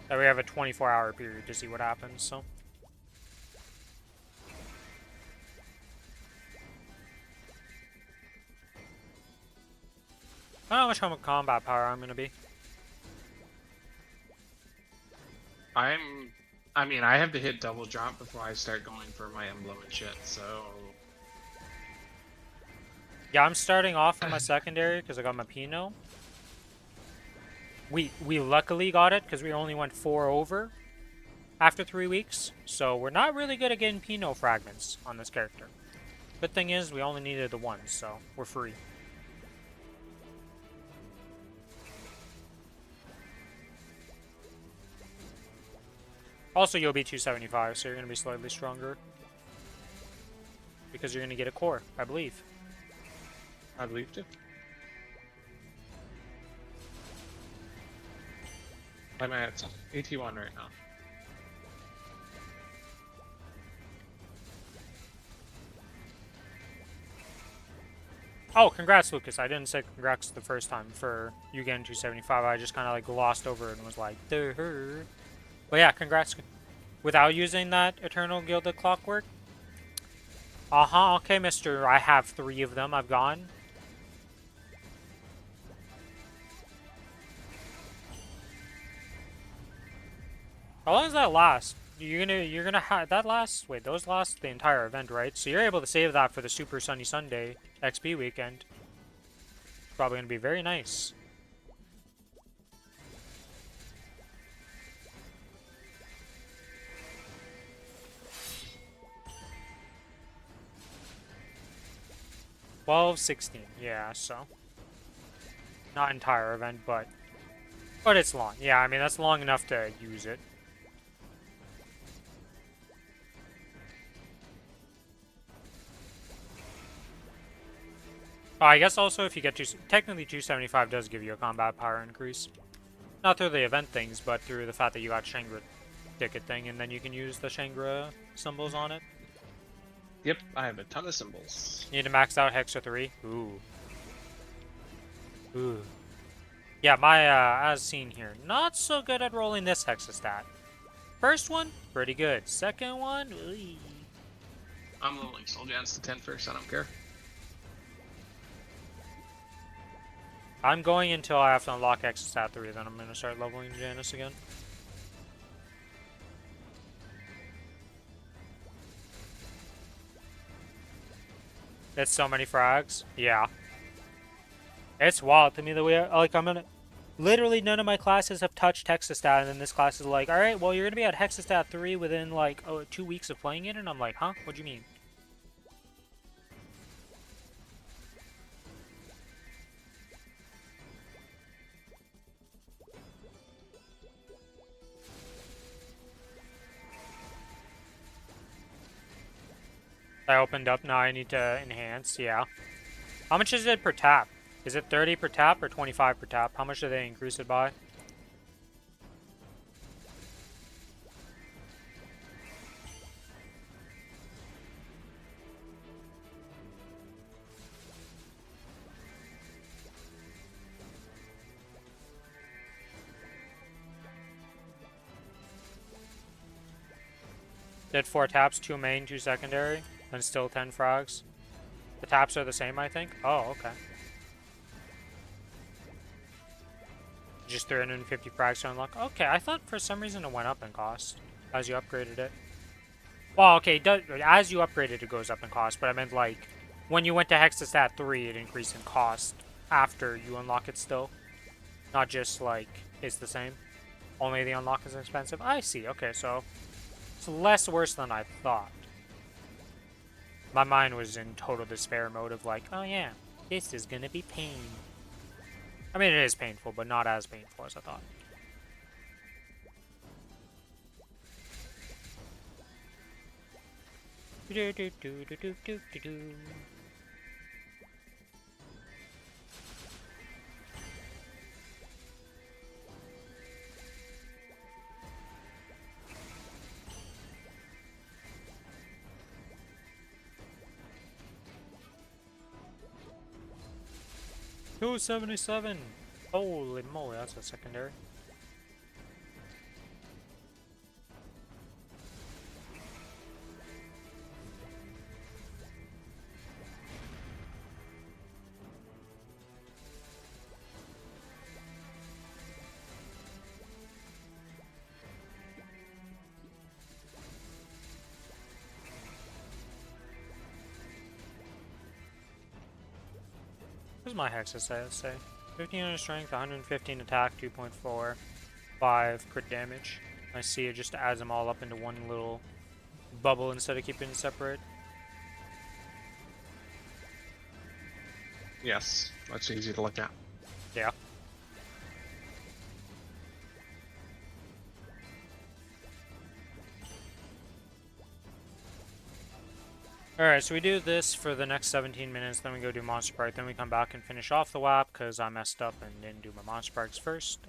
That we have a 24-hour period to see what happens, so. I don't know how much combat power I'm gonna be. I mean, I have to hit double drop before I start going for my emblem and shit, so... Yeah, I'm starting off with my secondary because I got my Pinot. We luckily got it because we only went 4 over after 3 weeks, so we're not really good at getting Pinot fragments on this character. Good thing is we only needed the 1, so we're free. Also, you'll be 275, so you're going to be slightly stronger. Because you're going to get a core, I believe. I believe too. I'm at 81 right now. Oh, congrats, Lucas. I didn't say congrats the first time for you getting 275. I just kind of like glossed over it and was like, duh. But yeah, congrats. Without using that Eternal Gilded Clockwork. Okay, mister. I have 3 of them. I've gone. How long does that last? You're gonna have that lasts. Wait, those last the entire event, right? So you're able to save that for the Super Sunny Sunday XP weekend. It's probably gonna be very nice. $12.16, yeah, so not entire event, but it's long. Yeah, I mean that's long enough to use it. Oh, I guess also if you get technically 275 does give you a combat power increase. Not through the event things, but through the fact that you got Shangra ticket thing, and then you can use the Shangra symbols on it. Yep, I have a ton of symbols. You need to max out Hexa 3. Ooh. Yeah, my, as seen here, not so good at rolling this Hexa stat. First one, pretty good. Second one, ooh. I'm rolling Soul Jans to 10 first, I don't care. I'm going until I have to unlock Hexa stat 3, then I'm going to start leveling Janus again. It's so many frags. Yeah. It's wild to me the way, like, I'm gonna... Literally none of my classes have touched Hexastat, and then this class is like, alright, well, you're gonna be at Hexastat 3 within, like, 2 weeks of playing it, and I'm like, huh? What do you mean? I opened up, now I need to enhance, yeah. How much is it per tap? Is it 30 per tap or 25 per tap? How much do they increase it by? Did 4 taps, 2 main, 2 secondary, and still 10 frogs. The taps are the same, I think? Oh, okay. Just 350 frags to unlock. Okay, I thought for some reason it went up in cost as you upgraded it. Well, okay, as you upgrade it, it goes up in cost, but I meant like when you went to Hexastat 3, it increased in cost after you unlock it still. Not just like it's the same. Only the unlock is expensive. I see, okay, so it's less worse than I thought. My mind was in total despair mode of like, oh yeah, this is gonna be pain. I mean, it is painful, but not as painful as I thought. Do do do do do do do do. $277. Holy moly, that's a secondary. What does my Hexastat say? 1500 strength, 115 attack, 2.4, 5 crit damage. I see it just adds them all up into one little bubble instead of keeping it separate. Yes, that's easy to look at. Yeah. Alright, so we do this for the next 17 minutes, then we go do Monster Park, then we come back and finish off the WAP, because I messed up and didn't do my Monster Parks first.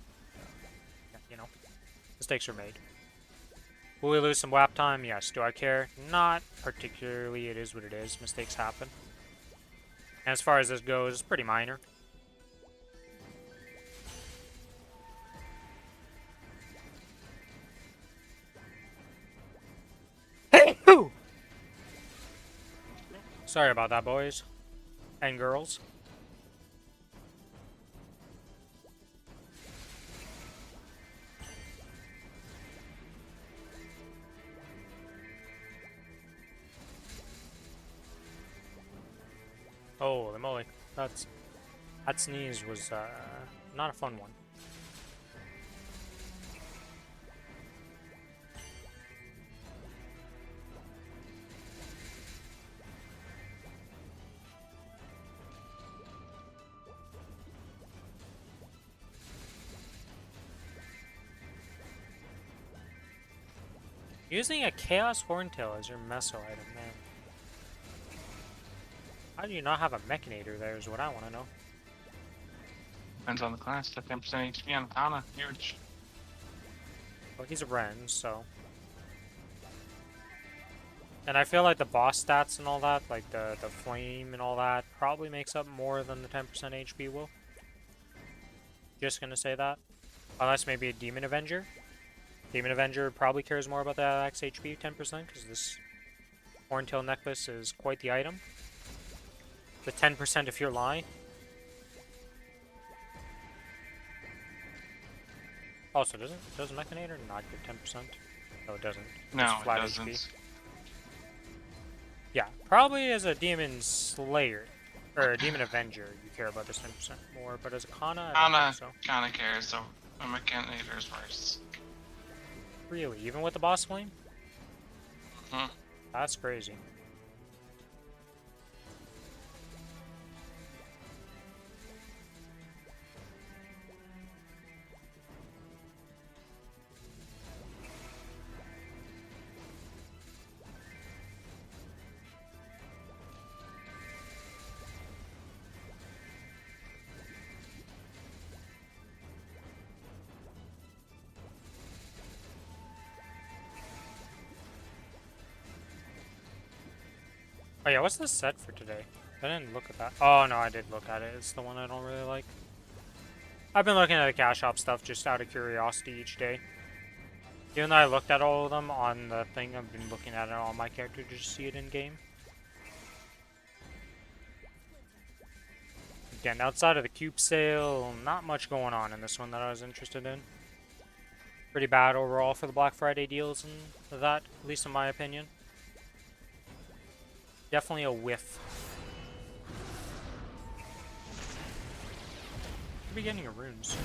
You know, mistakes are made. Will we lose some WAP time? Yes. Do I care? Not particularly. It is what it is. Mistakes happen. And as far as this goes, it's pretty minor. Hey! Who? Sorry about that, boys. And girls. Holy moly. That sneeze was, not a fun one. Using a Chaos Horntail as your meso item, man. How do you not have a Mechanator there is what I want to know. Depends on the class. That 10% HP on Kana, huge. Well, he's a Ren, so... And I feel like the boss stats and all that, like the flame and all that, probably makes up more than the 10% HP will. Just gonna say that. Unless maybe a Demon Avenger. Demon Avenger probably cares more about the max HP 10%, because this Horntail necklace is quite the item. The 10% if you're lying. Also, does Mechanator not give 10%? No, it doesn't. No, it's flat it doesn't. HP. Yeah, probably as a Demon Slayer, or a Demon Avenger, you care about this 10% more, but as a Kana, I don't think so. Kana cares, so a Mechanator is worse. Really? Even with the boss flame? Mm-hmm. That's crazy. Oh yeah, what's the set for today? I didn't look at that. Oh no, I did look at it. It's the one I don't really like. I've been looking at the cash shop stuff just out of curiosity each day. Even though I looked at all of them on the thing, I've been looking at it on my character to just see it in game. Again, outside of the cube sale, not much going on in this one that I was interested in. Pretty bad overall for the Black Friday deals and that, at least in my opinion. Definitely a whiff. Beginning of runes.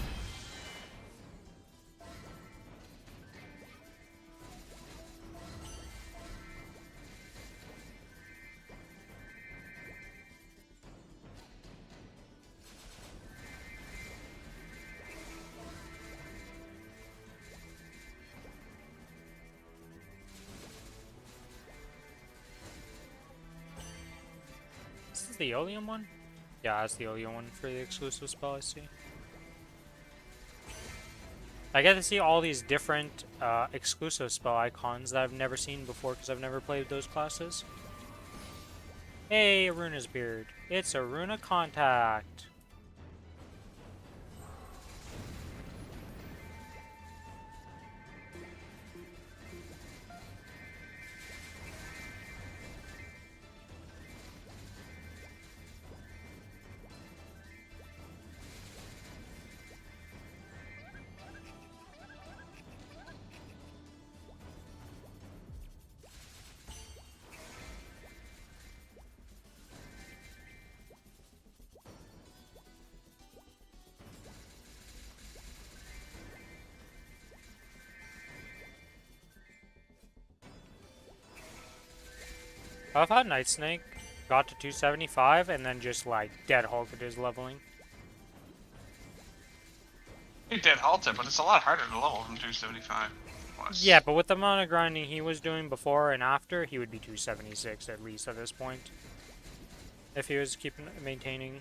This is the Oleum one? Yeah, that's the Oleum one for the exclusive spell, I see. I get to see all these different exclusive spell icons that I've never seen before because I've never played those classes. Hey, Aruna's beard. It's Aruna Contact. I thought Night Snake got to 275 and then just like dead halted his leveling. He did halt it, but it's a lot harder to level from 275 plus. Yeah, but with the amount of grinding he was doing before and after, he would be 276 at least at this point. If he was maintaining.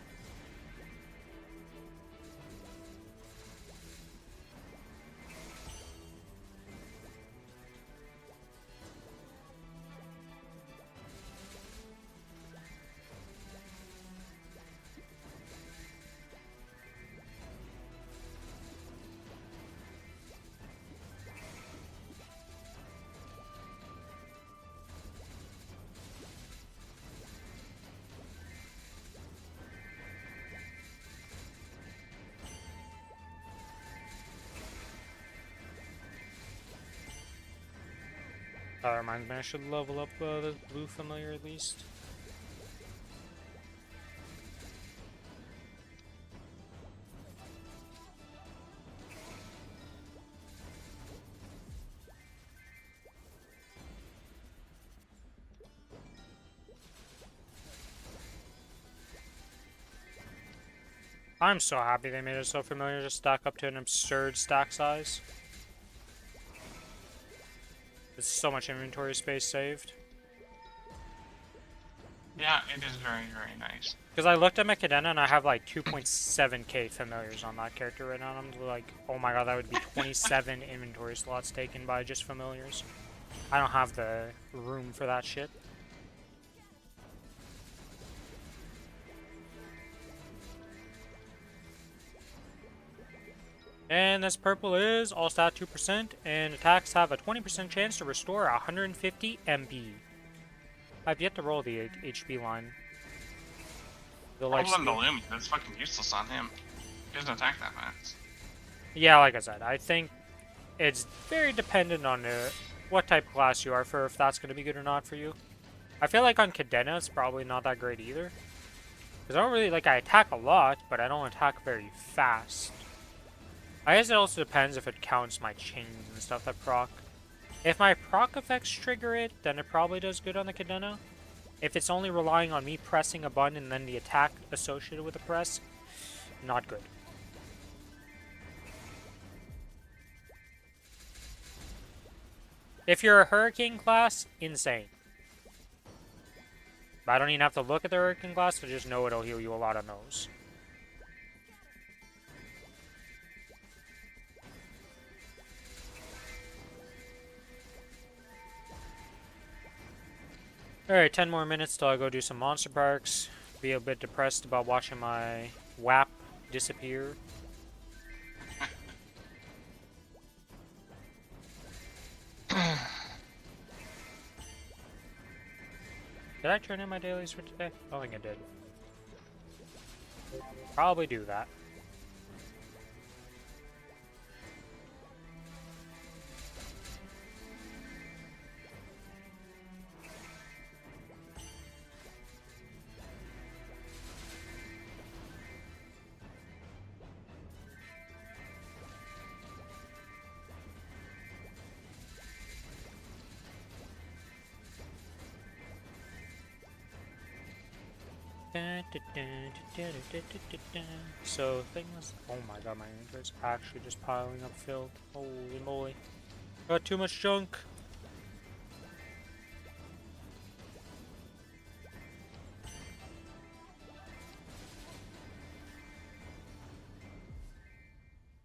That reminds me, I should level up the blue familiar at least. I'm so happy they made it so familiar to stack up to an absurd stack size. There's so much inventory space saved. Yeah, it is very, very nice. Because I looked at my Cadena and I have like 2.7k familiars on that character right now, and I'm like, oh my god, that would be 27 inventory slots taken by just familiars. I don't have the room for that shit. And this purple is all stat 2%, and attacks have a 20% chance to restore 150 MP. I've yet to roll the HP line. The Other than the Loom, that's fucking useless on him. He doesn't attack that fast. Yeah, like I said, I think it's very dependent on what type of class you are for if that's going to be good or not for you. I feel like on Cadena, it's probably not that great either. Because I don't really, I attack a lot, but I don't attack very fast. I guess it also depends if it counts my chains and stuff that proc. If my proc effects trigger it, then it probably does good on the Cadena. If it's only relying on me pressing a button and then the attack associated with the press, not good. If you're a Hurricane class, insane. But I don't even have to look at the Hurricane class to just know it'll heal you a lot on those. Alright, 10 more minutes till I go do some monster parks. Be a bit depressed about watching my WAP disappear. Did I turn in my dailies for today? I don't think I did. Probably do that. So things. Oh my god, my inventory's actually just piling up filled. Holy moly. Got too much junk.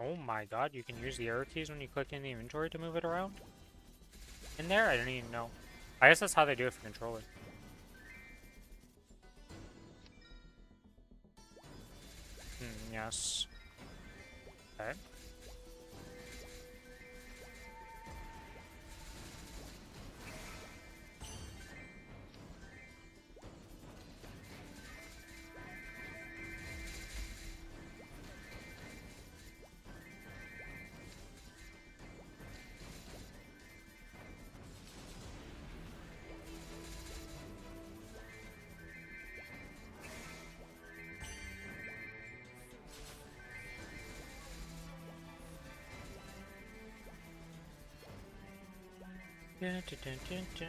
Oh my god, you can use the arrow keys when you click in the inventory to move it around? In there? I didn't even know. I guess that's how they do it for controller. Yes. Okay. Dun, dun, dun, dun, dun.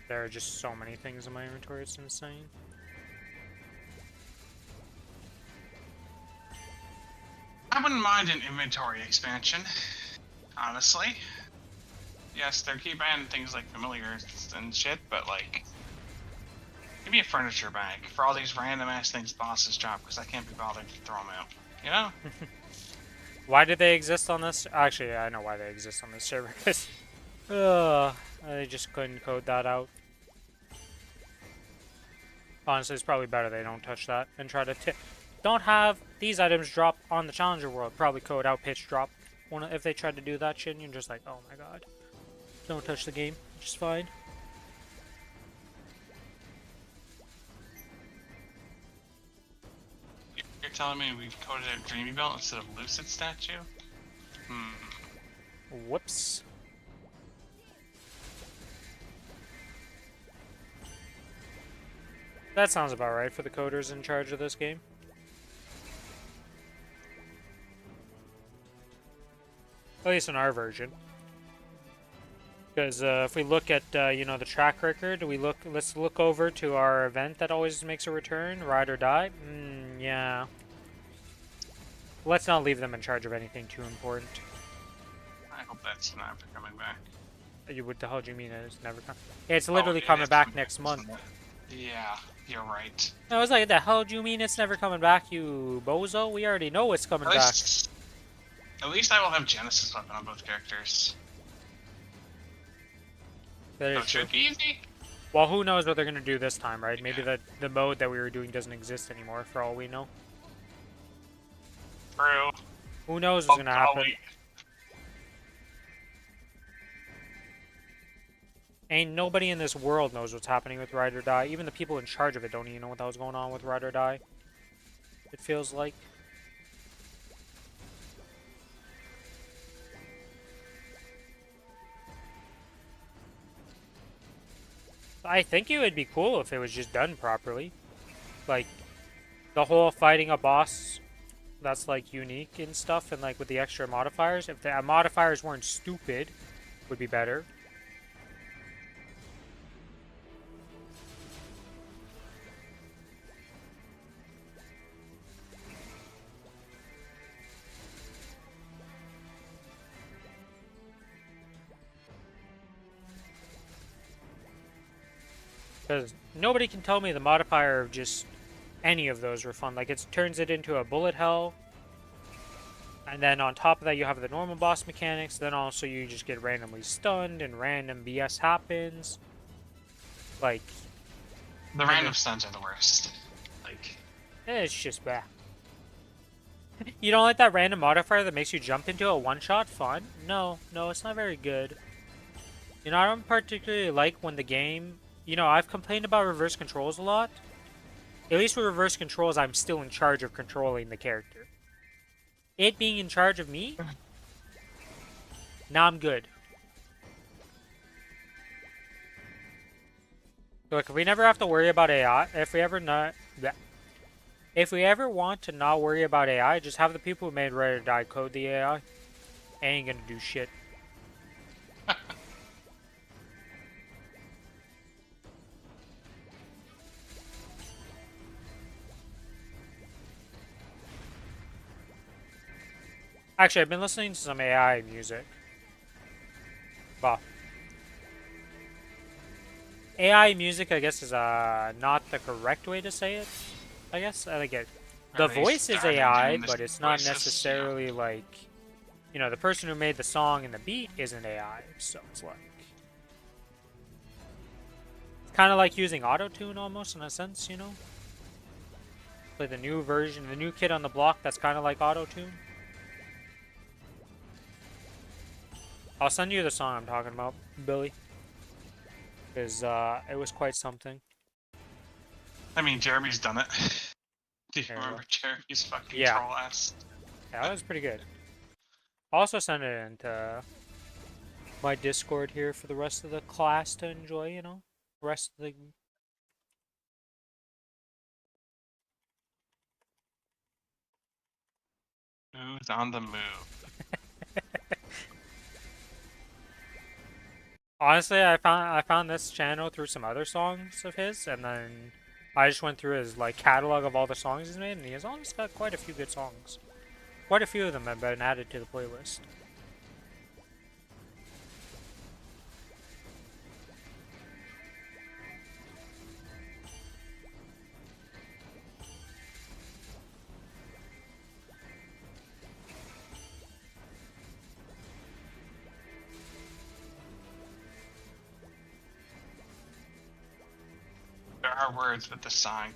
There are just so many things in my inventory, it's insane. I wouldn't mind an inventory expansion, honestly. Yes, they're keep adding things like familiars and shit, but like, give me a furniture bag for all these random ass things bosses drop, because I can't be bothered to throw them out. You know? Why do they exist on this? Actually, I know why they exist on this server, because I just couldn't code that out. Honestly, it's probably better they don't touch that and try to don't have these items drop on the Challenger world. Probably code out pitch drop. If they tried to do that shit, and you're just like, oh my god. Don't touch the game, which is fine. You're telling me we've coded out Dreamy Belt instead of Lucid Statue? Whoops. That sounds about right for the coders in charge of this game. At least in our version. Because if we look at you know, the track record, let's look over to our event that always makes a return, Ride or Die. Yeah. Let's not leave them in charge of anything too important. I hope that's not coming back. What the hell do you mean it's never coming? Yeah, it's literally coming back next month. Yeah, you're right. I was like, the hell do you mean it's never coming back, you bozo? We already know it's coming back. At least I will have Genesis weapon on both characters. That So is it true. should be easy. Well, who knows what they're gonna do this time, right? Maybe the mode that we were doing doesn't exist anymore, for all we know. True. Who knows what's gonna happen? Ain't nobody in this world knows what's happening with Ride or Die. Even the people in charge of it don't even know what the hell's going on with Ride or Die. It feels like. I think it would be cool if it was just done properly. Like, the whole fighting a boss that's, like, unique and stuff, and, like, with the extra modifiers. If the modifiers weren't stupid, would be better. Because nobody can tell me the modifier of just any of those were fun. Like, it turns it into a bullet hell. And then on top of that, you have the normal boss mechanics. Then also you just get randomly stunned and random BS happens. Like... The random stuns are the worst. Like... it's just bad. You don't like that random modifier that makes you jump into a one-shot fun? No, no, it's not very good. You know, I don't particularly like when the game... You know, I've complained about reverse controls a lot. At least with reverse controls, I'm still in charge of controlling the character. It being in charge of me? Now I'm good. Look, if we never have to worry about AI, if we ever want to not worry about AI, just have the people who made Ready or Die code the AI. Ain't gonna do shit. Actually, I've been listening to some AI music. Well, AI music, I guess, is not the correct way to say it. I guess I get the They voice is started AI, doing this but it's not voices, necessarily like, you know, the person who made the song and the beat isn't AI. So it's like kind of like using auto-tune almost in a sense, you know. Like the new version, the new kid on the block that's kind of like auto-tune. I'll send you the song I'm talking about, Billy. Because it was quite something. I mean, Jeremy's done it. Do you There we remember Jeremy's fucking Yeah. troll ass? Yeah, that was pretty good. I'll also send it into my Discord here for the rest of the class to enjoy, you know? Rest of the... Who's on the move? Honestly, I found this channel through some other songs of his, and then I just went through his like catalog of all the songs he's made, and he has honestly got quite a few good songs. Quite a few of them have been added to the playlist. There are words with the song.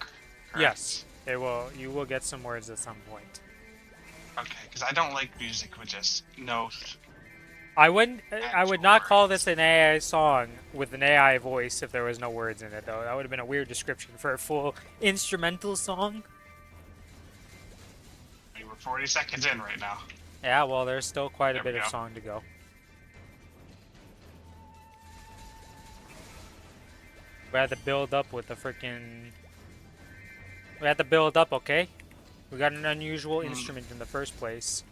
Correct? Yes, it will. You will get some words at some point. Okay, because I don't like music with just no. I would Actual not call words. this an AI song with an AI voice if there was no words in it, though. That would have been a weird description for a full instrumental song. We're 40 seconds in right now. Yeah, well, there's still quite a There we bit of go. song to go. We had to build up with the freaking... We had to build up, okay? We got an unusual instrument in the first place.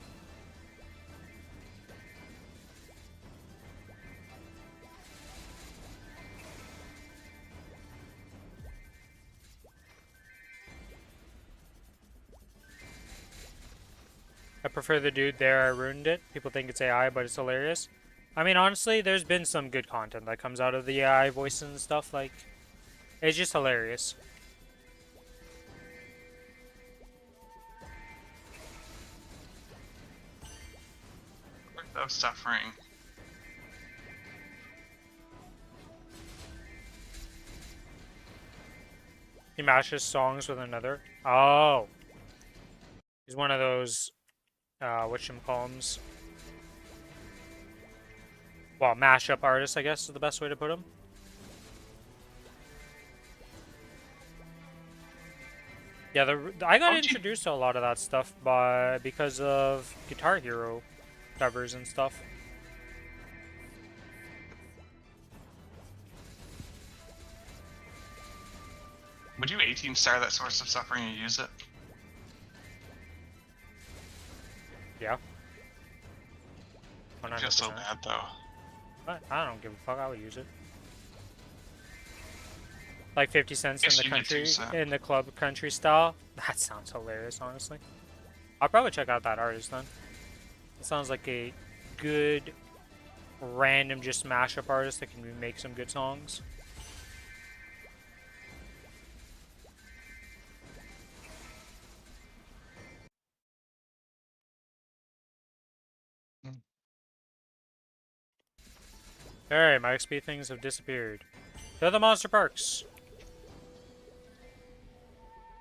I prefer the dude there, I ruined it. People think it's AI, but it's hilarious. I mean, honestly, there's been some good content that comes out of the AI voices and stuff, like... It's just hilarious. Of suffering. He mashes songs with another. Oh! He's one of those, whatchamacallums. Well, mashup artists, I guess, is the best way to put him. Yeah, I got introduced to a lot of that stuff because of Guitar Hero covers and stuff. Would you 18 star that source of suffering and use it? Yeah. I feel so bad though. But I don't give a fuck. I would use it. Like 50 cents Guess in the you get country, 2 cents. in the club country style. That sounds hilarious, honestly. I'll probably check out that artist then. It sounds like a good, random, just mashup artist that can make some good songs. Alright, my XP things have disappeared. To the monster parks!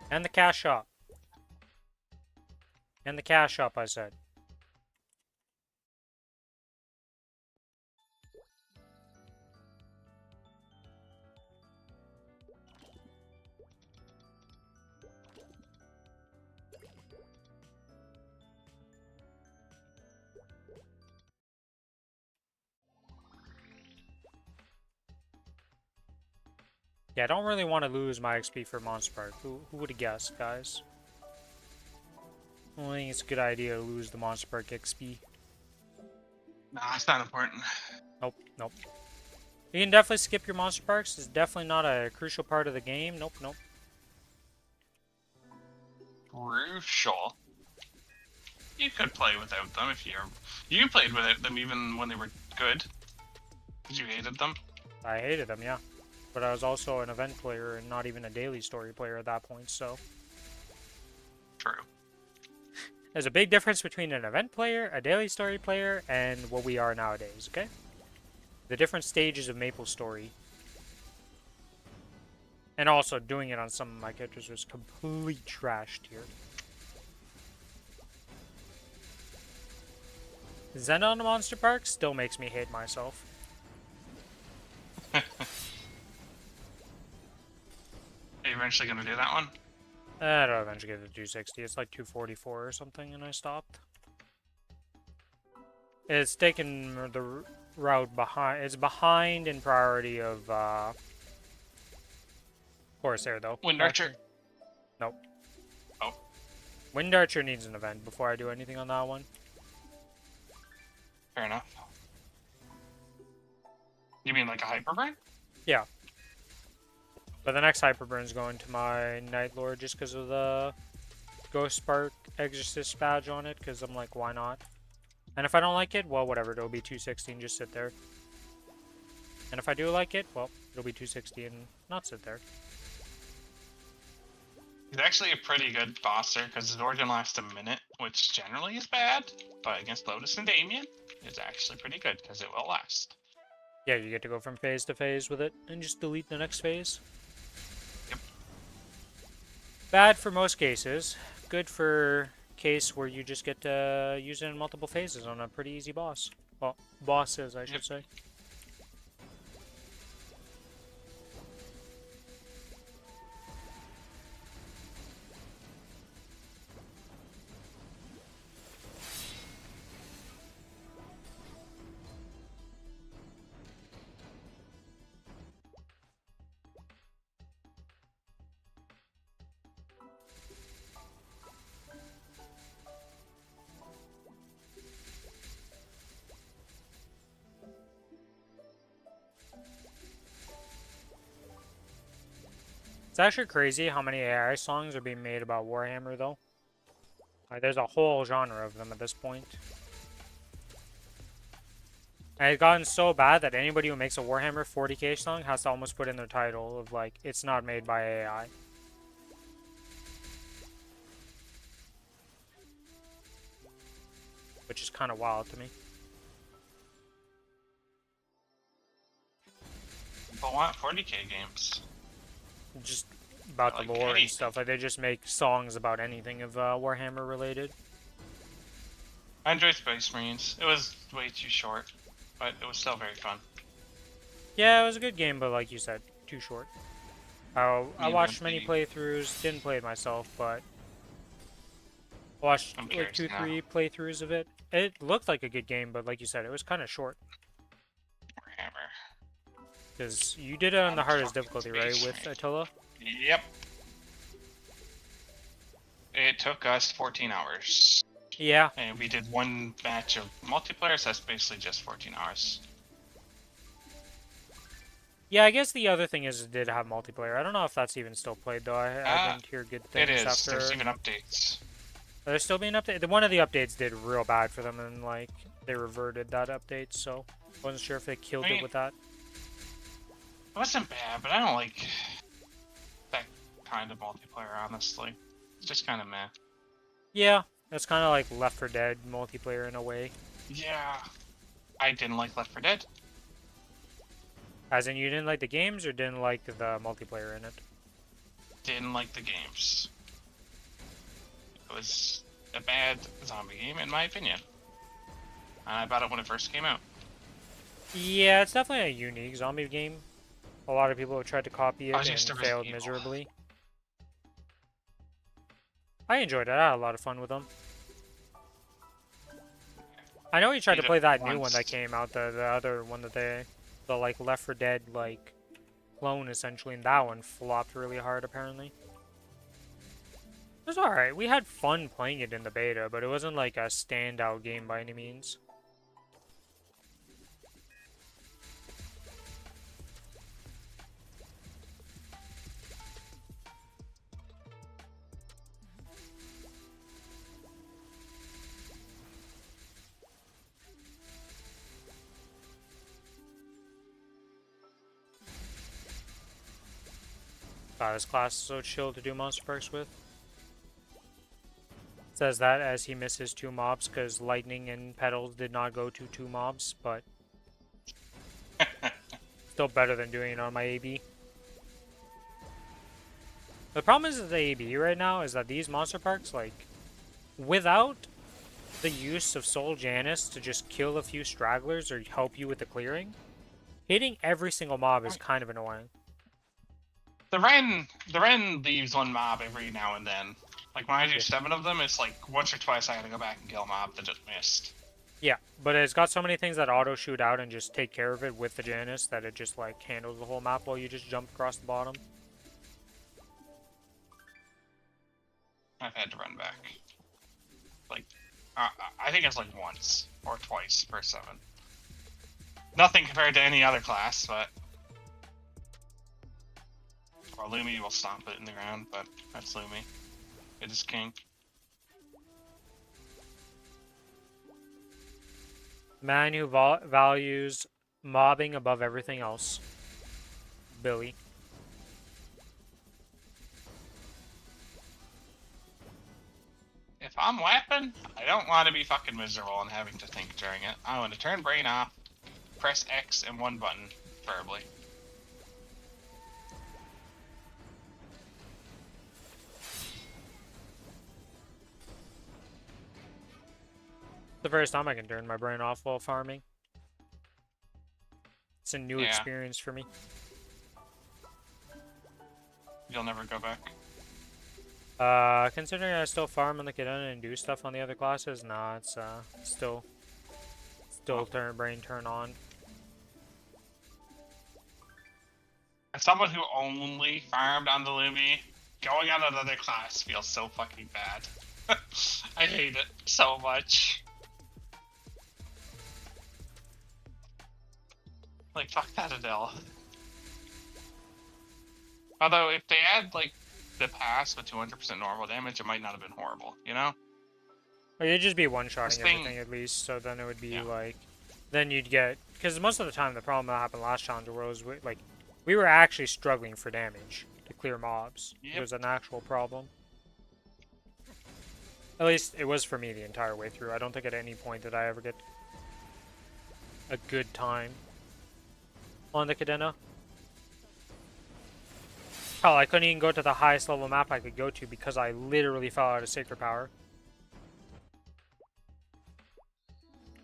And the cash shop. And the cash shop, I said. Yeah, I don't really want to lose my XP for Monster Park. Who would have guessed, guys? I don't think it's a good idea to lose the Monster Park XP. Nah, it's not important. Nope, nope. You can definitely skip your Monster Parks. It's definitely not a crucial part of the game. Nope, nope. Crucial. You could play without them if you played without them even when they were good. Because you hated them. I hated them, yeah. But I was also an event player and not even a daily story player at that point, so... True. There's a big difference between an event player, a daily story player, and what we are nowadays, okay? The different stages of Maplestory. And also, doing it on some of my characters was complete trash tier. Zen on the Monster Park still makes me hate myself. Are you eventually gonna do that one? I'll eventually get to 260. It's like 244 or something, and I stopped. It's taken the route behind. It's behind in priority of Corsair, though. Wind Archer. Nope. Oh. Wind Archer needs an event before I do anything on that one. Fair enough. You mean like a Hyperburn? Yeah. But the next Hyperburn's going to my Night Lord just because of the Ghost Spark Exorcist badge on it, because I'm like, why not? And if I don't like it, well, whatever, it'll be 260 and just sit there. And if I do like it, well, it'll be 260 and not sit there. He's actually a pretty good bosser because his origin lasts a minute, which generally is bad, but against Lotus and Damien, it's actually pretty good because it will last. Yeah, you get to go from phase to phase with it and just delete the next phase. Yep. Bad for most cases. Good for case where you just get to use it in multiple phases on a pretty easy boss. Well, bosses, I should say. It's actually crazy how many AI songs are being made about Warhammer, though. Like, there's a whole genre of them at this point. And it's gotten so bad that anybody who makes a Warhammer 40k song has to almost put in their title of, like, it's not made by AI. Which is kind of wild to me. But why 40k games? Just about Like the lore anything. and stuff. Like, they just make songs about anything of Warhammer related. I enjoyed Space Marines. It was way too short, but it was still very fun. Yeah, it was a good game, but like you said, too short. I Yeah, watched many maybe. playthroughs, didn't play it myself, but watched I'm like curious 2, now. 3 playthroughs of it. It looked like a good game, but like you said, it was kind of short. Warhammer. Because you did it on the hardest Fucking difficulty, right, Space with Marine. Attila? Yep. It took us 14 hours. Yeah. And we did one match of multiplayer, so that's basically just 14 hours. Yeah, I guess the other thing is it did have multiplayer. I don't know if that's even still played, though. I didn't hear good things It is. after... There's even updates. Are there still being updated? One of the updates did real bad for them, and like they reverted that update, so wasn't sure if they killed it with that. It wasn't bad, but I don't like that kind of multiplayer, honestly. It's just kind of meh. Yeah, that's kind of like Left 4 Dead multiplayer in a way. Yeah. I didn't like Left 4 Dead. As in, you didn't like the games or didn't like the multiplayer in it? Didn't like the games. It was a bad zombie game, in my opinion. And I bought it when it first came out. Yeah, it's definitely a unique zombie game. A lot of people have tried to copy it I was used to and Resident failed Evil. miserably. I enjoyed it. I had a lot of fun with them. I know you tried to Beat it play that new one once. that came out, the other one that the like Left 4 Dead like clone essentially, and that one flopped really hard apparently. It was alright. We had fun playing it in the beta, but it wasn't like a standout game by any means. God, this class is so chill to do monster perks with. Says that as he misses 2 mobs because lightning and petals did not go to 2 mobs, but still better than doing it on my AB. The problem is with the AB right now is that these monster parks, like, without the use of Soul Janus to just kill a few stragglers or help you with the clearing, hitting every single mob is kind of annoying. The Ren leaves one mob every now and then. Like when I do 7 of them, it's like once or twice I gotta go back and kill a mob that just missed. Yeah, but it's got so many things that auto shoot out and just take care of it with the Janus that it just like handles the whole map while you just jump across the bottom. I've had to run back. Like, I think it's like once or twice per 7. Nothing compared to any other class, but... Or Lumi will stomp it in the ground, but that's Lumi. It is king. Man who values mobbing above everything else. Billy. If I'm weapon, I don't want to be fucking miserable and having to think during it. I want to turn brain off, press X and 1 button, preferably. The first time I can turn my brain off while farming. It's a new experience for me. You'll never go back? Considering I still farm on the Cadena and do stuff on the other classes, nah, it's still turn on. As someone who only farmed on the Lumi, going on another class feels so fucking bad. I hate it so much. Like, fuck that Adele. Although, if they had, like, the pass with 200% normal damage, it might not have been horrible, you know? Or you'd just be one-shotting everything at least, so then it would be like... Then you'd get... Because most of the time, the problem that happened last Challenger was, like, we were actually struggling for damage to clear mobs. Yep. It was an actual problem. At least, it was for me the entire way through. I don't think at any point did I ever get a good time on the Cadena. Hell, I couldn't even go to the highest level map I could go to because I literally fell out of Sacred Power.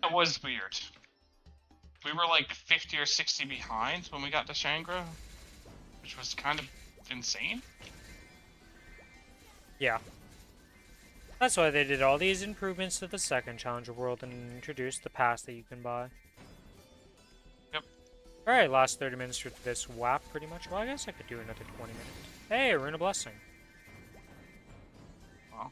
It was weird. We were like 50 or 60 behind when we got to Shangra, which was kind of insane. Yeah. That's why they did all these improvements to the second Challenger World and introduced the pass that you can buy. Yep. Alright, last 30 minutes for this WAP pretty much. Well, I guess I could do another 20 minutes. Hey, Rune of Blessing. Well.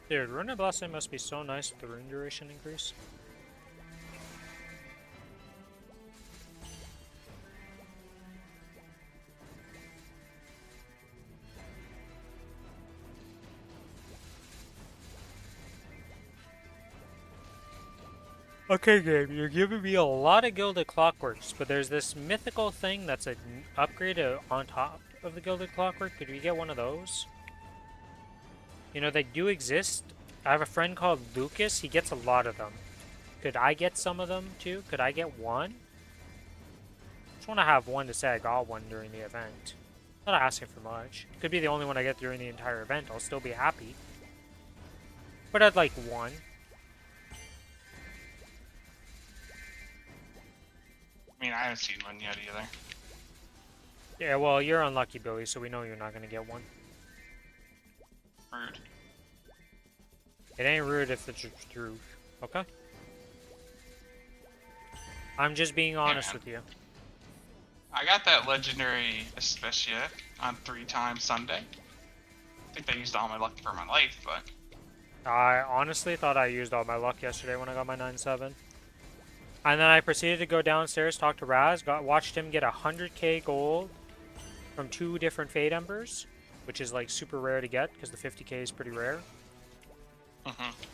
Dude, Rune of Blessing must be so nice with the rune duration increase. Okay, game, you're giving me a lot of Gilded Clockworks, but there's this mythical thing that's an upgrade on top of the Gilded Clockwork. Could we get one of those? You know, they do exist. I have a friend called Lucas. He gets a lot of them. Could I get some of them too? Could I get one? Just want to have one to say I got one during the event. Not asking for much. Could be the only one I get during the entire event. I'll still be happy. But I'd like one. I mean, I haven't seen one yet either. Yeah, well, you're unlucky, Billy, so we know you're not going to get one. Rude. It ain't rude if it's true. Okay? I'm just being honest with you. I got that legendary Especia on 3-time Sunday. I think they used all my luck for my life, but... I honestly thought I used all my luck yesterday when I got my 9-7. And then I proceeded to go downstairs, talk to Raz, watched him get 100k gold from 2 different Fade Embers, which is like super rare to get because the 50k is pretty rare.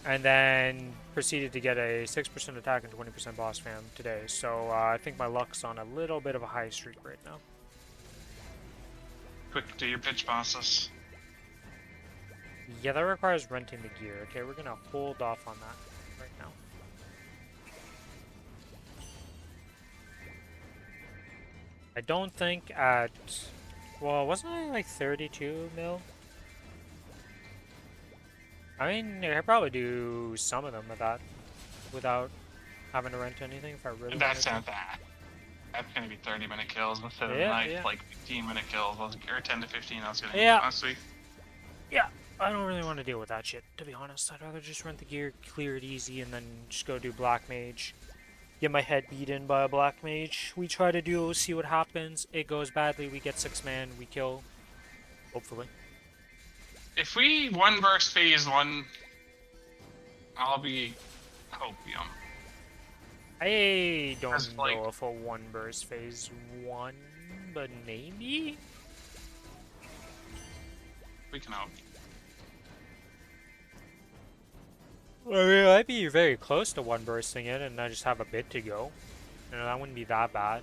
And then proceeded to get a 6% attack and 20% boss fam today. So I think my luck's on a little bit of a high streak right now. Quick, do your pitch bosses. Yeah, that requires renting the gear. Okay, we're gonna hold off on that right now. I don't think at... Well, wasn't I like 32 mil? I mean, I could probably do some of them with that without having to rent anything if I really That's wanted not that. That's gonna be 30-minute kills instead of like 15-minute kills, or 10 to 15 I was gonna use last week. Yeah, I don't really want to deal with that shit, to be honest. I'd rather just rent the gear, clear it easy, and then just go do Black Mage. Get my head beat in by a Black Mage. We try to do, see what happens. It goes badly, we get 6-man, we kill. Hopefully. If we 1 verse phase 1, I'll be Hopium. I don't That's know like... if a 1 burst phase 1, but maybe? We can hope. I mean, I'd be very close to 1 bursting it, and I just have a bit to go. You know, that wouldn't be that bad.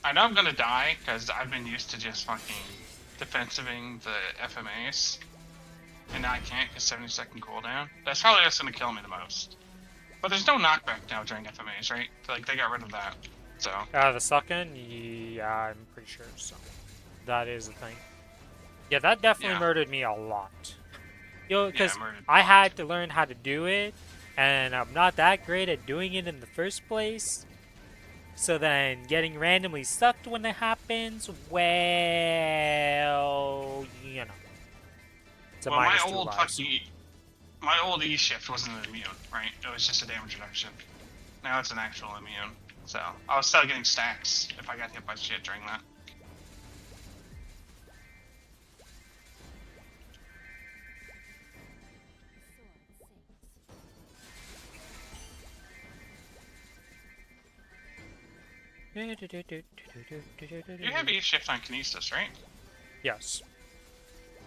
I know I'm gonna die, because I've been used to just fucking defensiving the FMAs. And now I can't, because 70-second cooldown. That's probably what's gonna kill me the most. But there's no knockback now during FMAs, right? Like, they got rid of that, so... The suck-in? Yeah, I'm pretty sure, so... That is a thing. Yeah, that definitely murdered me a lot. Yo, because I had to learn how to do it, and I'm not that great at doing it in the first place. So then, getting randomly sucked when it happens, well, you know. It's a well, minus my 2 old lives. my old E shift wasn't an immune, right? It was just a damage reduction. Now it's an actual immune. So I was still getting stacks if I got hit by shit during that. You have E shift on Kinesis, right? Yes.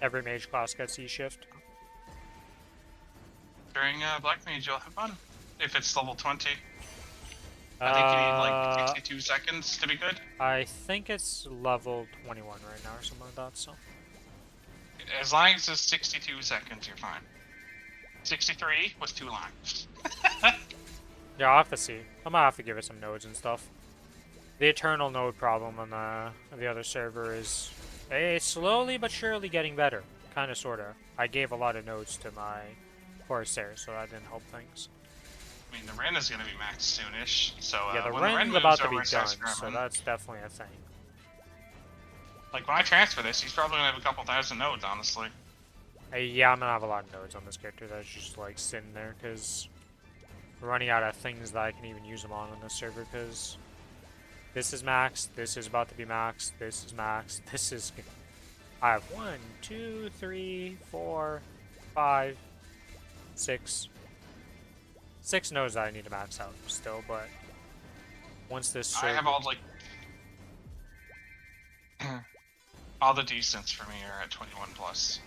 Every mage class gets E shift. During Black Mage, you'll have one. If it's level 20. I think you need like 62 seconds to be good. I think it's level 21 right now or something like that, so. As long as it's 62 seconds, you're fine. 63 was too long. Yeah, I'll have to see. I'm gonna have to give it some nodes and stuff. The eternal node problem on the other server is it's slowly but surely getting better. Kinda sorta. I gave a lot of nodes to my Corsair, so that didn't help things. I mean, the Ren is gonna be maxed soonish, so yeah, the when Ren's the Ren about to be moves done, over, so that's definitely a thing. Like, when I transfer this, he's probably gonna have a couple thousand nodes, honestly. Yeah, I'm gonna have a lot of nodes on this character that's just like sitting there, because we're running out of things that I can even use them on this server, because this is maxed, this is about to be maxed, this is maxed, this is... I have 1, 2, 3, 4, 5, 6. 6 nodes that I need to max out still, but once this server... I have all, like... all the decents for me are at 21 plus.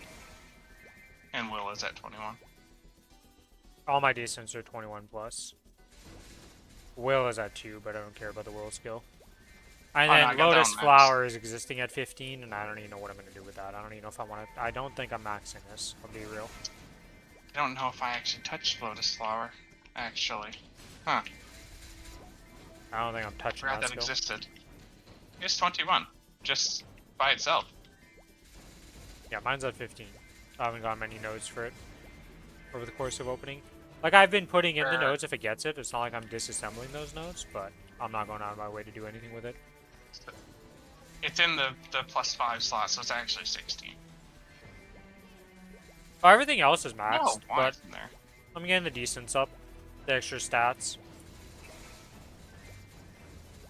And Will is at 21. All my decents are 21 plus. Will is at 2, but I don't care about the Will skill. And Oh, no, then I got that Lotus one maxed. Flower is existing at 15, and I don't even know what I'm gonna do with that. I don't even know if I want to. I don't think I'm maxing this. I'll be real. I don't know if I actually touched Lotus Flower, actually. Huh. I don't think I'm touching Forgot that that skill. existed. It's 21, just by itself. Yeah, mine's at 15. I haven't got many nodes for it over the course of opening. Like, I've been putting in the nodes if it gets it. It's not like I'm disassembling those nodes, but I'm not going out of my way to do anything with it. It's in the +5 slot, so it's actually 16. Oh, everything else is maxed, No, why but is in there? I'm getting the decents up. The extra stats.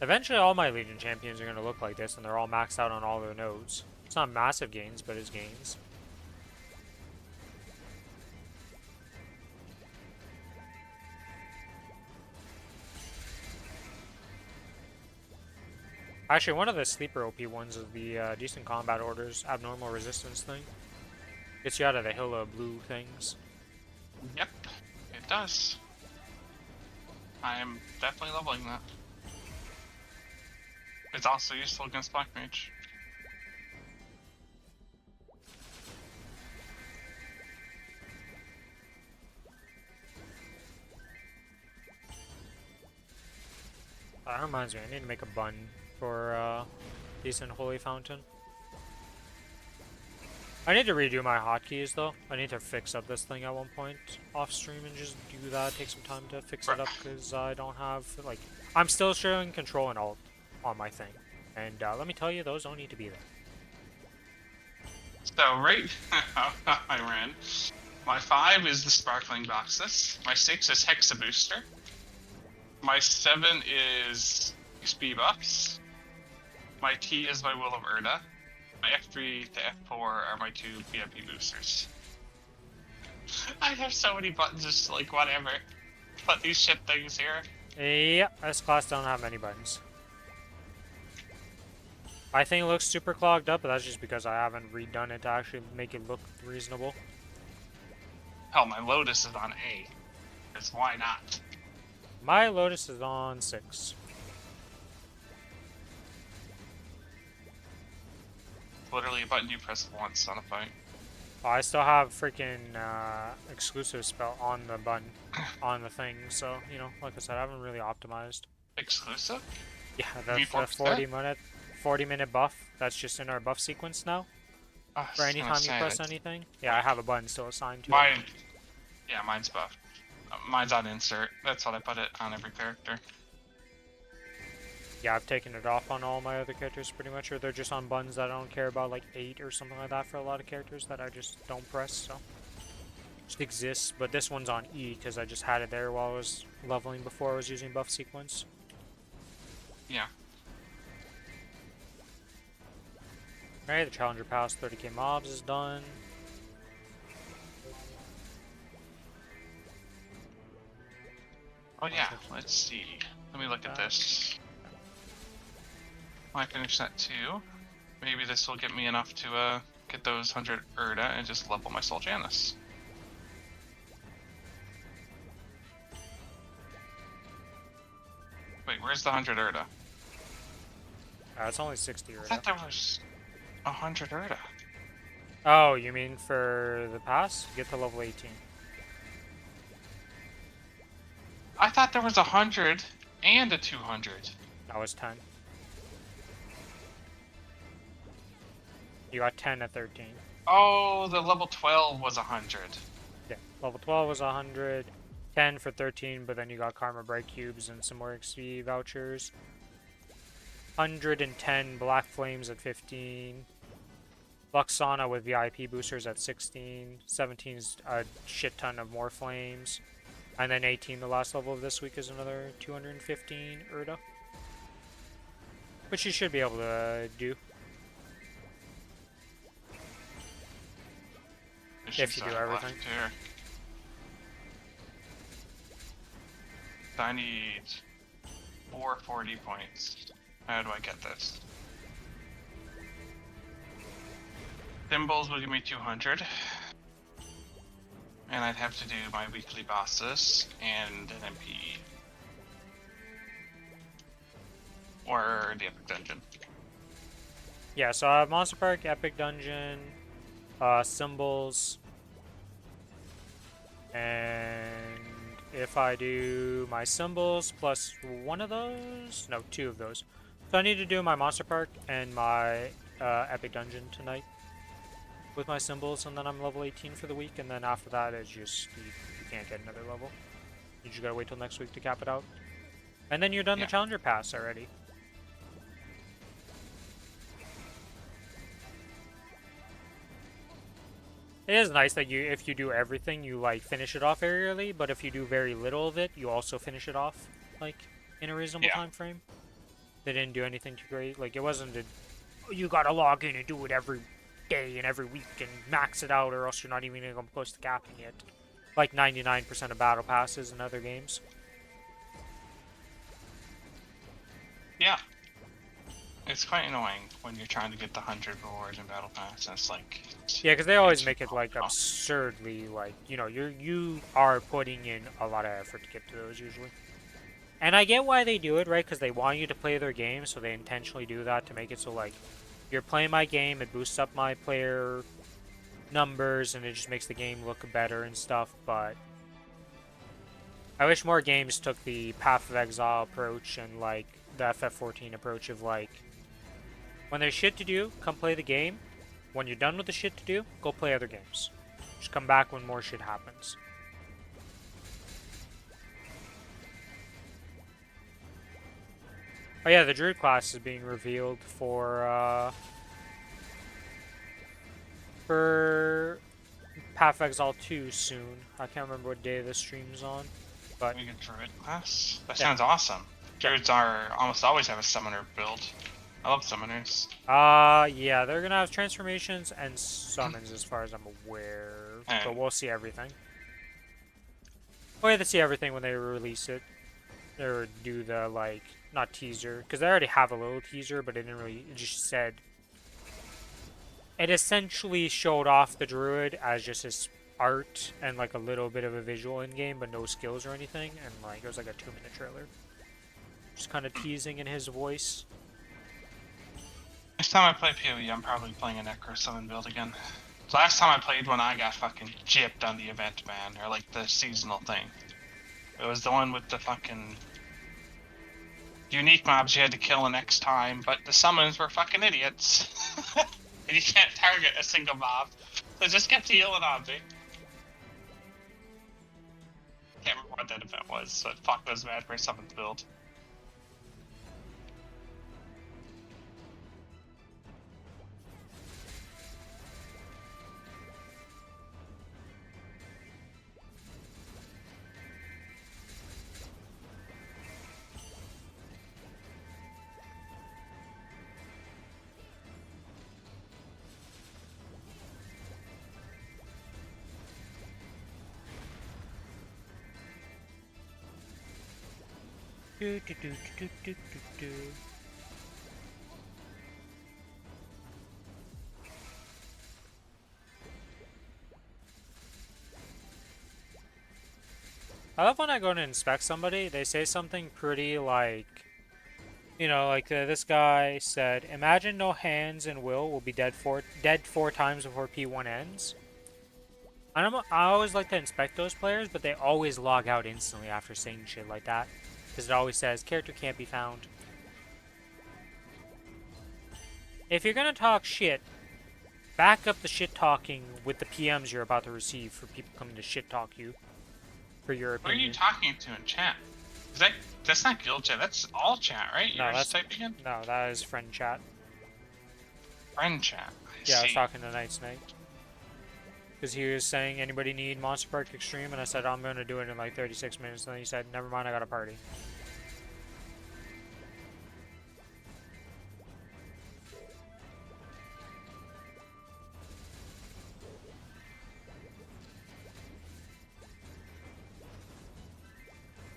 Eventually, all my Legion champions are going to look like this, and they're all maxed out on all their nodes. It's not massive gains, but it's gains. Actually, one of the sleeper OP ones is the decent combat orders abnormal resistance thing. Gets you out of the hill of blue things. Yep, it does. I am definitely leveling that. It's also useful against Black Mage. That reminds me, I need to make a bun for decent Holy Fountain. I need to redo my hotkeys though. I need to fix up this thing at one point off stream and just do that. Take some time to fix it up because I don't have like I'm still showing control and alt on my thing, and let me tell you, those don't need to be there. So right now, I ran. My 5 is the Sparkling Boxus. My 6 is Hexa Booster. My 7 is XP buffs. My T is my Will of Urda. My F3 to F4 are my 2 PvP boosters. I have so many buttons, just like whatever. Put these shit things here. Yeah, this class don't have many buttons. I think it looks super clogged up, but that's just because I haven't redone it to actually make it look reasonable. Hell, my Lotus is on A. Because why not? My Lotus is on 6. Literally a button you press once on a fight. I still have freaking exclusive spell on the button, on the thing, so, you know, like I said, I haven't really optimized. Exclusive? Yeah, the 40-minute buff, that's just in our buff sequence now. For any time you press anything. Yeah, I have a button still assigned to it. Yeah, mine's buff. Mine's on insert. That's what I put it on every character. Yeah, I've taken it off on all my other characters pretty much, or they're just on buttons that I don't care about, like 8 or something like that for a lot of characters that I just don't press, so. Just exists, but this one's on E because I just had it there while I was leveling before I was using buff sequence. Yeah. Alright, the Challenger Pass 30k mobs is done. Oh yeah, let's see. Let me look at this. I finished that too. Maybe this will get me enough to get those 100 Urda and just level my Soul Janus. Wait, where's the 100 Urda? It's only 60 Urda. I thought there was 100 Urda. Oh, you mean for the pass? Get to level 18. I thought there was 100 and a 200. That was 10. You got 10 at 13. Oh, the level 12 was 100. Yeah, level 12 was 100. 10 for 13, but then you got Karma Bright Cubes and some more XP vouchers. 110 Black Flames at 15. Luxana with VIP boosters at 16. 17's a shit ton of more flames. And then 18, the last level of this week, is another 215 Urda. Which you should be able to do. If you do everything. I need 440 points. How do I get this? Thimbles will give me 200. And I'd have to do my weekly bosses and an MP. or the Epic Dungeon? Yeah, so I have Monster Park, Epic Dungeon, Symbols, and if I do my Symbols plus one of those, no, two of those. So I need to do my Monster Park and my Epic Dungeon tonight with my Symbols, and then I'm level 18 for the week, and then after that it's just, you can't get another level. You just gotta wait till next week to cap it out. And then you're done the Challenger Pass already. It is nice that if you do everything, you like finish it off very early, but if you do very little of it, you also finish it off like in a reasonable time frame. They didn't do anything too great. Like it wasn't you gotta log in and do it every day and every week and max it out, or else you're not even gonna come close to capping it. Like 99% of battle passes in other games. Yeah. It's quite annoying when you're trying to get the 100 rewards in Battle Pass, and it's like... Yeah, because they always make it, like, absurdly, like, you know, you are putting in a lot of effort to get to those, usually. And I get why they do it, right? Because they want you to play their game, so they intentionally do that to make it so, like, you're playing my game, it boosts up my player numbers, and it just makes the game look better and stuff, but... I wish more games took the Path of Exile approach and, like, the FF14 approach of, like... When there's shit to do, come play the game. When you're done with the shit to do, go play other games. Just come back when more shit happens. Oh yeah, the Druid class is being revealed for Path of Exile 2 soon. I can't remember what day the stream's on, but... We get Druid class? That sounds awesome. Druids are almost always have a summoner build. I love summoners. Yeah, they're gonna have transformations and summons as far as I'm aware. But we'll see everything. We'll have to see everything when they release it. Or do the, like, not teaser. Because they already have a little teaser, but it didn't really, it just said... It essentially showed off the Druid as just his art and, like, a little bit of a visual in-game, but no skills or anything. And, like, it was like a 2-minute trailer. Just kind of teasing in his voice. Next time I play PoE, I'm probably playing a Necro Summon build again. Last time I played one, I got fucking gypped on the event ban, or like the seasonal thing. It was the one with the fucking unique mobs you had to kill next time, but the summons were fucking idiots. And you can't target a single mob, so just kept healing on me. Can't remember what that event was, but fuck those mad for a summons build. Do, do, do, do, do, do, do. I love when I go to inspect somebody, they say something pretty like, you know, like this guy said, imagine no hands and will be dead four times before P1 ends. I always like to inspect those players, but they always log out instantly after saying shit like that. Because it always says, character can't be found. If you're gonna talk shit, back up the shit talking with the PMs you're about to receive for people coming to shit talk you. For your opinion. What are you talking to in chat? That's not guild chat, that's all chat, right? No, You're typing in? No, that is friend chat. Friend chat. Yeah, I was talking to Night's Night. Because he was saying, anybody need Monster Park Extreme? And I said, I'm going to do it in like 36 minutes. And then he said, never mind, I got a party.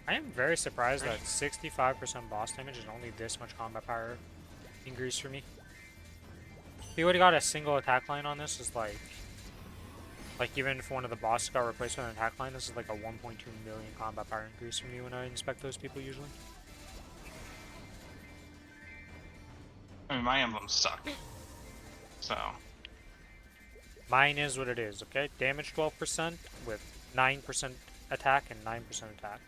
I am very surprised that 65% boss damage is only this much combat power increase for me. If you would have got a single attack line on this, is like even if one of the bosses got replaced with an attack line, this is like a 1.2 million combat power increase for me when I inspect those people usually. I mean, my emblems suck. So, Mine is what it is, okay? Damage 12% with 9% attack and 9% attack.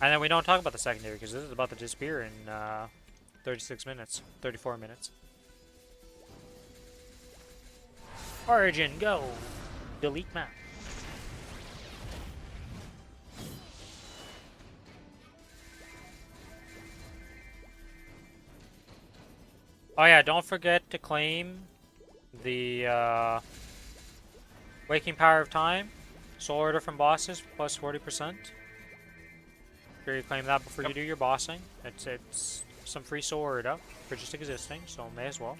And then we don't talk about the secondary because this is about to disappear in 36 minutes, 34 minutes. Origin, go! Delete map. Oh yeah, don't forget to claim the Waking Power of Time, Soul Order from bosses, plus 40%. Sure you claim that before you do your bossing. It's some free Soul Order for just existing, so may as well.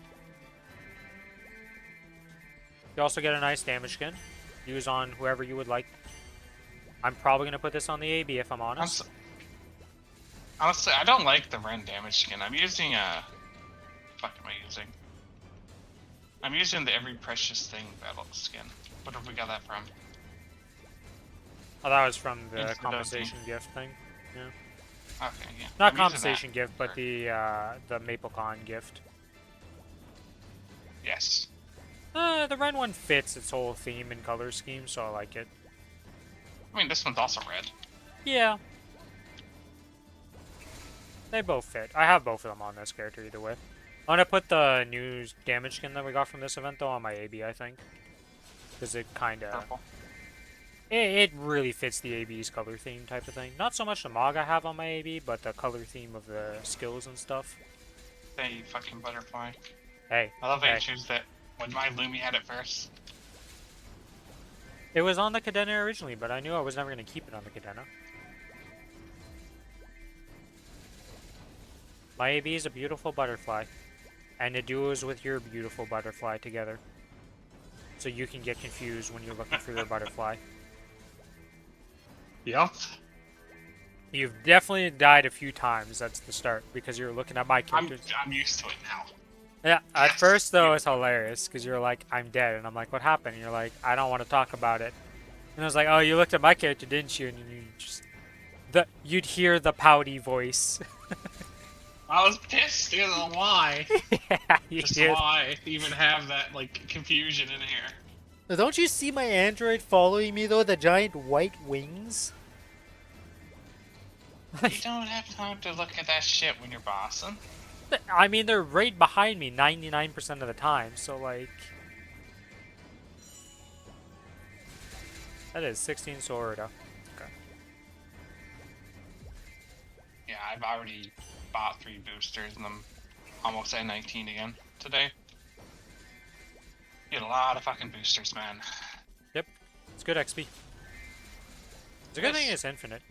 You also get a nice damage skin. Use on whoever you would like. I'm probably going to put this on the AB if I'm honest. Honestly, I don't like the Ren damage skin. I'm using a... What am I using? I'm using the Every Precious Thing battle skin. What have we got that from? Oh, that was from the Instead of compensation gift thing. Yeah. Okay, yeah. Not I'm using compensation that. gift, but the MapleCon gift. Yes. The Ren one fits its whole theme and color scheme, so I like it. I mean, this one's also red. Yeah. They both fit. I have both of them on this character either way. I'm gonna put the new damage skin that we got from this event though on my AB, I think. Because it kinda... Purple. It really fits the AB's color theme type of thing. Not so much the Mog I have on my AB, but the color theme of the skills and stuff. Hey, fucking butterfly. Hey. I love how hey. you choose that when my Lumi had it first. It was on the Cadena originally, but I knew I was never gonna keep it on the Cadena. My AB is a beautiful butterfly. And it duos with your beautiful butterfly together. So you can get confused when you're looking for your butterfly. Yep. You've definitely died a few times, that's the start, because you're looking at my characters. I'm used to it now. Yeah, at Yes. first though it's hilarious, because you're like, I'm dead, and I'm like, what happened? And you're like, I don't want to talk about it. And I was like, oh, you looked at my character, didn't you? And you just... You'd hear the pouty voice. I was pissed. I don't know why. Yeah, you Just hear... why even have that like confusion in here. Don't you see my android following me though? The giant white wings? You don't have time to look at that shit when you're bossing. I mean, they're right behind me 99% of the time, so like... That is 16 Sorida. Okay. Yeah, I've already bought 3 boosters and I'm almost at 19 again today. You get a lot of fucking boosters, man. Yep. It's good XP. It's a good thing it's infinite.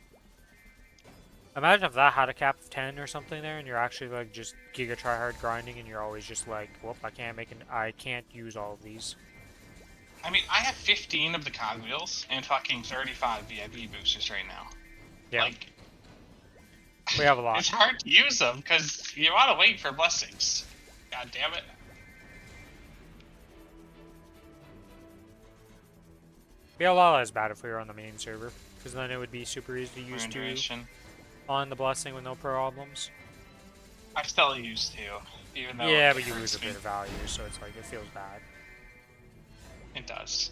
Imagine if that had a cap of 10 or something there, and you're actually like just giga tryhard grinding, and you're always just like, whoop, I can't use all of these. I mean, I have 15 of the cogwheels and fucking 35 VIP boosters right now. Yeah, Like, we have a lot. it's hard to use them because you want to wait for blessings. God damn it. Be a lot less bad if we were on the main server, because then it would be super easy to use Rune 2 duration. on the blessing with no problems. I still use 2, even though Yeah, it but you hurts lose a me. bit of value, so it's like, it feels bad. It does.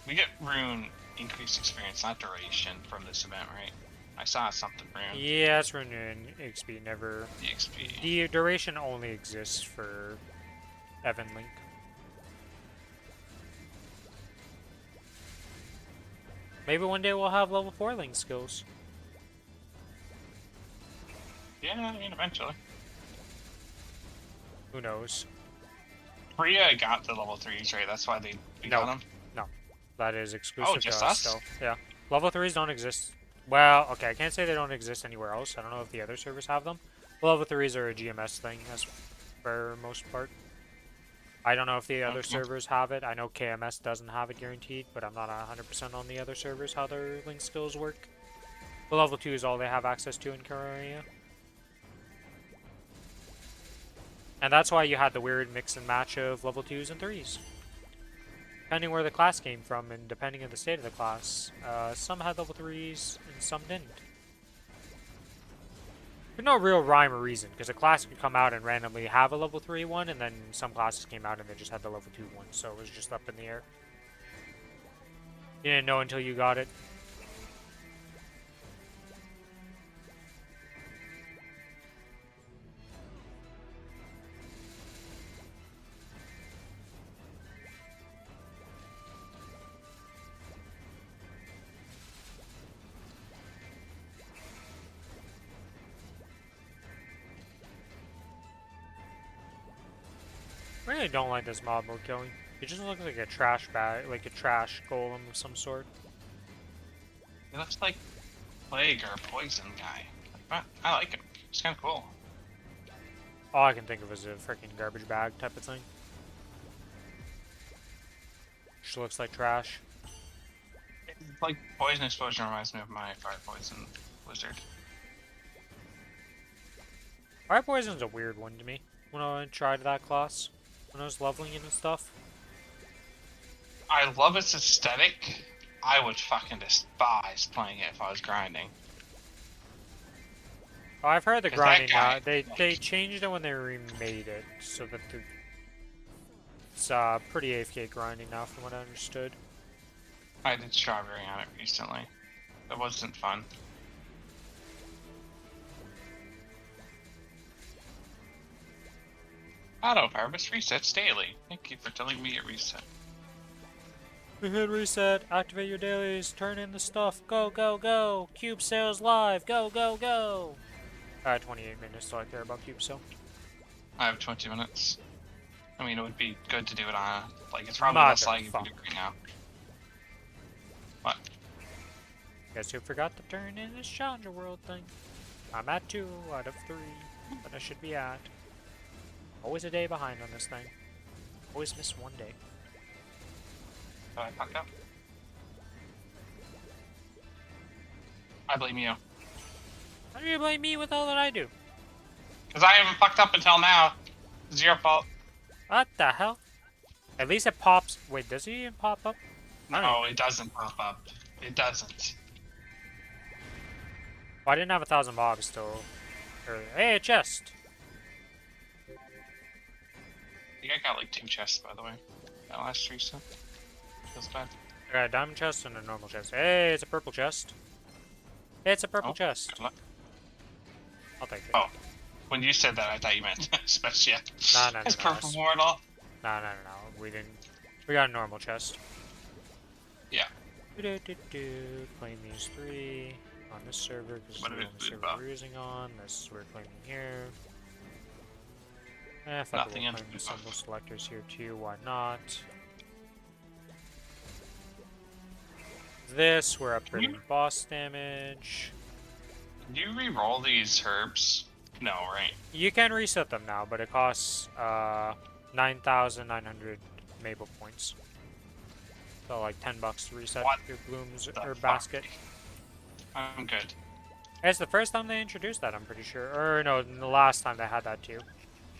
We get rune increased experience, not duration, from this event, right? I saw something rune. Yeah, it's rune and XP, never... EXP. The duration only exists for Evan Link. Maybe one day we'll have level 4 Link skills. Yeah, I mean, eventually. Who knows? Priya got the level 3s, right? That's why we got them? That is exclusive just to us us? still. Yeah. Level 3s don't exist. Well, okay, I can't say they don't exist anywhere else. I don't know if the other servers have them. Level 3s are a GMS thing, as for most part. I don't know if the other Okay. servers have it. I know KMS doesn't have it guaranteed, but I'm not 100% on the other servers how their link skills work. The level 2 is all they have access to in Korea. And that's why you had the weird mix and match of level 2s and 3s. Depending where the class came from and depending on the state of the class, some had level 3s and some didn't. There's no real rhyme or reason, because a class could come out and randomly have a level 3 one, and then some classes came out and they just had the level 2 one, so it was just up in the air. You didn't know until you got it. I really don't like this mob we're killing. It just looks like a trash bag, like a trash golem of some sort. He looks like plague or poison guy. But I like him. He's kind of cool. All I can think of is a freaking garbage bag type of thing. Just looks like trash. It's like poison explosion reminds me of my fire poison wizard. Fire poison's a weird one to me. When I tried that class, when I was leveling it and stuff. I love its aesthetic. I would fucking despise playing it if I was grinding. Oh, I've heard the 'Cause that grinding guy- they changed it when they remade it, so that it's pretty AFK grinding now, from what I understood. I did strawberry on it recently. It wasn't fun. Auto harvest resets daily. Thank you for telling me it reset. We hit reset, activate your dailies, turn in the stuff, go, go, go! Cube sales live, go, go, go! 28 minutes till I care about cube sale. I have 20 minutes. I mean, it would be good to do it on a, like, it's probably less like if you do it right now. What? Guess who forgot to turn in this Challenger World thing? I'm at 2 out of 3, but I should be at. Always a day behind on this thing. Always miss one day. Did I fuck up? I blame you. How do you blame me with all that I do? Because I haven't fucked up until now. It's your fault. What the hell? At least it pops. Wait, does it even pop up? I don't No, know. it doesn't pop up. It doesn't. Well, I didn't have 1,000 mobs still. Earlier. Hey, a chest! I think I got like 2 chests, by the way. That last reset. Feels bad. I got a diamond chest and a normal chest. Hey, it's a purple chest. It's a purple Oh, chest. good luck. I'll take it. Oh, when you said that, I thought you meant special. No, It's no, purple mortal. No. We didn't. We got a normal chest. Yeah. Claim these 3 on this server because it's What the did only it do server about? we're using on. This we're claiming here. Fuck it, Nothing we'll in claim the the symbol buff. selectors here too. Why not? This we're upgrading boss damage. Can you re-roll these herbs? No, right? You can reset them now, but it costs 9,900 Maple points. So like $10 to reset What your blooms the or fuck? basket. I'm good. It's the first time they introduced that, I'm pretty sure. Or no, the last time they had that too.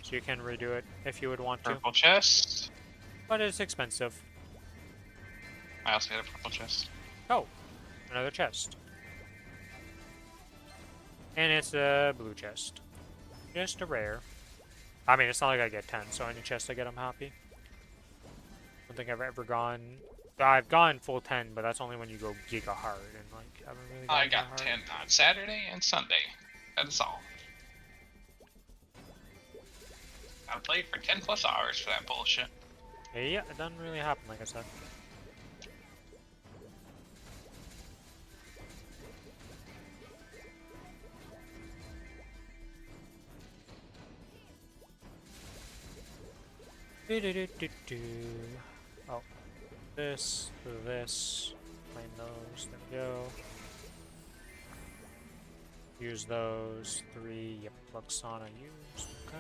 So you can redo it if you would want to. Purple chest. But it's expensive. I also get a purple chest. Oh, another chest. And it's a blue chest. Just a rare. I mean, it's not like I get 10, so any chest I get, I'm happy. I don't think I've ever gone... I've gone full 10, but that's only when you go giga hard, and like, I haven't really gone I that got hard. 10 on Saturday and Sunday. That is all. I played for 10 plus hours for that bullshit. Yeah, it doesn't really happen, like I said. Oh, this, claim those, there we go. Use those 3, yep, Luxana used, okay.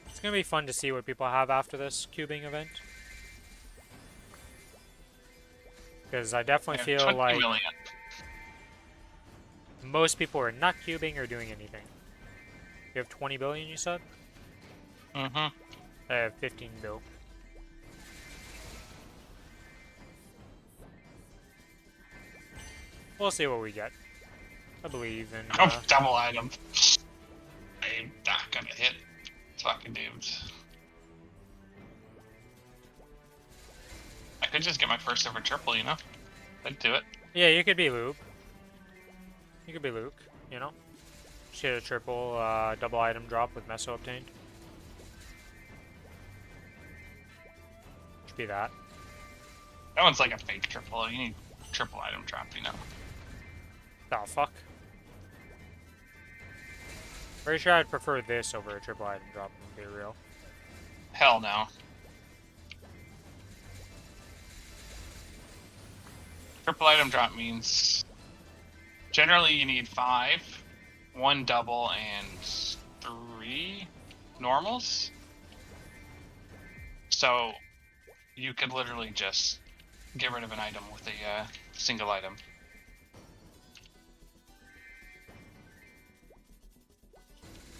It's gonna be fun to see what people have after this cubing event. Because I definitely feel 20 like million. most people are not cubing or doing anything. You have 20 billion, you said? Mm-hmm. I have 15 bill. We'll see what we get. I believe in. Oh, double item. I'm not gonna hit. Fucking dudes. I could just get my first ever triple, you know? I'd do it. Yeah, you could be Luke. You could be Luke, you know? Just get a triple double item drop with Meso obtained. Should be that. That one's like a fake triple. You need triple item drop, you know? Oh, fuck. Pretty sure I'd prefer this over a triple item drop, to be real. Hell no. Triple item drop means generally you need 5, 1 double, and 3 normals. So you could literally just get rid of an item with a single item.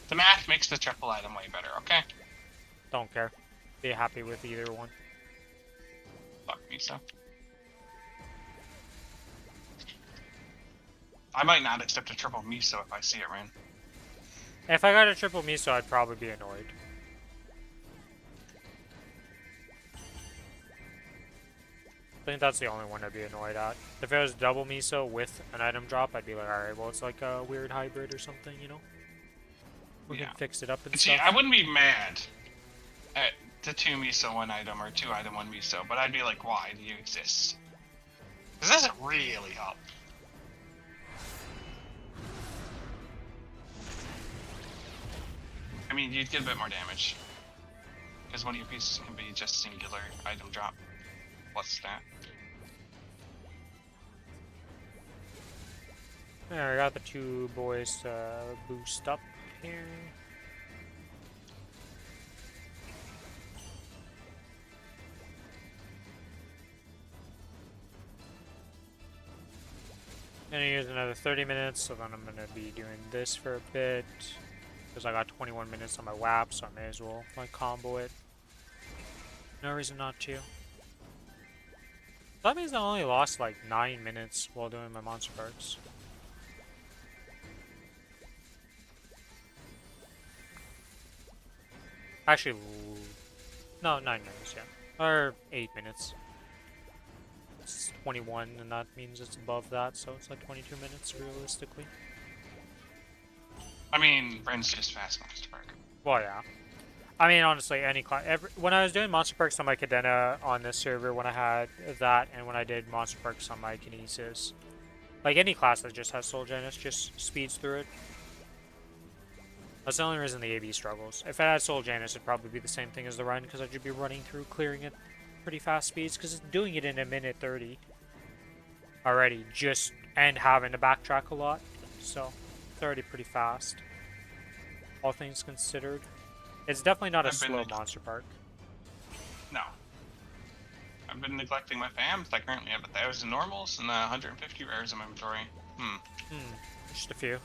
The math makes the triple item way better, okay? Don't care. Be happy with either one. Fuck me, so. I might not accept a triple miso if I see it, Ran. If I got a triple miso, I'd probably be annoyed. I think that's the only one I'd be annoyed at. If it was double miso with an item drop, I'd be like, alright, well, it's like a weird hybrid or something, you know? We can fix it up and See, stuff. I wouldn't be mad at the 2 miso 1 item or 2 item 1 miso, but I'd be like, why do you exist? This doesn't really help. I mean, you'd get a bit more damage. Because one of your pieces can be just singular item drop plus stat. There, I got the 2 boys to boost up here. Gonna use another 30 minutes, so then I'm gonna be doing this for a bit. Because I got 21 minutes on my WAP, so I may as well like combo it. No reason not to. That means I only lost like 9 minutes while doing my monster perks. Actually, no, 9 minutes, yeah. Or 8 minutes. It's 21, and that means it's above that, so it's like 22 minutes realistically. I mean, Ren's just fast monster perk. Well, yeah. I mean, honestly, any class. When I was doing monster perks on my Cadena on this server, when I had that, and when I did monster perks on my Kinesis, like any class that just has Soul Genesis just speeds through it. That's the only reason the AB struggles. If it had Soul Janus, it'd probably be the same thing as the run, because I'd just be running through, clearing it pretty fast speeds, because it's doing it in a minute 30 already, just, and having to backtrack a lot, so it's already pretty fast, all things considered. It's definitely not a slow monster park. No. I've been neglecting my fams. I currently have 1,000 normals and 150 rares in my inventory. Just a few.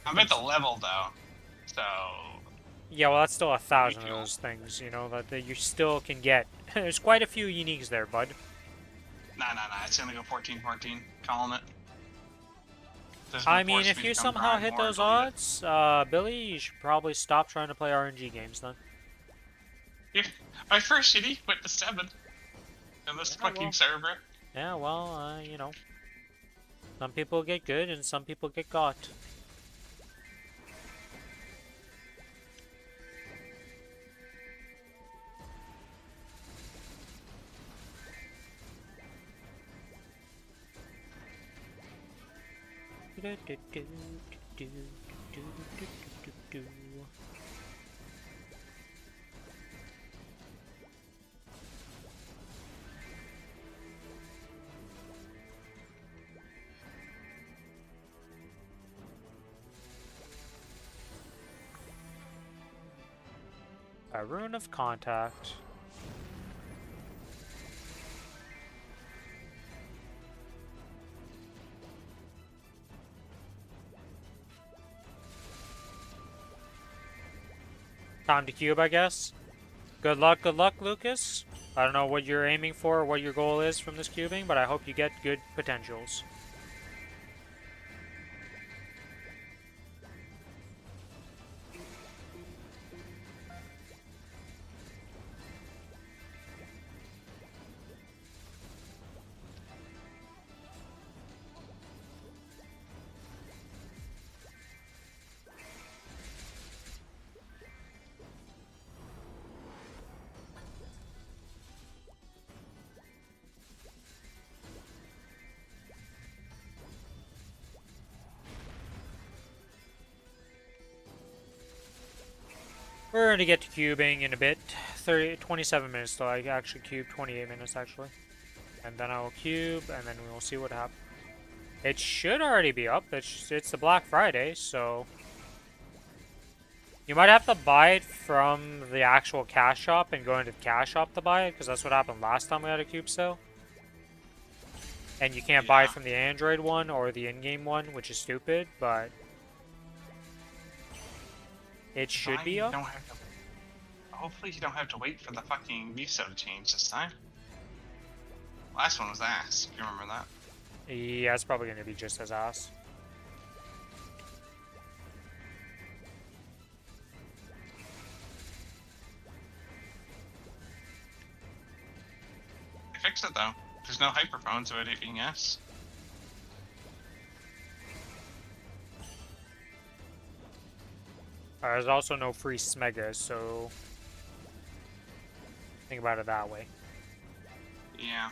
I'm at the level, though. So... Yeah, well, that's still 1,000 of those things, you know, that you still can get. There's quite a few uniques there, bud. Nah. It's gonna go 14-14. Calling it. I mean, if you somehow hit those odds, Billy, you should probably stop trying to play RNG games then. Yeah, my first shitty went to 7. In this fucking server. Yeah, well, you know. Some people get good and some people get got. A rune of contact. Time to cube, I guess. Good luck, Lucas. I don't know what you're aiming for or what your goal is from this cubing, but I hope you get good potentials. We're going to get to cubing in a bit. 27 minutes though. I actually cubed 28 minutes actually. And then I will cube, and then we will see what happens. It should already be up. It's the Black Friday, so... You might have to buy it from the actual cash shop and go into the cash shop to buy it, because that's what happened last time we had a cube sale. And you can't buy it from the Android one or the in-game one, which is stupid, but... It should be up. Hopefully you don't have to wait for the fucking VSO to change this time. Last one was ass, if you remember that. Yeah, it's probably going to be just as ass. They fixed it though. There's no hyperphone, so it being S. There's also no free Smegas, so think about it that way. Yeah.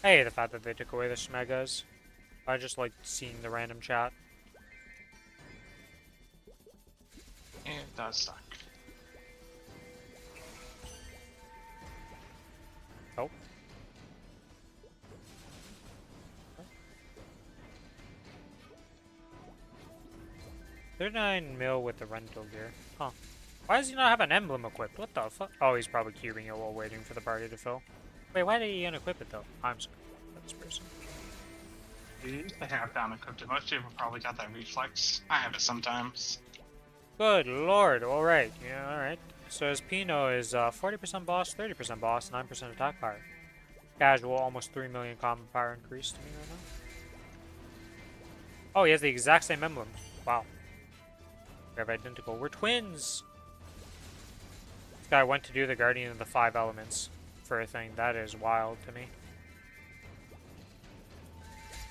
Hey, the fact that they took away the Smegas. I just like seeing the random chat. It does suck. Oh. 39 mil with the rental gear. Huh. Why does he not have an emblem equipped? What the fuck? Oh, he's probably cubing it while waiting for the party to fill. Wait, why did he unequip it though? I'm sorry. That's person. You used to have down equipped. Most people probably got that reflex. I have it sometimes. Good lord. Alright. Yeah, alright. So his Pino is 40% boss, 30% boss, 9% attack power. Casual, almost 3 million combat power increase to me right now. Oh, he has the exact same emblem. Wow. We have identical. We're twins! This guy went to do the Guardian of the 5 Elements for a thing. That is wild to me.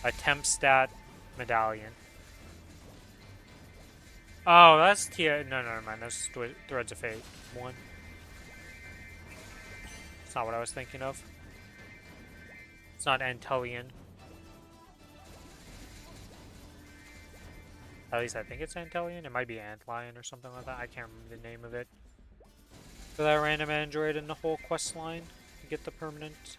A temp stat medallion. Oh, that's Tia. No, never mind. That's Threads of Fate 1. It's not what I was thinking of. It's not Antelian. At least I think it's Antelian. It might be Antlion or something like that. I can't remember the name of it. For that random android in the whole quest line to get the permanent.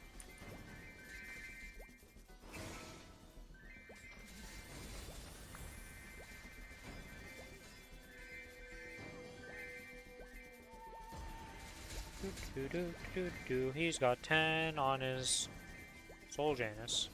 He's got 10 on his Soul Janus.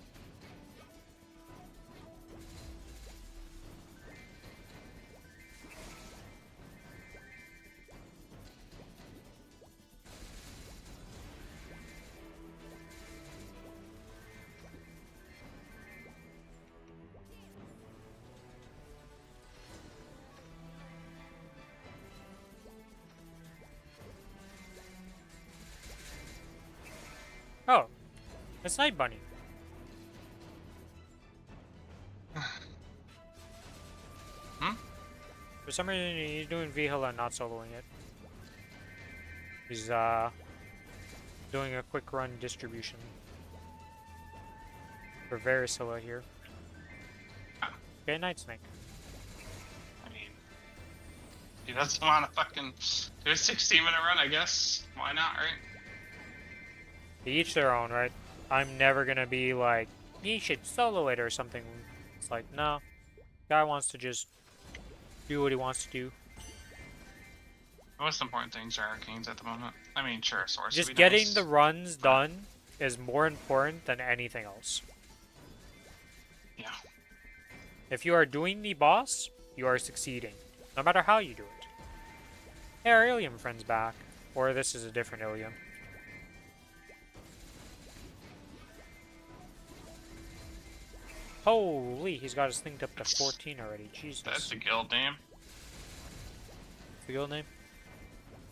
Oh, it's Night Bunny. Hmm? For some reason, he's doing Vihila and not soloing it. He's doing a quick run distribution for Varicilla here. Okay, Night Snake. I mean, he doesn't want to fucking do a 16-minute run, I guess. Why not, right? Each their own, right? I'm never gonna be like, he should solo it or something. It's like, no. Guy wants to just do what he wants to do. The most important things are arcanes at the moment. I mean, sure, source Just would be getting nice. the runs done is more important than anything else. Yeah. If you are doing the boss, you are succeeding. No matter how you do it. Hey, our Ilium friend's back. Or this is a different Ilium. Holy, he's got his thing up to 14 already. Jesus. That's the guild name. The guild name?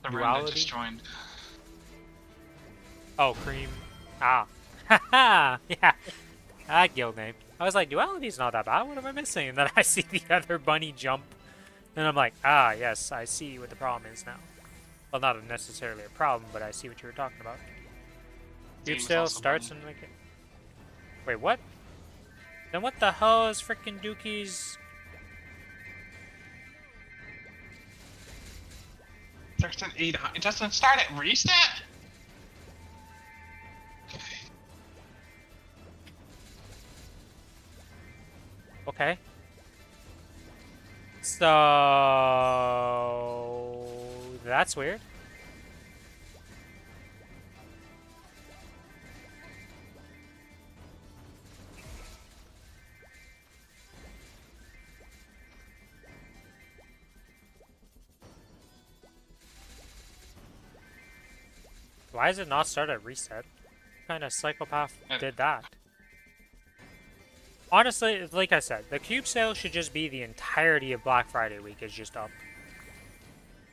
The room that Duality? just joined. Oh, Cream. Ah. Haha! Yeah. That guild name. I was like, Duality's not that bad. What am I missing? And then I see the other bunny jump. And I'm like, ah, yes, I see what the problem is now. Well, not necessarily a problem, but I see what you were talking about. Cube Team's sale also starts bunny. in like... Wait, what? Then what the hell is frickin' Dookie's... There's an 8. It doesn't start at reset? Okay. So... That's weird. Why does it not start at reset? What kind of psychopath did that? Honestly, like I said, the cube sale should just be the entirety of Black Friday week is just up.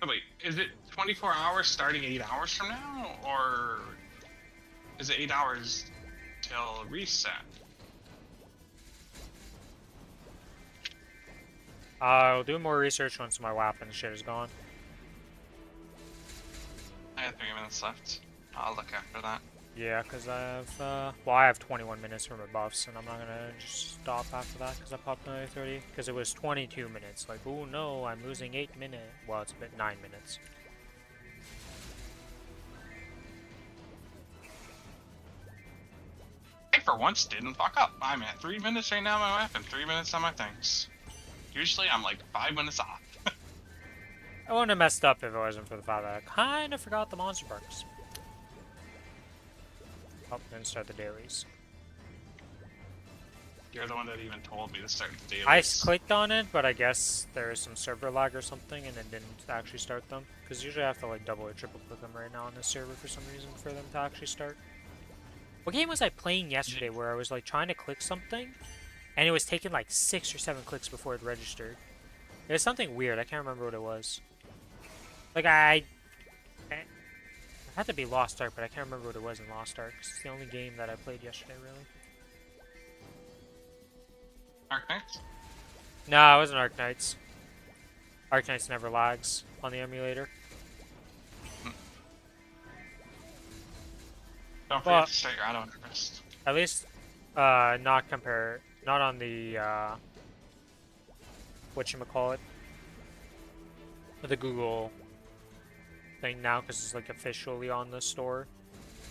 Oh, wait, is it 24 hours starting 8 hours from now? Or is it 8 hours till reset? I'll do more research once my weapon shit is gone. I have 3 minutes left. I'll look after that. Yeah, because I have, well, I have 21 minutes for my buffs, and I'm not gonna just stop after that because I popped another 30. Because it was 22 minutes. Like, oh no, I'm losing 8 minutes. Well, it's a bit 9 minutes. I, for once, didn't fuck up. I'm at 3 minutes right now on my weapon, 3 minutes on my things. Usually, I'm like 5 minutes off. I wouldn't have messed up if it wasn't for the fact that I kind of forgot the monster perks. Oh, then start the dailies. You're the one that even told me to start the dailies. I clicked on it, but I guess there is some server lag or something, and it didn't actually start them. Because usually I have to like double or triple click them right now on this server for some reason for them to actually start. What game was I playing yesterday where I was like trying to click something, and it was taking like 6 or 7 clicks before it registered? It was something weird. I can't remember what it was. Like it had to be Lost Ark, but I can't remember what it was in Lost Ark. It's the only game that I played yesterday, really. Arknights? No, it wasn't Arknights. Arknights never lags on the emulator. Don't forget Well, to start your auto interest. At least, not on the, whatchamacallit, the Google thing now, because it's like officially on the store.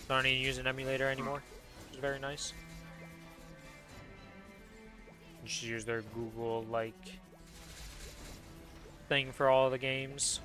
So I don't need to use an emulator anymore, which is very nice. You should use their Google, like, thing for all the games.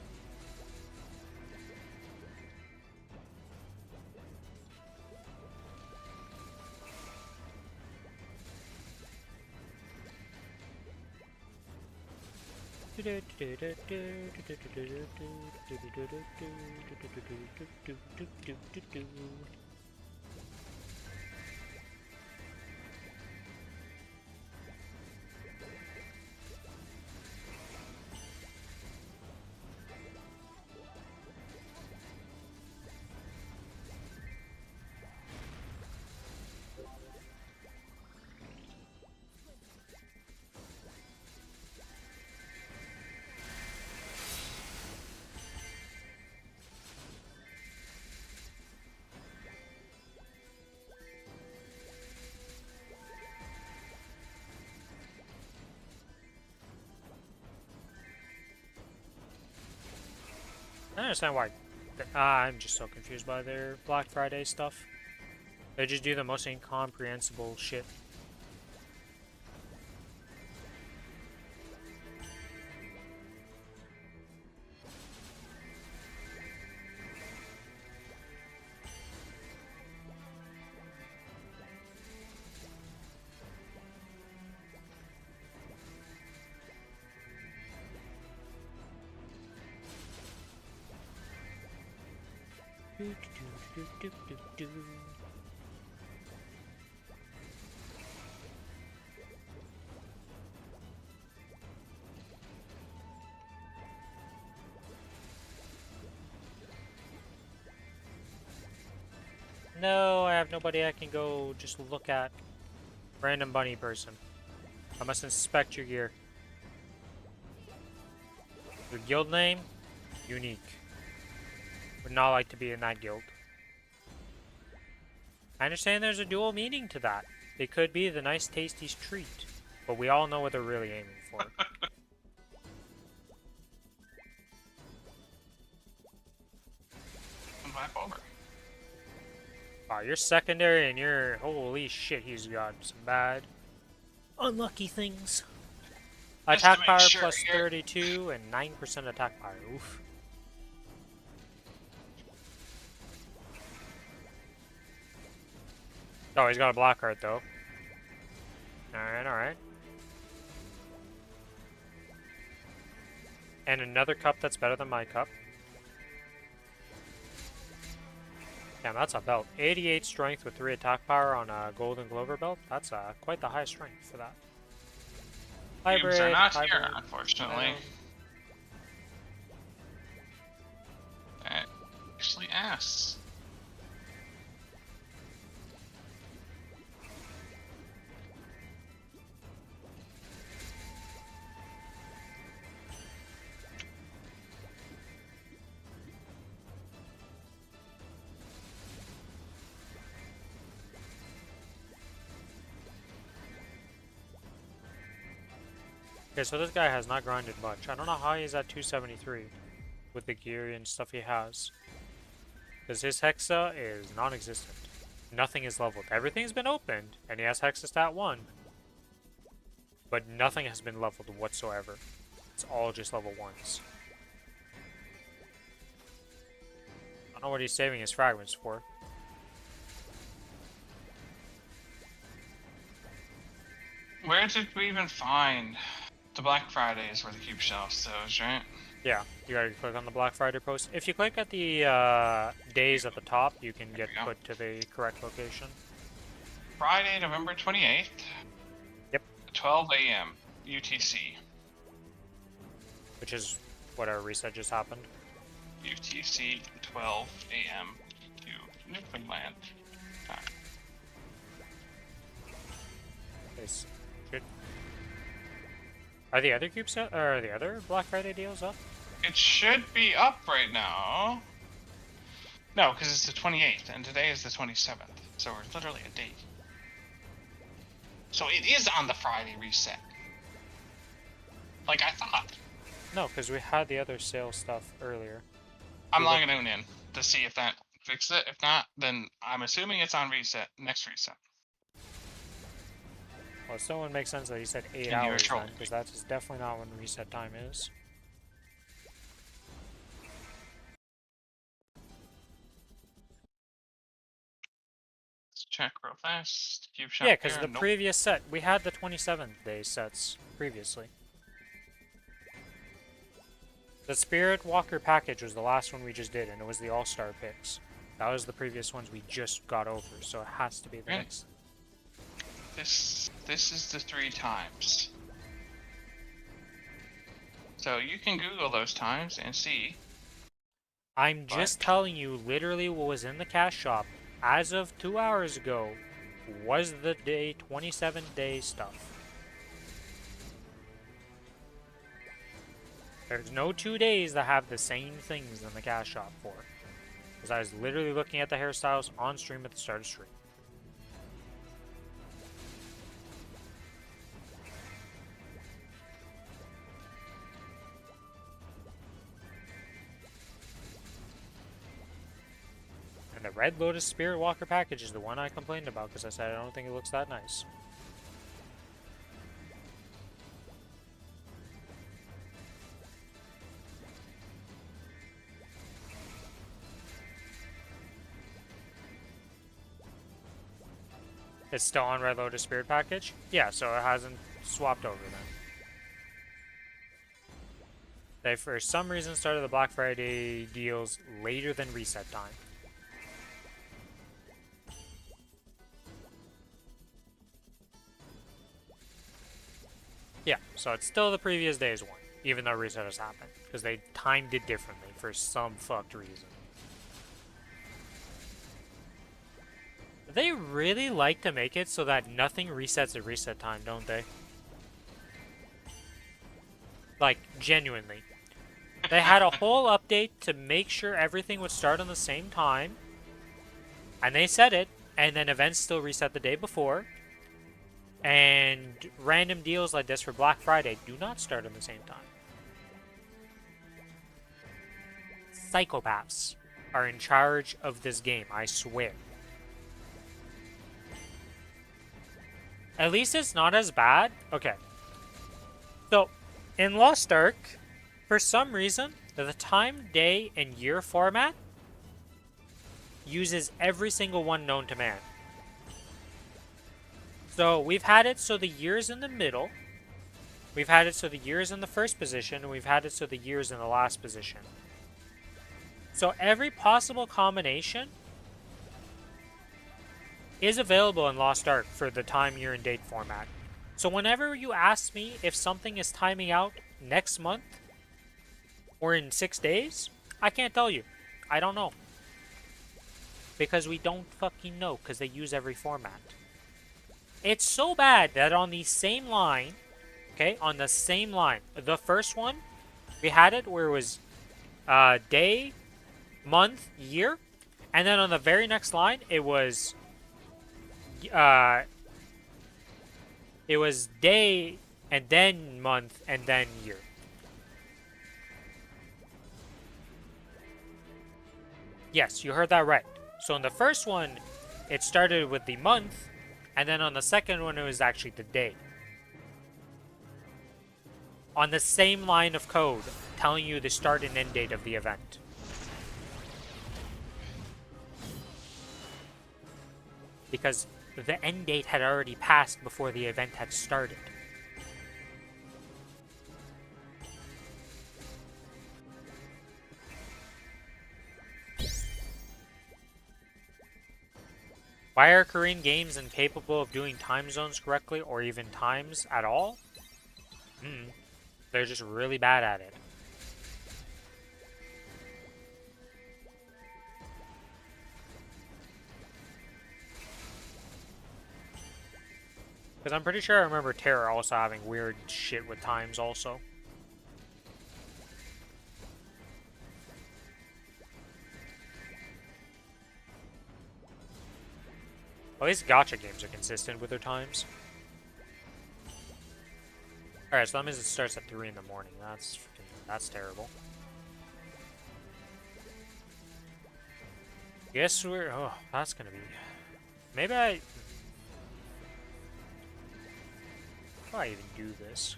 I understand why. I'm just so confused by their Black Friday stuff. They just do the most incomprehensible shit. No, I have nobody I can go just look at. Random bunny person. I must inspect your gear. Your guild name? Unique. Would not like to be in that guild. I understand there's a dual meaning to that. It could be the nice tasty treat, but we all know what they're really aiming for. Vibe over. Wow, you're secondary and you're... Holy shit, he's got some bad... unlucky things. Just to Attack make power sure plus you're- 32 and 9% attack power. Oof. Oh, he's got a black card though. Alright, alright. And another cup that's better than my cup. Damn, that's a belt. 88 strength with 3 attack power on a golden clover belt. That's quite the high strength for that. Cubes are not hybrid. here, unfortunately. That actually asks. Okay, so this guy has not grinded much. I don't know how he's at 273 with the gear and stuff he has. Because his Hexa is non-existent. Nothing is leveled. Everything's been opened, and he has Hexa stat 1. But nothing has been leveled whatsoever. It's all just level 1s. I don't know what he's saving his fragments for. Where did we even find the Black Friday is where the cube shell shows, right? Yeah, you gotta click on the Black Friday post. If you click at the days at the top, you can get There we go. put to the correct location. Friday, November 28th. Yep. 12 a.m. UTC. Which is what our reset just happened. UTC 12 a.m. to Newfoundland. Time. Is should are the other cube set or are the other Black Friday deals up? It should be up right now. No, because it's the 28th, and today is the 27th. So we're literally a date. So it is on the Friday reset. Like I thought. No, because we had the other sale stuff earlier. I'm logging in to see if that fixed it. If not, then I'm assuming it's on reset. Next reset. Well, it still wouldn't make sense that he said 8 And you were hours then, trolling because that's definitely not when reset time is. Let's check real fast. Cube shop Yeah, because here. the Nope. previous set, we had the 27th day sets previously. The Spirit Walker package was the last one we just did, and it was the All-Star picks. That was the previous ones we just got over, so it has to be the Really? next. This is the 3 times. So you can Google those times and see. I'm just telling you literally what was in the cash shop as of 2 hours ago was the day 27 day stuff. There's no 2 days that have the same things in the cash shop for. Because I was literally looking at the hairstyles on stream at the start of stream. And The Red Lotus Spirit Walker package is the one I complained about because I said I don't think it looks that nice. It's still on Red Lotus Spirit package? Yeah, so it hasn't swapped over then. They, for some reason, started the Black Friday deals later than reset time. Yeah, so it's still the previous day's one, even though reset has happened, because they timed it differently for some fucked reason. They really like to make it so that nothing resets at reset time, don't they? Like, genuinely. They had a whole update to make sure everything would start on the same time. And they said it, and then events still reset the day before. And random deals like this for Black Friday do not start on the same time. Psychopaths are in charge of this game, I swear. At least it's not as bad. Okay. So, in Lost Ark, for some reason, the time, day, and year format uses every single one known to man. So, we've had it so the year's in the middle. We've had it so the year's in the first position, and we've had it so the year's in the last position. So, every possible combination is available in Lost Ark for the time, year, and date format. So whenever you ask me if something is timing out next month or in 6 days, I can't tell you. I don't know. Because we don't fucking know, because they use every format. It's so bad that on the same line, okay, on the same line, the first one, we had it where it was day, month, year, and then on the very next line, it was day, and then month, and then year. Yes, you heard that right. So in the first one, it started with the month, and then on the second one, it was actually the day. On the same line of code, telling you the start and end date of the event. Because the end date had already passed before the event had started. Why are Korean games incapable of doing time zones correctly or even times at all? They're just really bad at it. Because I'm pretty sure I remember Terra also having weird shit with times also. At least gacha games are consistent with their times. Alright, so that means it starts at 3 in the morning. That's terrible. Guess we're... Oh, that's gonna be... Maybe I... How do I even do this?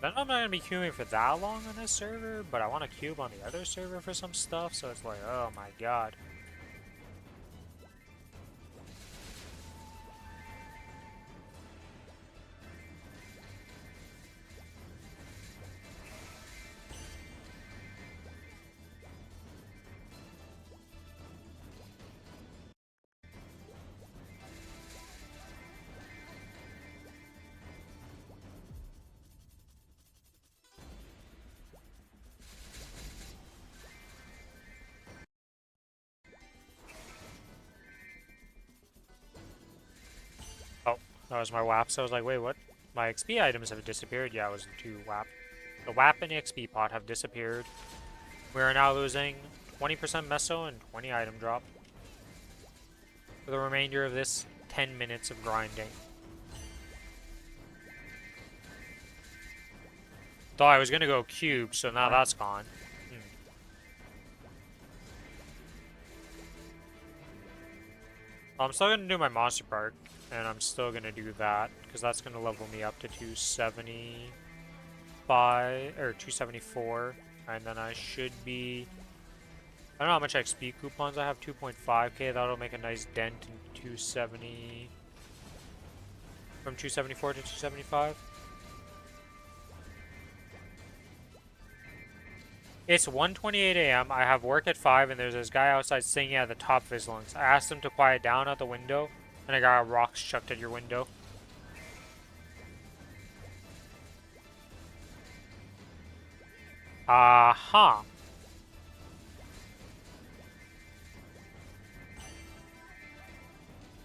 I know I'm not gonna be queuing for that long on this server, but I want to cube on the other server for some stuff, so it's like, oh my god. That was my WAP, so I was like, wait, what? My XP items have disappeared? Yeah, it was 2 WAP. The WAP and the XP pot have disappeared. We are now losing 20% meso and 20 item drop for the remainder of this 10 minutes of grinding. Thought I was gonna go cube, so now that's gone. I'm still gonna do my monster park, and I'm still gonna do that because that's gonna level me up to 275 or 274, and then I should be. I don't know how much XP coupons I have. 2.5k. That'll make a nice dent in 270 from 274 to 275. It's 1:28 a.m. I have work at 5, and there's this guy outside singing at the top of his lungs. I asked him to quiet down at the window, and I got rocks chucked at your window. Aha.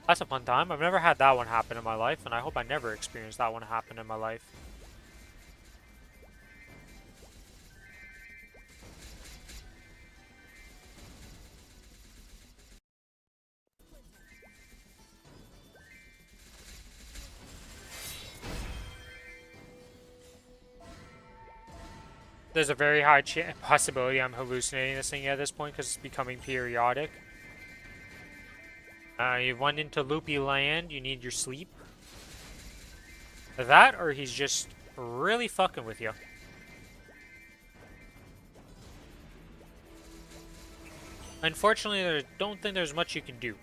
That's a fun time. I've never had that one happen in my life, and I hope I never experience that one happen in my life. There's a very high possibility I'm hallucinating this thing at this point because it's becoming periodic. You went into loopy land, you need your sleep. That, or he's just really fucking with you. Unfortunately, I don't think there's much you can do.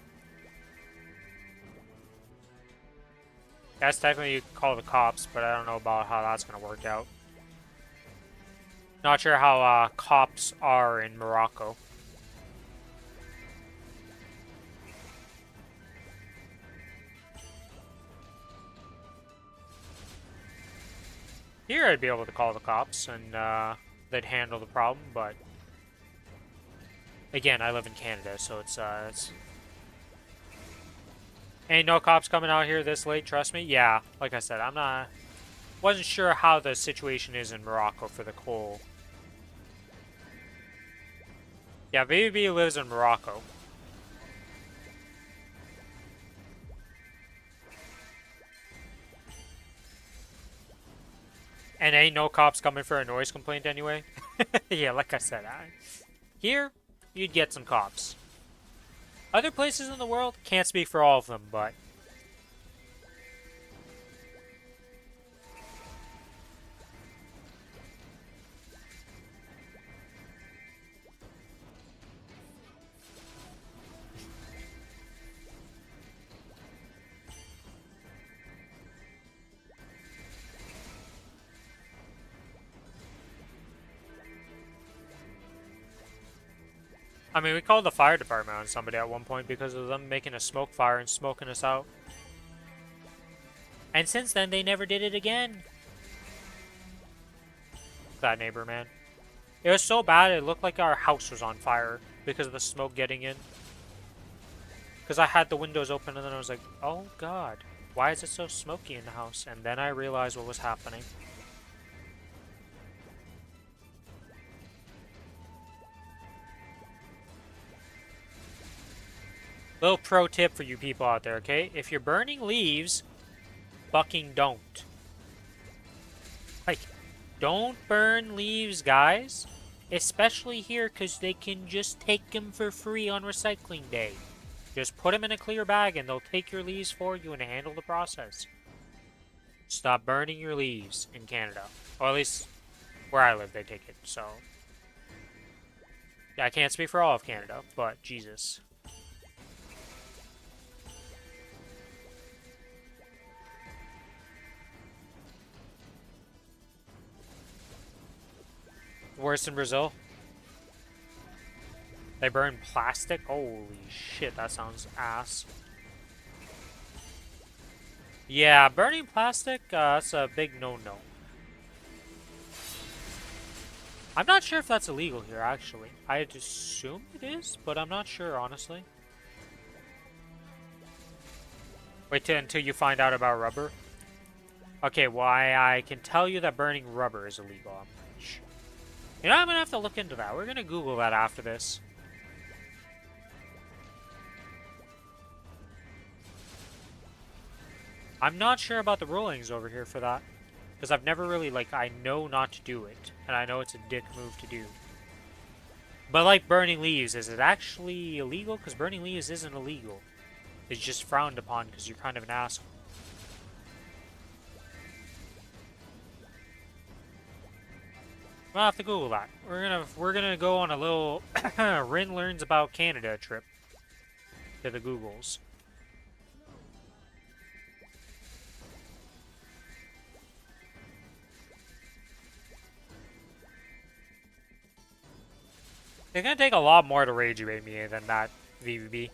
That's technically you could call the cops, but I don't know about how that's going to work out. Not sure how cops are in Morocco. Here I'd be able to call the cops and they'd handle the problem, but again, I live in Canada, so it's ain't no cops coming out here this late, trust me. Yeah, like I said, wasn't sure how the situation is in Morocco for the coal. Yeah, BB lives in Morocco. And ain't no cops coming for a noise complaint anyway. Yeah, like I said, here, you'd get some cops. Other places in the world, can't speak for all of them, but... I mean, we called the fire department on somebody at one point because of them making a smoke fire and smoking us out. And since then, they never did it again. That neighbor, man. It was so bad, it looked like our house was on fire because of the smoke getting in. Because I had the windows open and then I was like, oh god, why is it so smoky in the house? And then I realized what was happening. Little pro tip for you people out there, okay? If you're burning leaves, fucking don't. Like, don't burn leaves, guys. Especially here, because they can just take them for free on recycling day. Just put them in a clear bag and they'll take your leaves for you and handle the process. Stop burning your leaves in Canada. Or at least where I live, they take it, so. Yeah, I can't speak for all of Canada, but Jesus. Worse in Brazil? They burn plastic? Holy shit, that sounds ass. Yeah, burning plastic, that's a big no-no. I'm not sure if that's illegal here, actually. I'd assume it is, but I'm not sure, honestly. Wait until you find out about rubber. Okay, well, I can tell you that burning rubber is illegal. I'm pretty sure. You know, I'm gonna have to look into that. We're gonna Google that after this. I'm not sure about the rulings over here for that. Because I've never really, like, I know not to do it. And I know it's a dick move to do. But like burning leaves, is it actually illegal? Because burning leaves isn't illegal. is just frowned upon because you're kind of an asshole. We'll have to Google that. We're gonna go on a little Rin learns about Canada trip to the Googles. It's gonna take a lot more to rage bait me than that VVB.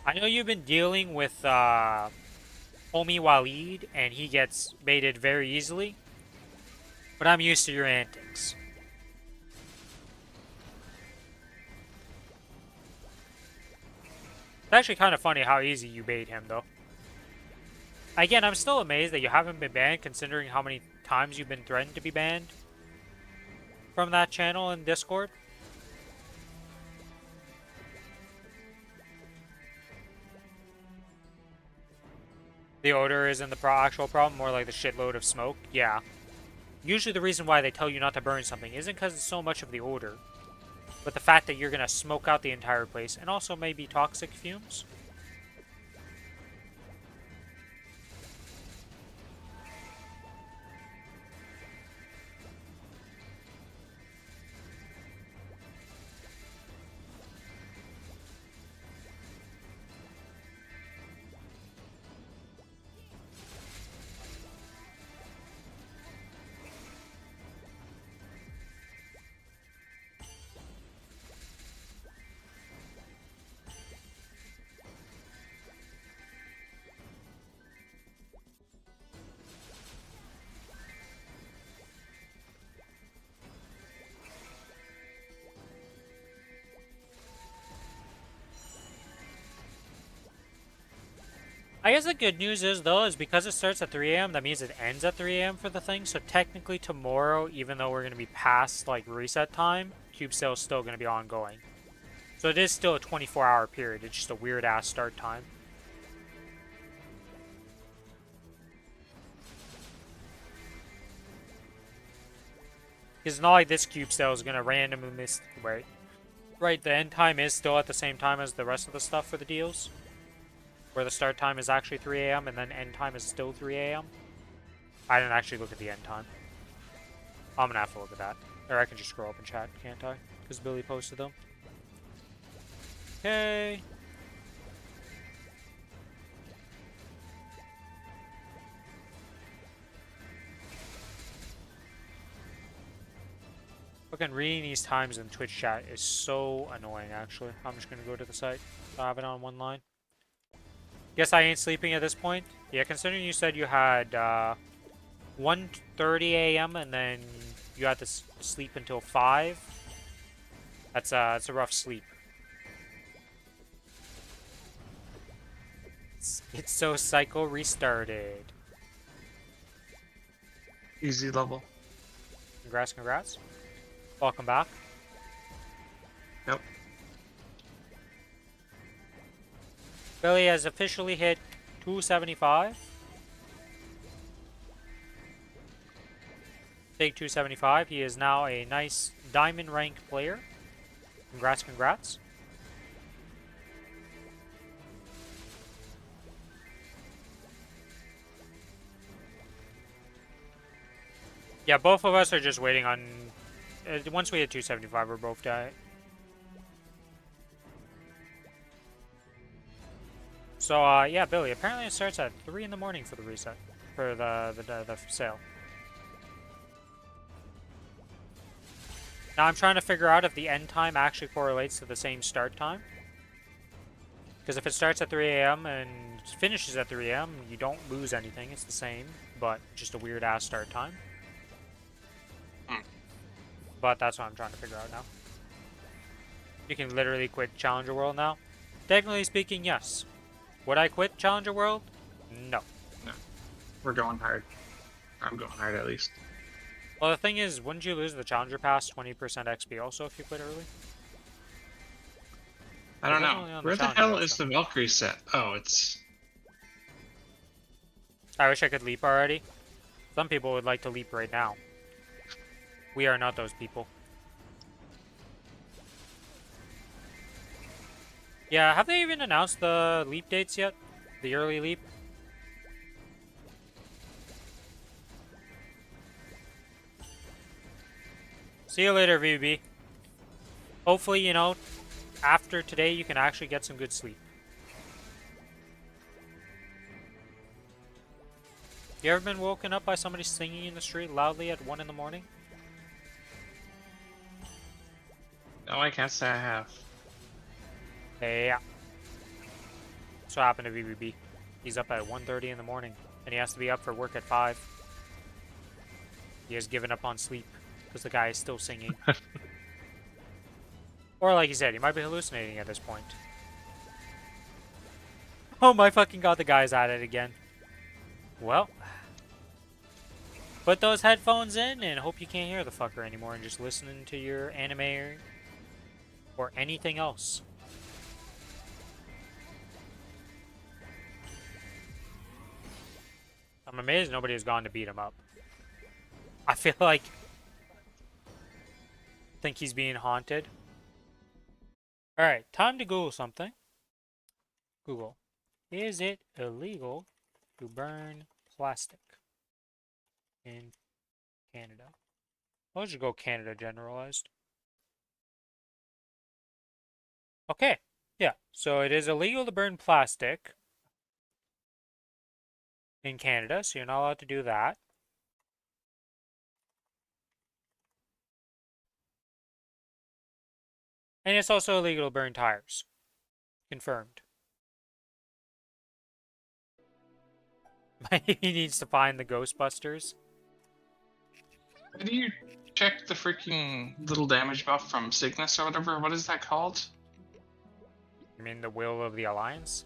I know you've been dealing with homie Waleed, and he gets baited very easily. But I'm used to your antics. It's actually kind of funny how easy you bait him, though. Again, I'm still amazed that you haven't been banned, considering how many times you've been threatened to be banned from that channel in Discord. The odor isn't the actual problem, more like the shitload of smoke. Yeah. Usually the reason why they tell you not to burn something isn't because it's so much of the odor, but the fact that you're going to smoke out the entire place, and also maybe toxic fumes. I guess the good news is, though, is because it starts at 3 a.m., that means it ends at 3 a.m. for the thing. So technically tomorrow, even though we're going to be past, like, reset time, Cube Sale is still going to be ongoing. So it is still a 24-hour period. It's just a weird-ass start time. Because it's not like this Cube Sale is going to randomly miss... Right, the end time is still at the same time as the rest of the stuff for the deals. Where the start time is actually 3 a.m. and then end time is still 3 a.m. I didn't actually look at the end time. I'm gonna have to look at that. Or I can just scroll up in chat, can't I? Because Billy posted them. Okay. Fucking reading these times in Twitch chat is so annoying, actually. I'm just gonna go to the site. I have it on one line. Guess I ain't sleeping at this point. Yeah, considering you said you had 1:30 a.m. and then you had to sleep until 5. That's a rough sleep. It's so cycle restarted. Easy level. Congrats, congrats. Welcome back. Yep. Billy has officially hit 275. Take 275. He is now a nice diamond rank player. Congrats, congrats. Yeah, both of us are just waiting on... once we hit 275, we're both dying. So, yeah, Billy, apparently it starts at 3 in the morning for the reset. For the sale. Now I'm trying to figure out if the end time actually correlates to the same start time. Because if it starts at 3 a.m. and finishes at 3 a.m., you don't lose anything. It's the same, but just a weird-ass start time. But that's what I'm trying to figure out now. You can literally quit Challenger World now. Technically speaking, yes. Would I quit Challenger World? No. No. We're going hard. I'm going hard at least. Well, the thing is, wouldn't you lose the Challenger Pass 20% XP also if you quit early? I don't know. Where the hell is the Valkyrie set? Oh, it's... I wish I could leap already. Some people would like to leap right now. We are not those people. Yeah, have they even announced the leap dates yet? The early leap? See you later, VB. Hopefully, you know, after today you can actually get some good sleep. You ever been woken up by somebody singing in the street loudly at 1 in the morning? No, I can't say I have. Yeah. That's what happened to VBB. He's up at 1:30 in the morning, and he has to be up for work at 5. He has given up on sleep, because the guy is still singing. Or like you said, he might be hallucinating at this point. Oh my fucking god, the guy's at it again. Well, put those headphones in and hope you can't hear the fucker anymore and just listening to your anime or anything else. I'm amazed nobody has gone to beat him up. I feel like... think he's being haunted. Alright, time to Google something. Google. Is it illegal to burn plastic in Canada? I'll just go Canada generalized. Okay, yeah, so it is illegal to burn plastic in Canada, so you're not allowed to do that. And it's also illegal to burn tires. Confirmed. He needs to find the Ghostbusters. How do you check the freaking little damage buff from Cygnus or whatever? What is that called? You mean the Will of the Alliance?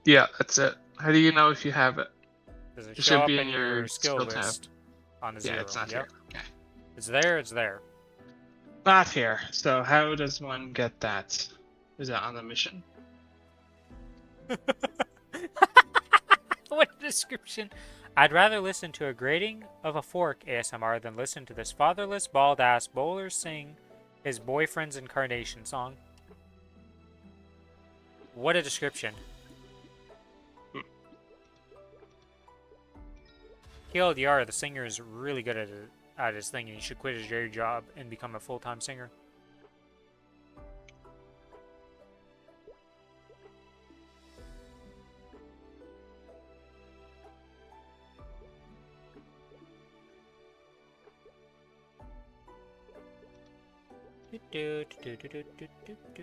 Yeah, that's it. How do you know if you have it? Does it It show should up be in in your your skill skill tab. list on the Yeah, zero? it's not Yep. here. Okay. It's there, it's there. Not here. So how does one get that? Is that on the mission? What a description. I'd rather listen to a grating of a fork ASMR than listen to this fatherless, bald-ass bowler sing his boyfriend's incarnation song. What a description. KLDR, the singer, is really good at his thing, and he should quit his day job and become a full-time singer.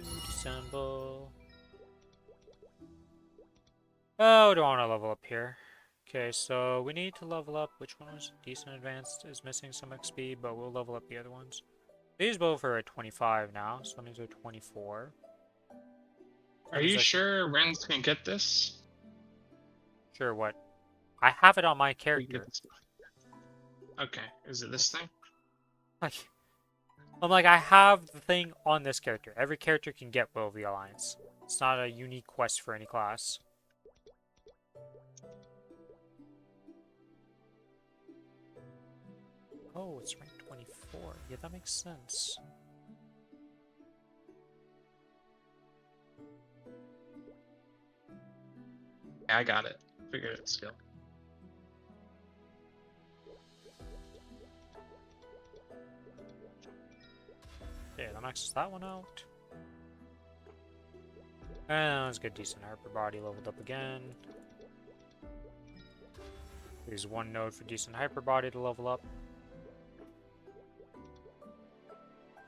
Dissemble. Oh, do I want to level up here? Okay, so we need to level up. Which one was decent advanced? Is missing some XP, but we'll level up the other ones. These both are at 25 now, so that means they're 24. Are you sure Ren's can get this? Sure, what? I have it on my You get character. this. Okay, is it this thing? Like, I'm like, I have the thing on this character. Every character can get Will of the Alliance. It's not a unique quest for any class. Oh, it's ranked 24. Yeah, that makes sense. Yeah, I got it. Figured it skill. Okay, that maxes that one out. And let's get decent hyper body leveled up again. There's one node for decent hyper body to level up.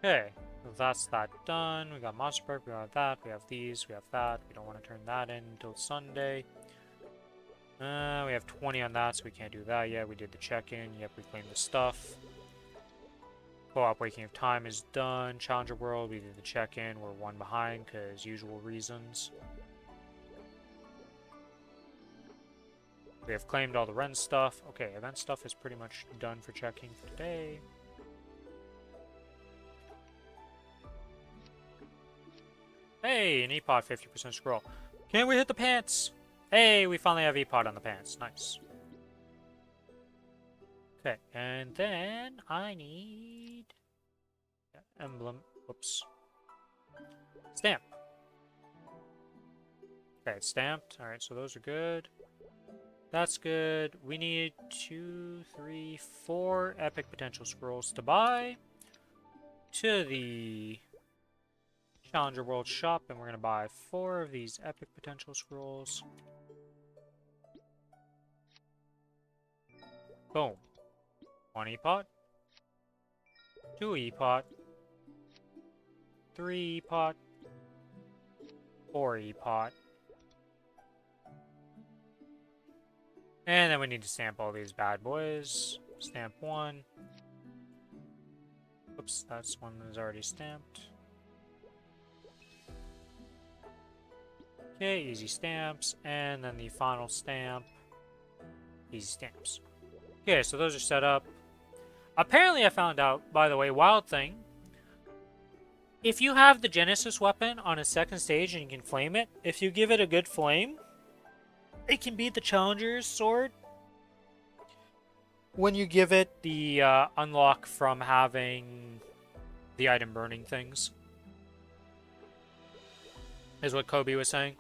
Okay, that's that done. We got monster perk, we got that, we have these, we have that. We don't want to turn that in until Sunday. We have 20 on that, so we can't do that yet. We did the check-in. Yep, we claimed the stuff. Co-op Waking of Time is done. Challenger World, we did the check-in. We're one behind because usual reasons. We have claimed all the Ren stuff. Okay, event stuff is pretty much done for checking for today. Hey, an EPOD 50% scroll. Can we hit the pants? Hey, we finally have EPOD on the pants. Nice. Okay, and then I need emblem. Whoops. Stamp. Okay, it's stamped. Alright, so those are good. That's good. We need 2, 3, 4 epic potential scrolls to buy to the Challenger World shop, and we're going to buy 4 of these epic potential scrolls. Boom. 1 E-pot. 2 E-pot. 3 E-pot. 4 E-pot. And then we need to stamp all these bad boys. Stamp 1. Oops, that's one that's already stamped. Okay, easy stamps. And then the final stamp. Easy stamps. Okay, so those are set up. Apparently I found out, by the way, wild thing. If you have the Genesis weapon on a second stage and you can flame it, if you give it a good flame, it can beat the Challenger's sword when you give it the unlock from having the item burning things. Is what Kobe was saying.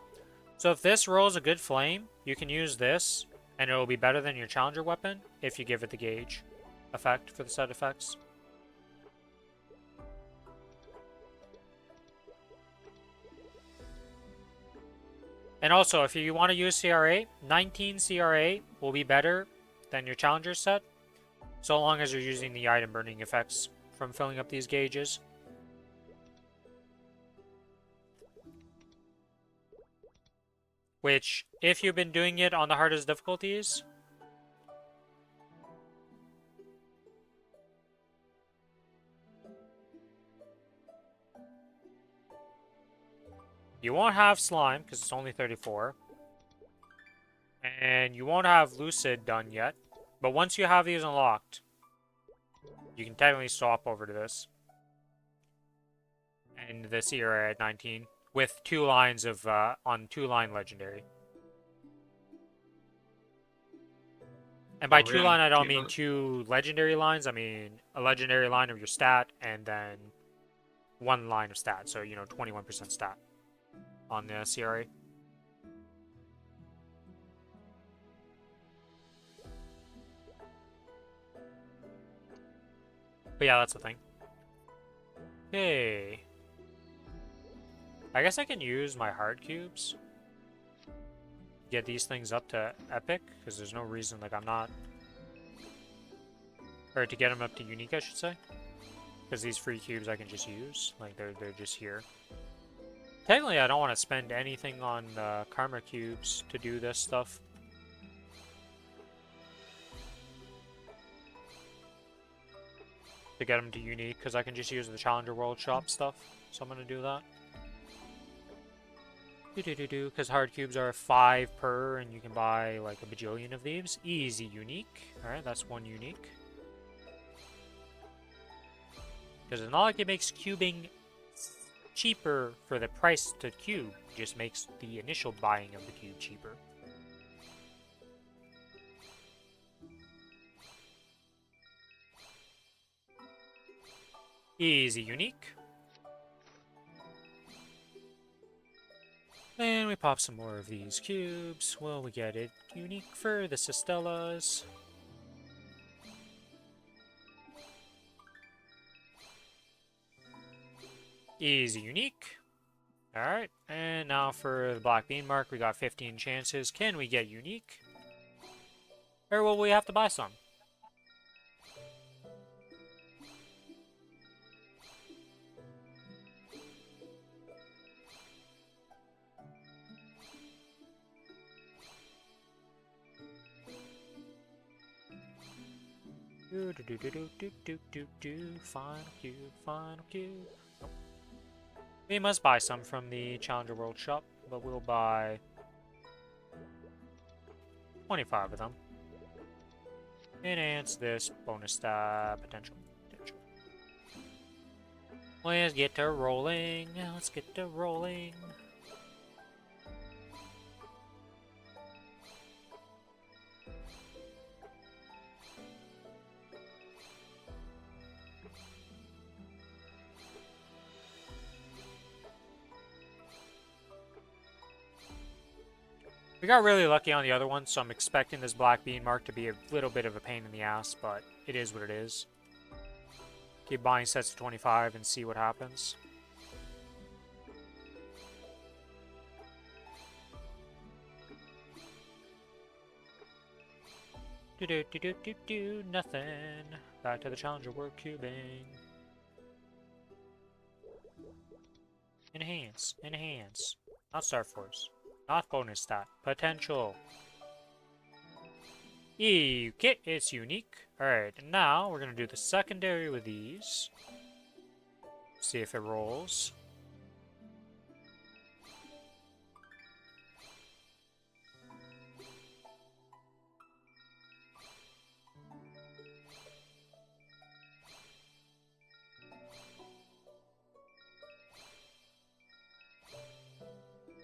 So if this rolls a good flame, you can use this, and it will be better than your Challenger weapon if you give it the gauge effect for the side effects. And also, if you want to use CR8, 19 CR8 will be better than your Challenger set, so long as you're using the item burning effects from filling up these gauges. Which, if you've been doing it on the hardest difficulties, you won't have Slime, because it's only 34. And you won't have Lucid done yet. But once you have these unlocked, you can technically swap over to this. And the CRA at 19. With 2 lines of, on 2-line Legendary. And by 2-line, I don't mean 2 Legendary lines. I mean a Legendary line of your stat, and then 1 line of stat. So, 21% stat on the CRA. But yeah, that's the thing. Okay. I guess I can use my hard cubes. Get these things up to epic, because there's no reason, like, I'm not... Or to get them up to unique, I should say. Because these free cubes I can just use. Like, they're just here. Technically, I don't want to spend anything on Karma Cubes to do this stuff. To get them to unique, because I can just use the Challenger World Shop stuff. So I'm going to do that. Because hard cubes are 5 per, and you can buy like a bajillion of these. Easy unique. Alright, that's 1 unique. Because it's not like it makes cubing cheaper for the price to cube. It just makes the initial buying of the cube cheaper. Easy unique. And we pop some more of these cubes. Well, we get it unique for the Cistellas. Easy unique. Alright, and now for the Black Bean Mark, we got 15 chances. Can we get unique? Or will we have to buy some? Final cube, final cube. Nope. We must buy some from the Challenger World Shop, but we'll buy 25 of them. Enhance this bonus potential. Let's get to rolling. Let's get to rolling. We got really lucky on the other one, so I'm expecting this black bean mark to be a little bit of a pain in the ass, but it is what it is. Keep buying sets of 25 and see what happens. Do nothing. Back to the challenger, we're cubing. Enhance, enhance. Not Star Force. Not bonus stat. Potential. Okay, it's unique. Alright, now we're gonna do the secondary with these. See if it rolls.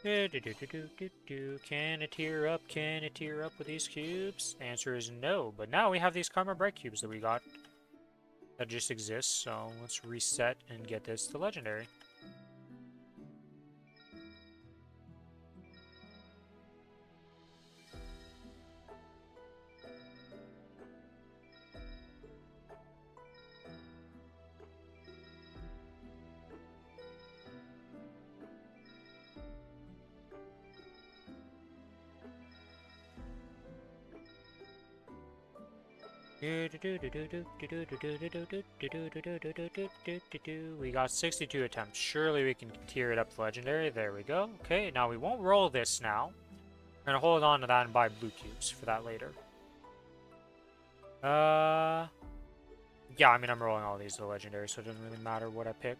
Can it tear up? Can it tear up with these cubes? Answer is no, but now we have these Karma Bright cubes that we got that just exist, so let's reset and get this to legendary. We got 62 attempts. Surely we can tier it up to legendary. There we go. Okay, now we won't roll this now. We're gonna hold on to that and buy blue cubes for that later. Yeah, I mean, I'm rolling all these to legendary, so it doesn't really matter what I pick.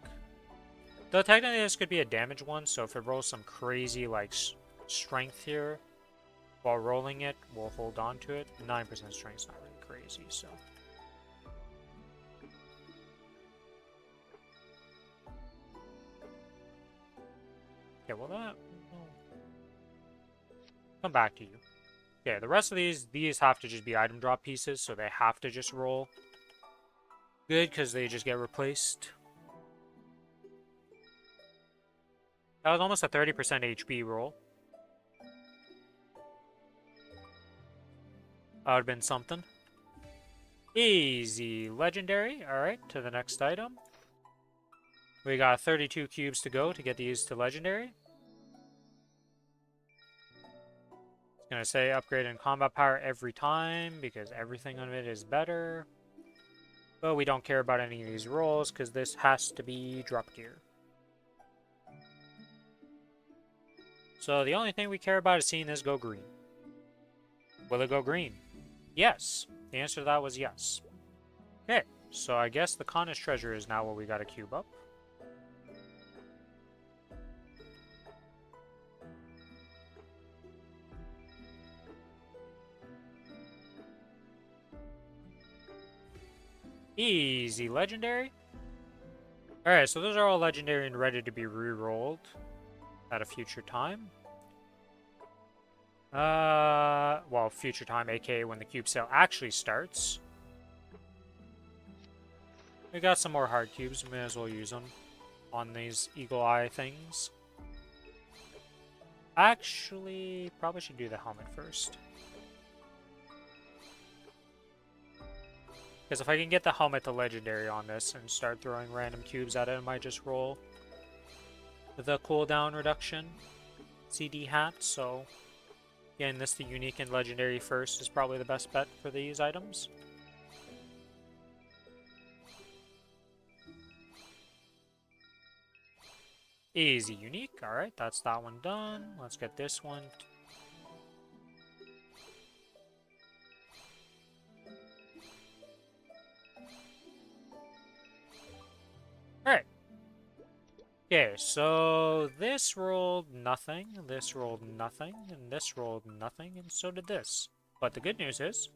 Though technically this could be a damage one, so if it rolls some crazy, like, strength here while rolling it, we'll hold on to it. 9% strength's not really crazy, so. Okay, well that... come back to you. Okay, the rest of these have to just be item drop pieces, so they have to just roll good, because they just get replaced. That was almost a 30% HP roll. That would have been something. Easy legendary. Alright, to the next item. We got 32 cubes to go to get these to legendary. It's gonna say upgrade in combat power every time because everything on it is better. But we don't care about any of these rolls because this has to be drop tier. So the only thing we care about is seeing this go green. Will it go green? Yes. The answer to that was yes. Okay, so I guess the Kronos treasure is now what we gotta cube up. Easy legendary. Alright, so those are all legendary and ready to be re-rolled at a future time. Well, future time, aka when the cube sale actually starts. We got some more hard cubes, we may as well use them on these eagle eye things. Actually, probably should do the helmet first. Because if I can get the helmet to legendary on this and start throwing random cubes at it, I might just roll the cooldown reduction CD hat, so getting this to unique and legendary first is probably the best bet for these items. Easy unique, alright, that's that one done. Let's get this one. Alright. Okay, so this rolled nothing, this rolled nothing, and this rolled nothing, and so did this. But the good news is,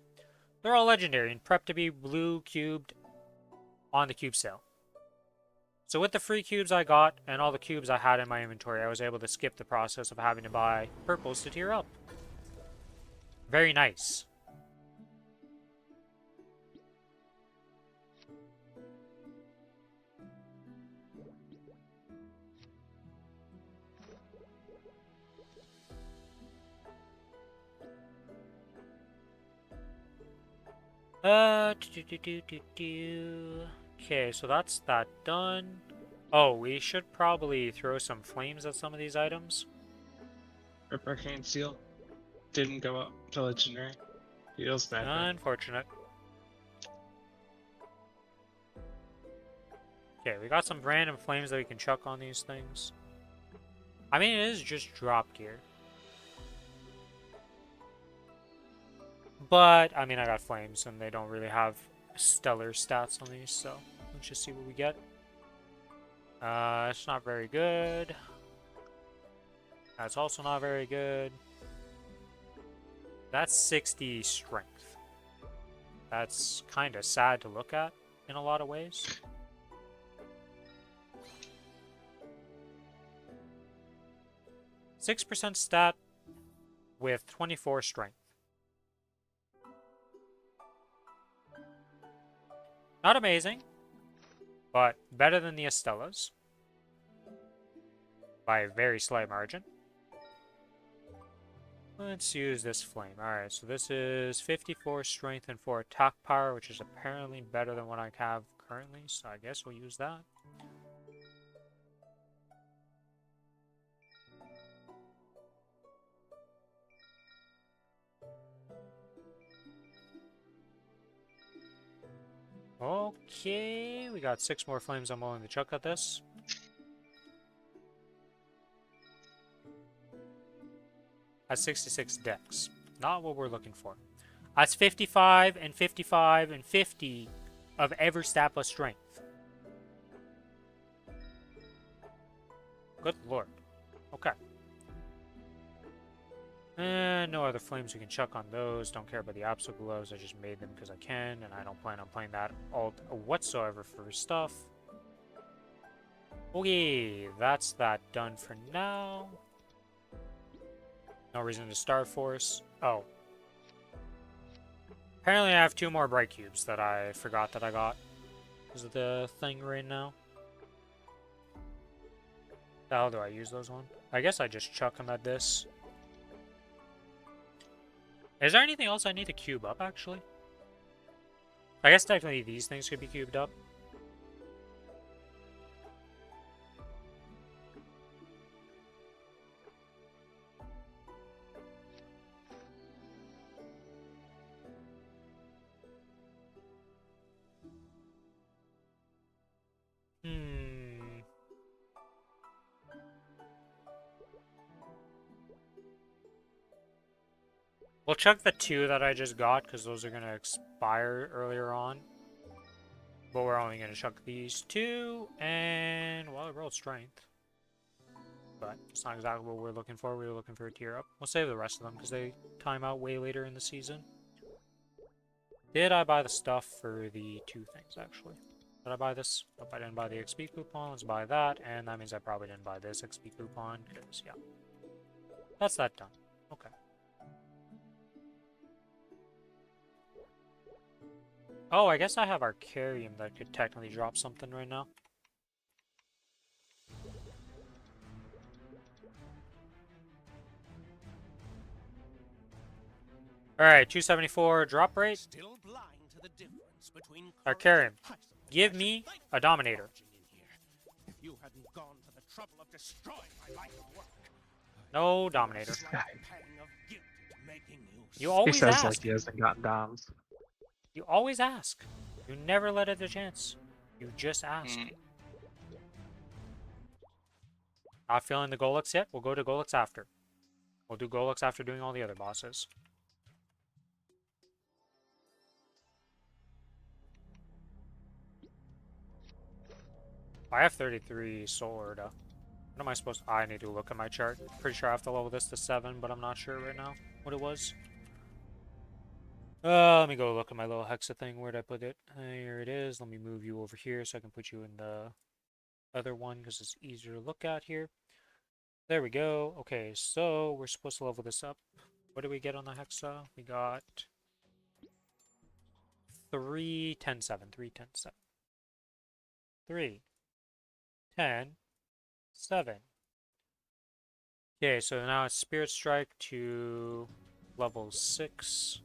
they're all legendary and prepped to be blue cubed on the cube sale. So with the free cubes I got, and all the cubes I had in my inventory, I was able to skip the process of having to buy purples to tier up. Very nice. Okay, so that's that done. Oh, we should probably throw some flames at some of these items. Rip Arcane Seal didn't go up to Legendary. Feels bad, man. Unfortunate. Okay, we got some random flames that we can chuck on these things. I mean, it is just drop gear. But, I mean, I got flames, and they don't really have stellar stats on these, so let's just see what we get. It's not very good. That's also not very good. That's 60 strength. That's kind of sad to look at in a lot of ways. %6 stat with 24 strength. Not amazing, but better than the Estella's by a very slight margin. Let's use this flame. Alright, so this is 54 strength and 4 attack power, which is apparently better than what I have currently, so I guess we'll use that. Okay, we got 6 more flames I'm willing to chuck at this. At 66 dex. Not what we're looking for. That's 55 and 55 and 50 of every stat plus strength. Good lord. Okay. And no other flames we can chuck on those. Don't care about the absolute glows. I just made them because I can, and I don't plan on playing that alt whatsoever for stuff. Okay, that's that done for now. No reason to Star Force. Oh. Apparently I have 2 more bright cubes that I forgot that I got. Is it the thing right now? The hell do I use those on? I guess I just chuck them at this. Is there anything else I need to cube up, actually? I guess technically these things could be cubed up. We'll chuck the 2 that I just got, because those are going to expire earlier on. But we're only going to chuck these 2, and, well, it rolled strength. But it's not exactly what we're looking for. We were looking for a tier up. We'll save the rest of them, because they time out way later in the season. Did I buy the stuff for the 2 things, actually? Did I buy this? Nope, I didn't buy the XP coupon. Let's buy that, and that means I probably didn't buy this XP coupon, because, yeah. That's that done. Okay. Oh, I guess I have Arcarium that could technically drop something right now. Alright, 274 drop rate. Still blind to the difference between Arcarium, give me a Dominator. If you hadn't gone to the trouble of destroying my life and work, No Dominator. it's like a pang of guilt making you You He always says ask. like he hasn't gotten doms. You always ask. You never let it a chance. You just ask. Not feeling the Golux yet? We'll go to Golux after. We'll do Golux after doing all the other bosses. I have 33 sword. What am I supposed to... I need to look at my chart. Pretty sure I have to level this to 7, but I'm not sure right now what it was. Let me go look at my little hexa thing. Where'd I put it? Here it is. Let me move you over here so I can put you in the other one because it's easier to look at here. There we go. Okay, so we're supposed to level this up. What did we get on the hexa? We got 3, 10, 7. 3, 10, 7. 3, 10, 7. Okay, so now it's Spirit Strike to level 6.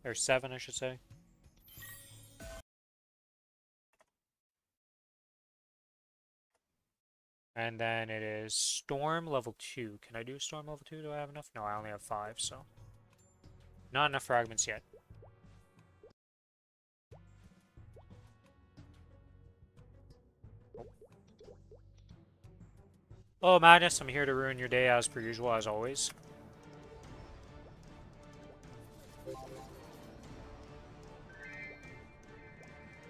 Or 7, I should say. And then it is Storm level 2. Can I do Storm level 2? Do I have enough? No, I only have 5, so. Not enough fragments yet. Oh, Madness, I'm here to ruin your day as per usual, as always.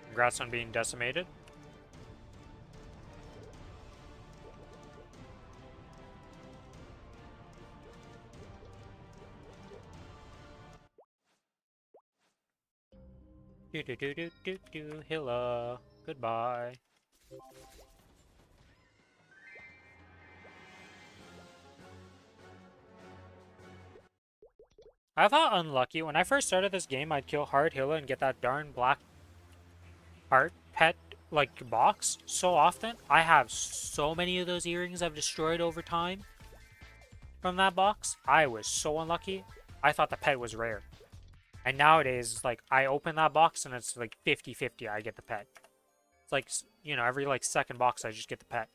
Congrats on being decimated. Do do do do do do. Hilla. Goodbye. I thought unlucky. When I first started this game, I'd kill Hard Hilla and get that darn black heart pet like box so often. I have so many of those earrings I've destroyed over time from that box. I was so unlucky. I thought the pet was rare. And nowadays, like, I open that box and it's like 50-50 I get the pet. It's like, you know, every like second box I just get the pet.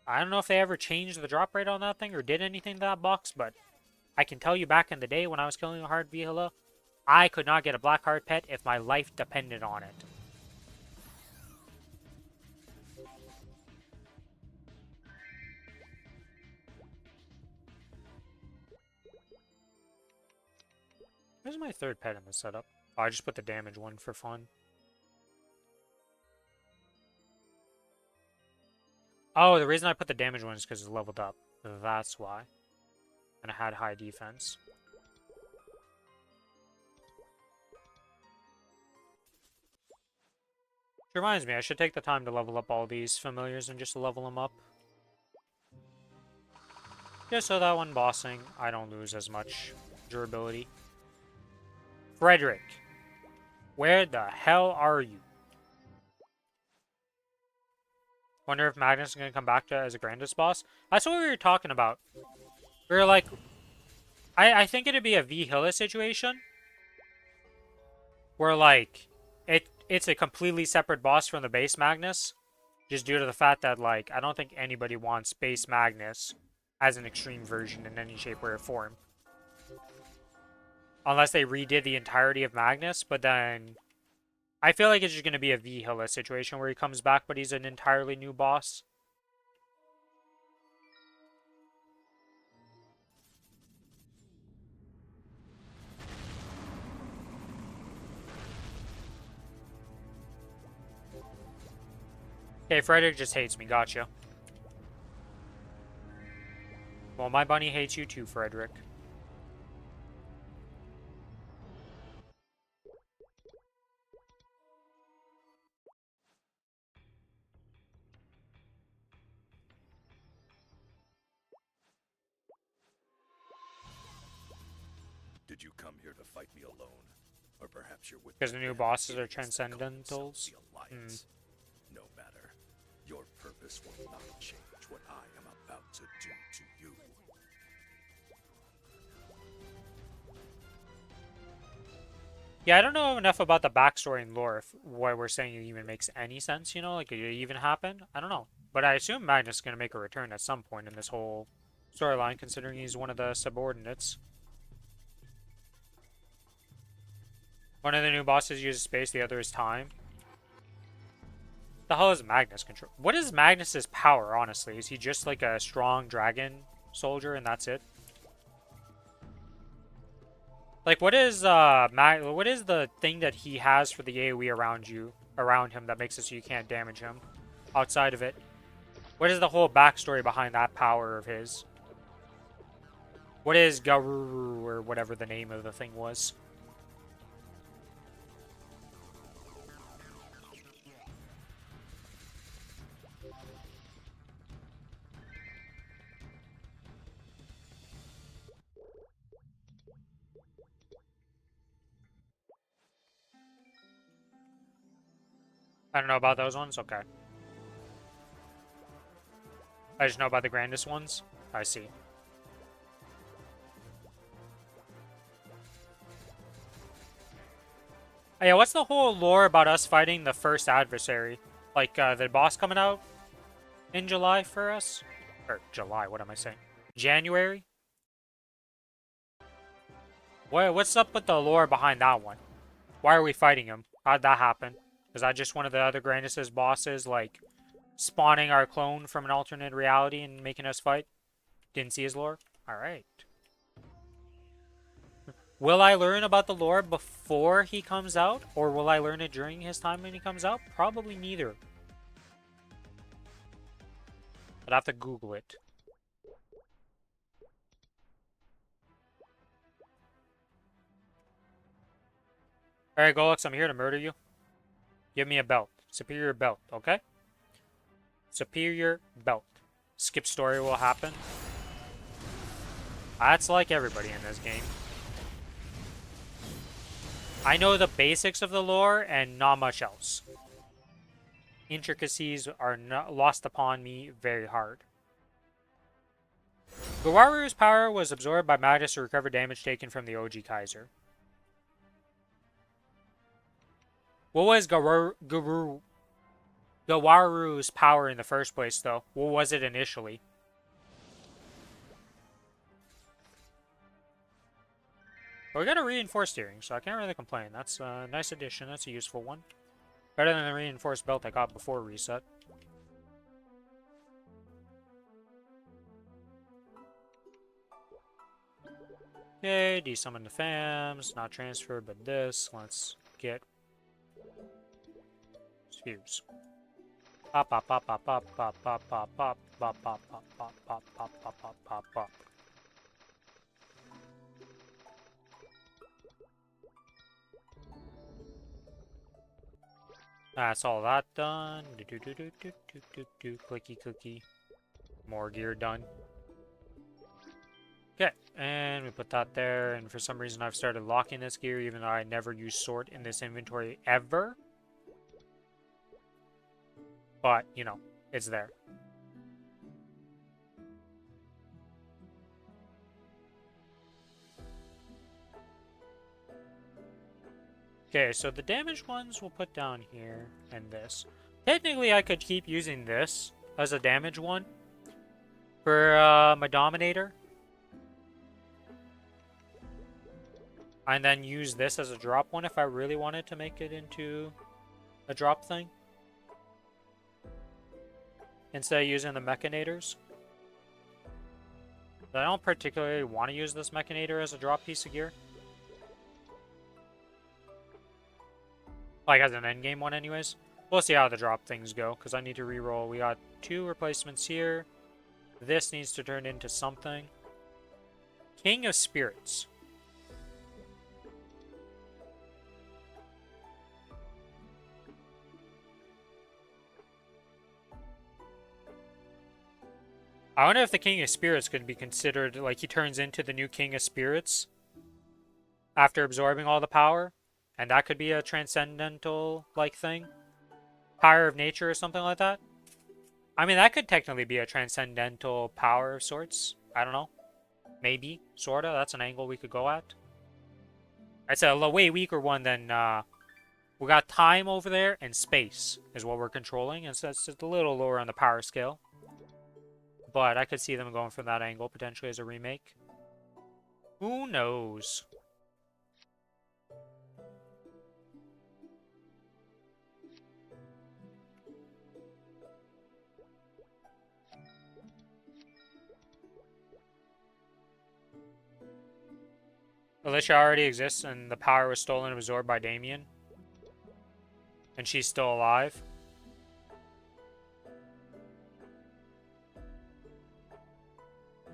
I don't know if they ever changed the drop rate on that thing or did anything to that box, but I can tell you back in the day when I was killing a hard Vihila, I could not get a black heart pet if my life depended on it. Where's my third pet in the setup? Oh, I just put the damage one for fun. Oh, the reason I put the damage one is because it's leveled up. That's why. And it had high defense. Which reminds me, I should take the time to level up all these familiars and just level them up. Just so that when bossing, I don't lose as much durability. Frederick, where the hell are you? Wonder if Magnus is going to come back to as a Grandis boss. That's what we were talking about. We were like, I think it'd be a Vihila situation. Where like, it's a completely separate boss from the base Magnus. Just due to the fact that like, I don't think anybody wants base Magnus as an extreme version in any shape or form. Unless they redid the entirety of Magnus, but then I feel like it's just going to be a Vihila situation where he comes back, but he's an entirely new boss. Okay, Frederick just hates me, gotcha. Well, my bunny hates you too, Frederick. Did you come here to fight me alone? Or perhaps you're with Because the new bosses are transcendentals? No matter. Your purpose will not change what I am about to do to you. Yeah, I don't know enough about the backstory and lore if what we're saying even makes any sense, you know? Like, did it even happen? I don't know. But I assume Magnus is going to make a return at some point in this whole storyline, considering he's one of the subordinates. One of the new bosses uses space, the other is time. What the hell is Magnus control? What is Magnus's power, honestly? Is he just like a strong dragon soldier and that's it? Like, what is the thing that he has for the AoE around him that makes it so you can't damage him? Outside of it, what is the whole backstory behind that power of his? What is Garuru or whatever the name of the thing was? I don't know about those ones? Okay. I just know about the grandest ones? I see. Oh, yeah, what's the whole lore about us fighting the first adversary? Like, the boss coming out? in July for us. Or July, what am I saying? January? What's up with the lore behind that one? Why are we fighting him? How'd that happen? Is that just one of the other Grandis' bosses, like, spawning our clone from an alternate reality and making us fight? Didn't see his lore? Alright. Will I learn about the lore before he comes out? Or will I learn it during his time when he comes out? Probably neither. I'd have to Google it. Alright, Golux, I'm here to murder you. Give me a belt. Superior belt, okay? Superior belt. Skip story will happen. That's like everybody in this game. I know the basics of the lore and not much else. Intricacies are not lost upon me very hard. Gawaru's power was absorbed by Magnus to recover damage taken from the OG Kaiser. What was Gawaru's power in the first place, though? What was it initially? Well, we got a reinforced earring, so I can't really complain. That's a nice addition. That's a useful one. Better than the reinforced belt I got before reset. Okay, desummon the FAMs. Not transfer, but this. Let's get fuse. Pop, pop, pop, pop, pop, pop, pop, pop, pop, pop, pop, pop, pop, pop, pop, pop, pop, pop, pop. That's all that done. Clicky clicky. More gear done. Okay, and we put that there, and for some reason I've started locking this gear even though I never use sort in this inventory ever. But, you know, it's there. Okay, so the damaged ones we'll put down here, and this. Technically, I could keep using this as a damage one for my Dominator. And then use this as a drop one if I really wanted to make it into a drop thing. Instead of using the Mechanators. But I don't particularly want to use this Mechanator as a drop piece of gear. Like as an endgame one anyways. We'll see how the drop things go, because I need to reroll. We got 2 replacements here. This needs to turn into something. King of Spirits. I wonder if the King of Spirits could be considered, like, he turns into the new King of Spirits after absorbing all the power. And that could be a transcendental, like, thing. Power of nature or something like that. I mean, that could technically be a transcendental power of sorts. I don't know. Maybe. Sorta. That's an angle we could go at. It's a way weaker one than, we got time over there, and space is what we're controlling. And so it's just a little lower on the power scale. But I could see them going from that angle, potentially, as a remake. Who knows? Alicia already exists, and the power was stolen and absorbed by Damien. And she's still alive.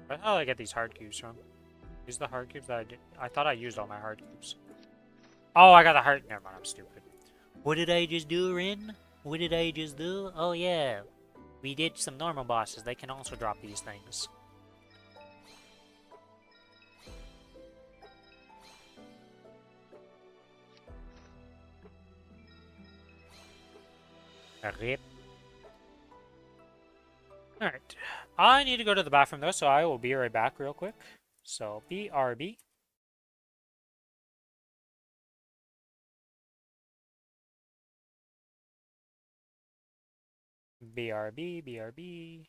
Where the hell did I get these hard cubes from? These are the hard cubes that I did. I thought I used all my hard cubes. Oh, I got the hard. Never mind, I'm stupid. What did I just do, Rin? What did I just do? Oh, yeah. We did some normal bosses. They can also drop these things. Rip. Alright. I need to go to the bathroom though, so I will be right back real quick. So, BRB. BRB, BRB.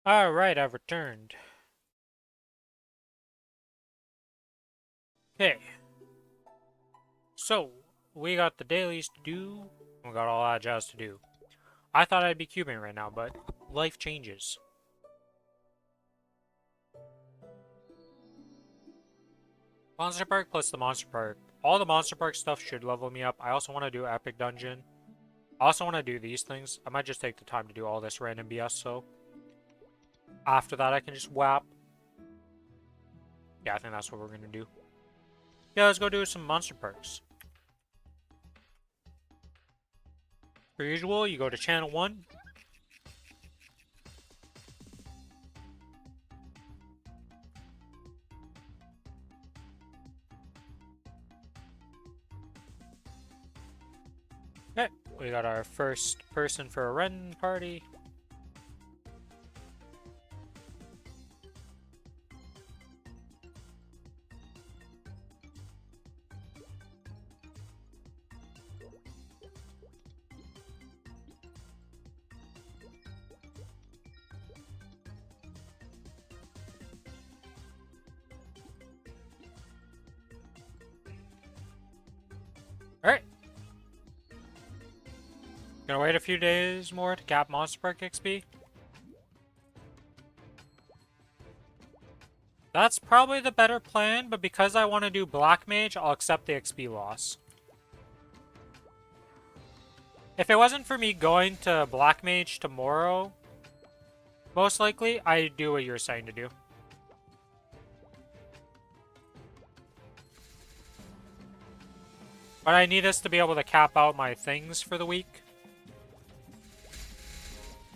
Alright, I've returned. Okay. So, we got the dailies to do. We got all that jazz to do. I thought I'd be cubing right now, but life changes. Monster Park plus the Monster Park. All the Monster Park stuff should level me up. I also want to do Epic Dungeon. I also want to do these things. I might just take the time to do all this random BS, so after that I can just WAP. Yeah, I think that's what we're going to do. Yeah, let's go do some Monster Parks. Per usual, you go to Channel 1. We got our first person for a Ren party. Alright. Gonna wait a few days more to cap Monster Park XP. That's probably the better plan, but because I want to do Black Mage, I'll accept the XP loss. If it wasn't for me going to Black Mage tomorrow, most likely, I'd do what you're saying to do. But I need us to be able to cap out my things for the week.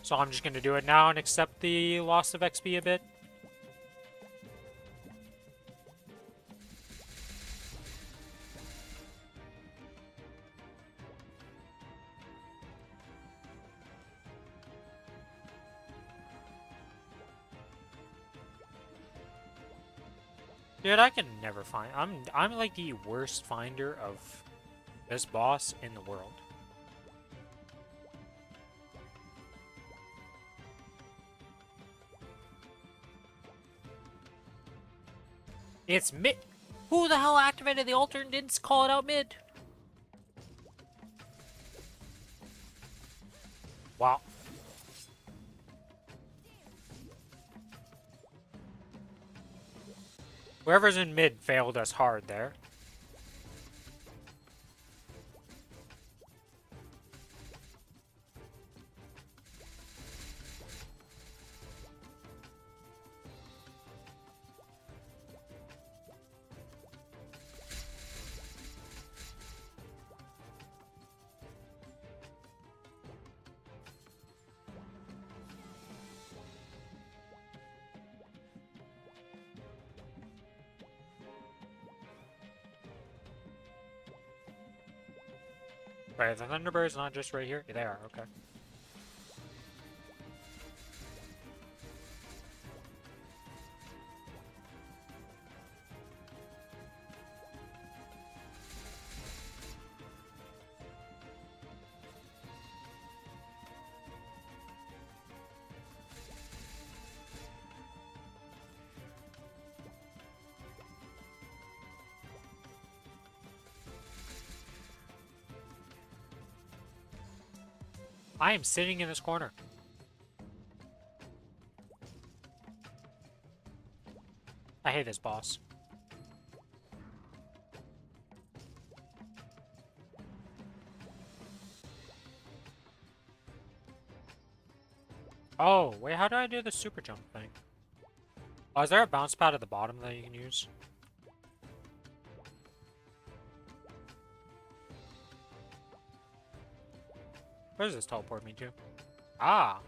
So I'm just going to do it now and accept the loss of XP a bit. Dude, I can never find... I'm like the worst finder of this boss in the world. It's mid. Who the hell activated the altar and didn't call it out mid? Wow. Whoever's in mid failed us hard there. Right, the Thunderbird's not just right here? They are, okay. I am sitting in this corner. I hate this boss. Oh, wait, how do I do the super jump thing? Oh, is there a bounce pad at the bottom that you can use? Where does this teleport me to? Ah!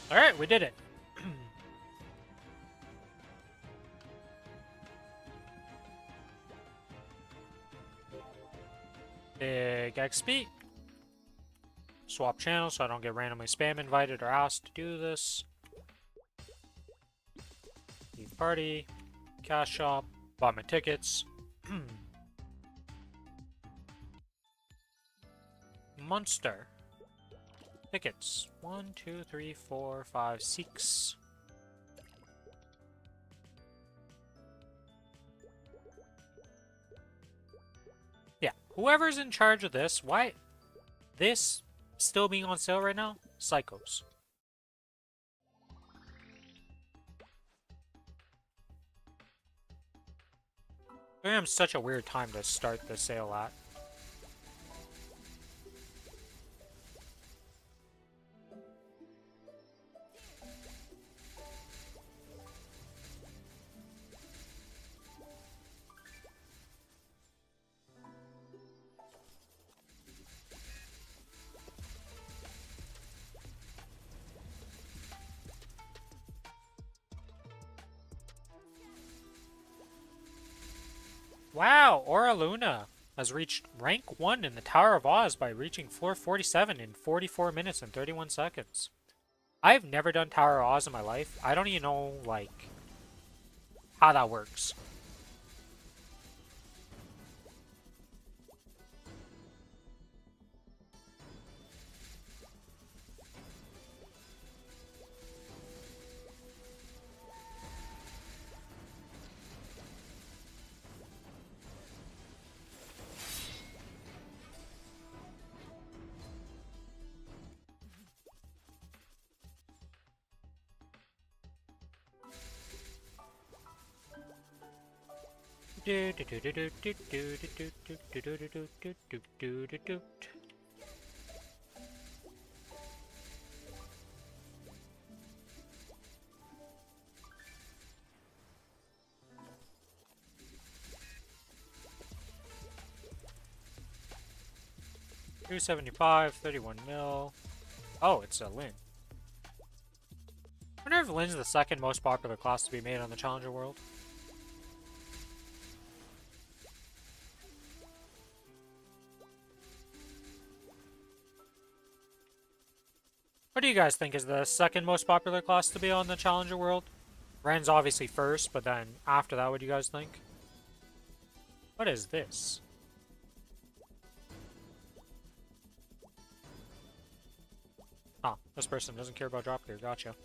Alright, we did it. Big XP. Swap channels so I don't get randomly spam invited or asked to do this. Leave party. Cash shop. Bought my tickets. Monster. Tickets. 1, 2, 3, 4, 5, 6. Yeah, whoever's in charge of this, why this still being on sale right now? Psychos. I am such a weird time to start the sale at. Wow, Aura Luna has reached rank 1 in the Tower of Oz by reaching floor 47 in 44 minutes and 31 seconds. I've never done Tower of Oz in my life. I don't even know, like, how that works. Do do do do do do do do do do do do do do do do do. 275, 31 mil. Oh, it's a Lin. I wonder if Lin's the second most popular class to be made on the Challenger World. What do you guys think is the second most popular class to be on the Challenger World? Ren's obviously first, but then after that, what do you guys think? What is this? Oh, this person doesn't care about drop gear. Gotcha.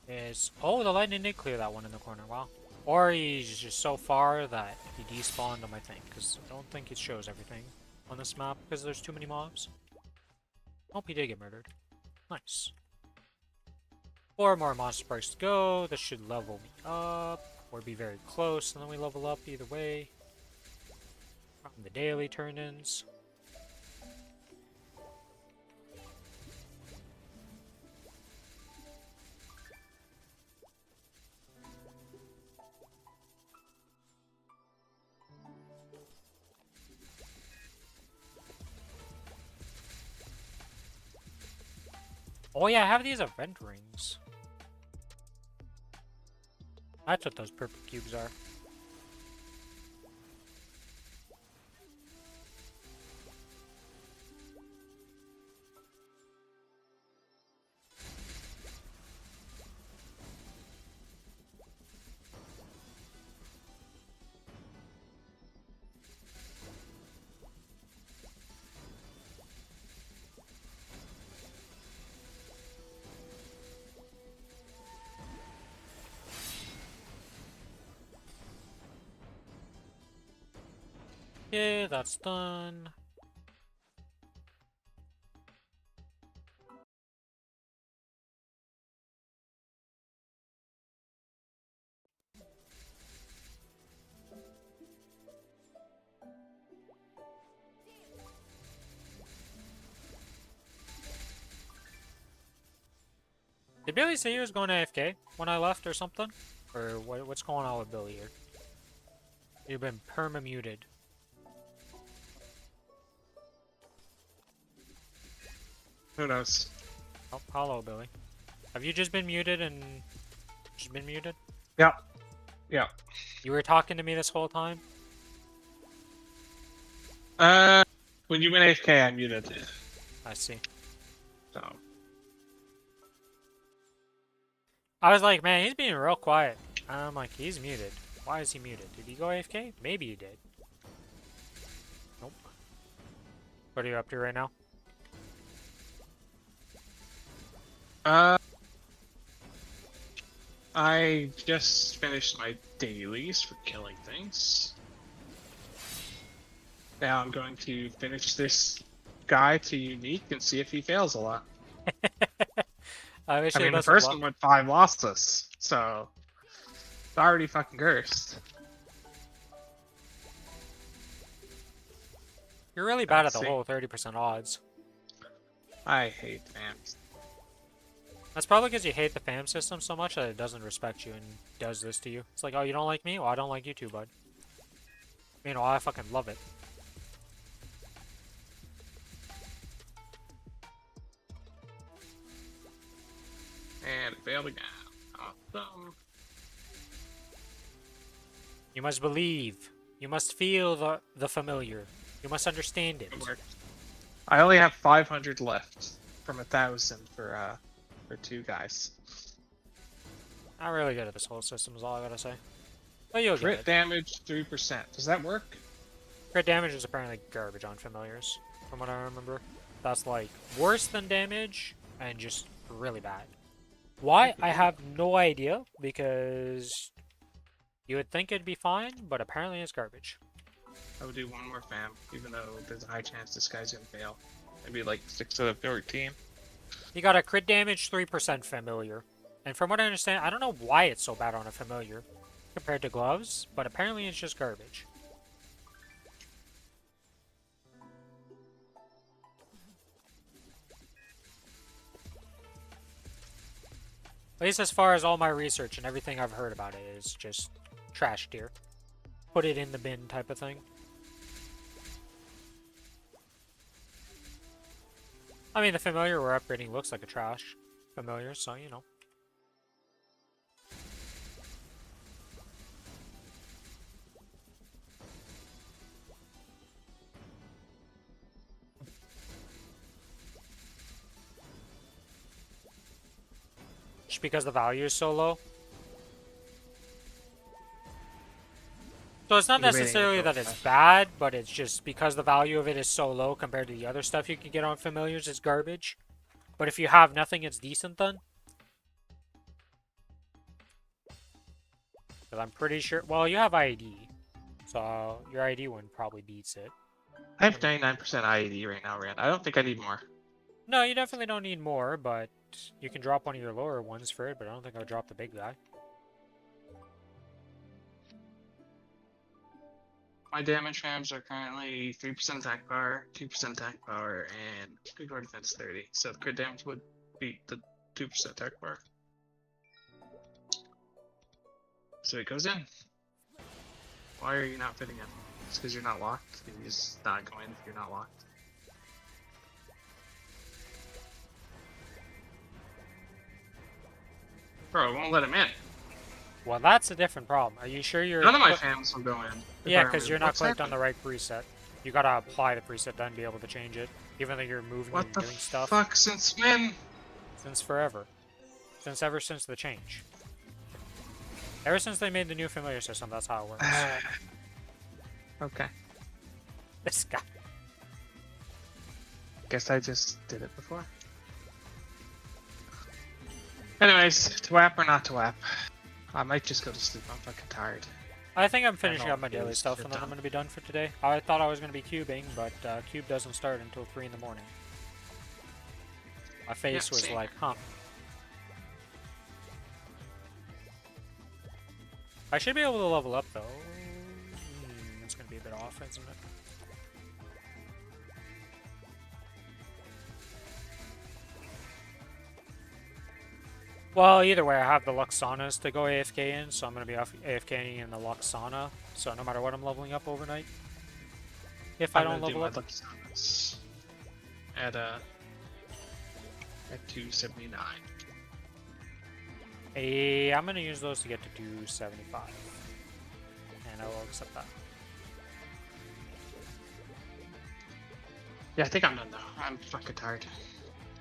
Is oh, the lightning did clear that one in the corner. Wow. Or he's just so far that he despawned him, I think, because I don't think it shows everything on this map because there's too many mobs. Hope he did get murdered. Nice. 4 more monster sparks to go. This should level me up or be very close, and then we level up either way. From the daily turn-ins. Oh yeah, I have these event rings. That's what those purple cubes are. Yeah, that's done. Did Billy say he was going to AFK when I left or something? Or what's going on with Billy here? You've been perma-muted. Who knows? Oh, hello, Billy. Have you just been muted and just been muted? Yep. Yeah. You were talking to me this whole time? When you went AFK, I muted. I see. So. I was like, man, he's being real quiet. And I'm like, he's muted. Why is he muted? Did he go AFK? Maybe he did. Nope. What are you up to right now? I just finished my dailies for killing things. Now I'm going to finish this guy to unique and see if he fails a lot. I wish I you mean, the best of first luck. one went 5 losses, so it's already fucking cursed. You're really bad at Let's the see. whole 30% odds. I hate fams. That's probably because you hate the fam system so much that it doesn't respect you and does this to you. It's like, oh, you don't like me? Well, I don't like you too, bud. Meanwhile, I fucking love it. And it failed again. Awesome. You must believe. You must feel the familiar. You must understand it. It worked. I only have 500 left from 1,000 for 2 guys. Not really good at this whole system is all I gotta say. But you'll get Crit it. damage 3%. Does that work? Crit damage is apparently garbage on familiars, from what I remember. That's like worse than damage and just really bad. Why? I have no idea, because you would think it'd be fine, but apparently it's garbage. I would do one more fam, even though there's a high chance this guy's gonna fail. Maybe like 6 out of 13. You got a crit damage 3% familiar. And from what I understand, I don't know why it's so bad on a familiar compared to gloves, but apparently it's just garbage. At least as far as all my research and everything I've heard about it is just trash tier. Put it in the bin type of thing. I mean, the familiar we're upgrading looks like a trash familiar, so you know. Just because the value is so low. So it's not You're waiting necessarily until- that it's bad, but it's just because the value of it is so low compared to the other stuff you can get on familiars, it's garbage. But if you have nothing, it's decent then. Because I'm pretty sure, well, you have ID, so your ID one probably beats it. I have 99% IED right now, Rand. I don't think I need more. No, you definitely don't need more, but you can drop one of your lower ones for it, but I don't think I would drop the big guy. My damage fams are currently 3% attack power, 2% attack power, and good guard defense 30. So the crit damage would beat the 2% attack power. So it goes in. Why are you not fitting in? It's because you're not locked. Can you just not go in if you're not locked? Bro, it won't let him in. Well, that's a different problem. Are you sure you're... None of my fams will go in. Yeah, because you're not What's clicked on happening? the right preset. You gotta apply the preset then be able to change it. Even though you're moving What and the doing stuff. fuck, since when? Since forever. Ever since the change. Ever since they made the new familiar system, that's how it works. Okay. This guy. Guess I just did it before. Anyways, to WAP or not to WAP? I might just go to sleep. I'm fucking tired. I think I'm finishing all up my daily this stuff shit and then I'm done. gonna be done for today. I thought I was gonna be cubing, but cube doesn't start until 3 in the morning. My face Yeah, was same. like, huh. I should be able to level up though. It's gonna be a bit off, isn't it? Well, either way, I have the Luxanas to go AFK in, so I'm going to be AFKing in the Luxana. So no matter what, I'm leveling up overnight. If I don't level up. Lucky Stars at 279. I'm gonna use those to get to 275. And I will accept that. Yeah, I think I'm done now. I'm fucking tired.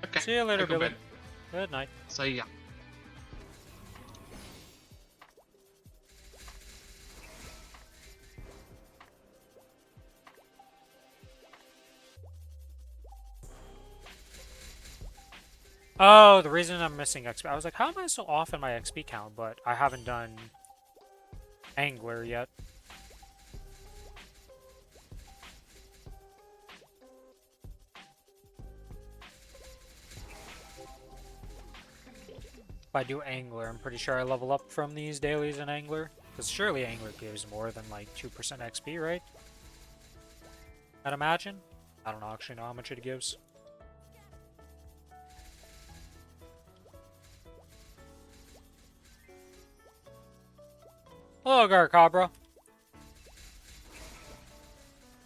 Okay. See you later, I go Billy. bed. Good night. So yeah. Oh, the reason I'm missing XP. I was like, how am I so off in my XP count? But I haven't done Angler yet. If I do Angler, I'm pretty sure I level up from these dailies in Angler. Because surely Angler gives more than like 2% XP, right? I'd imagine. I don't actually know how much it gives. Hello, Garcabra.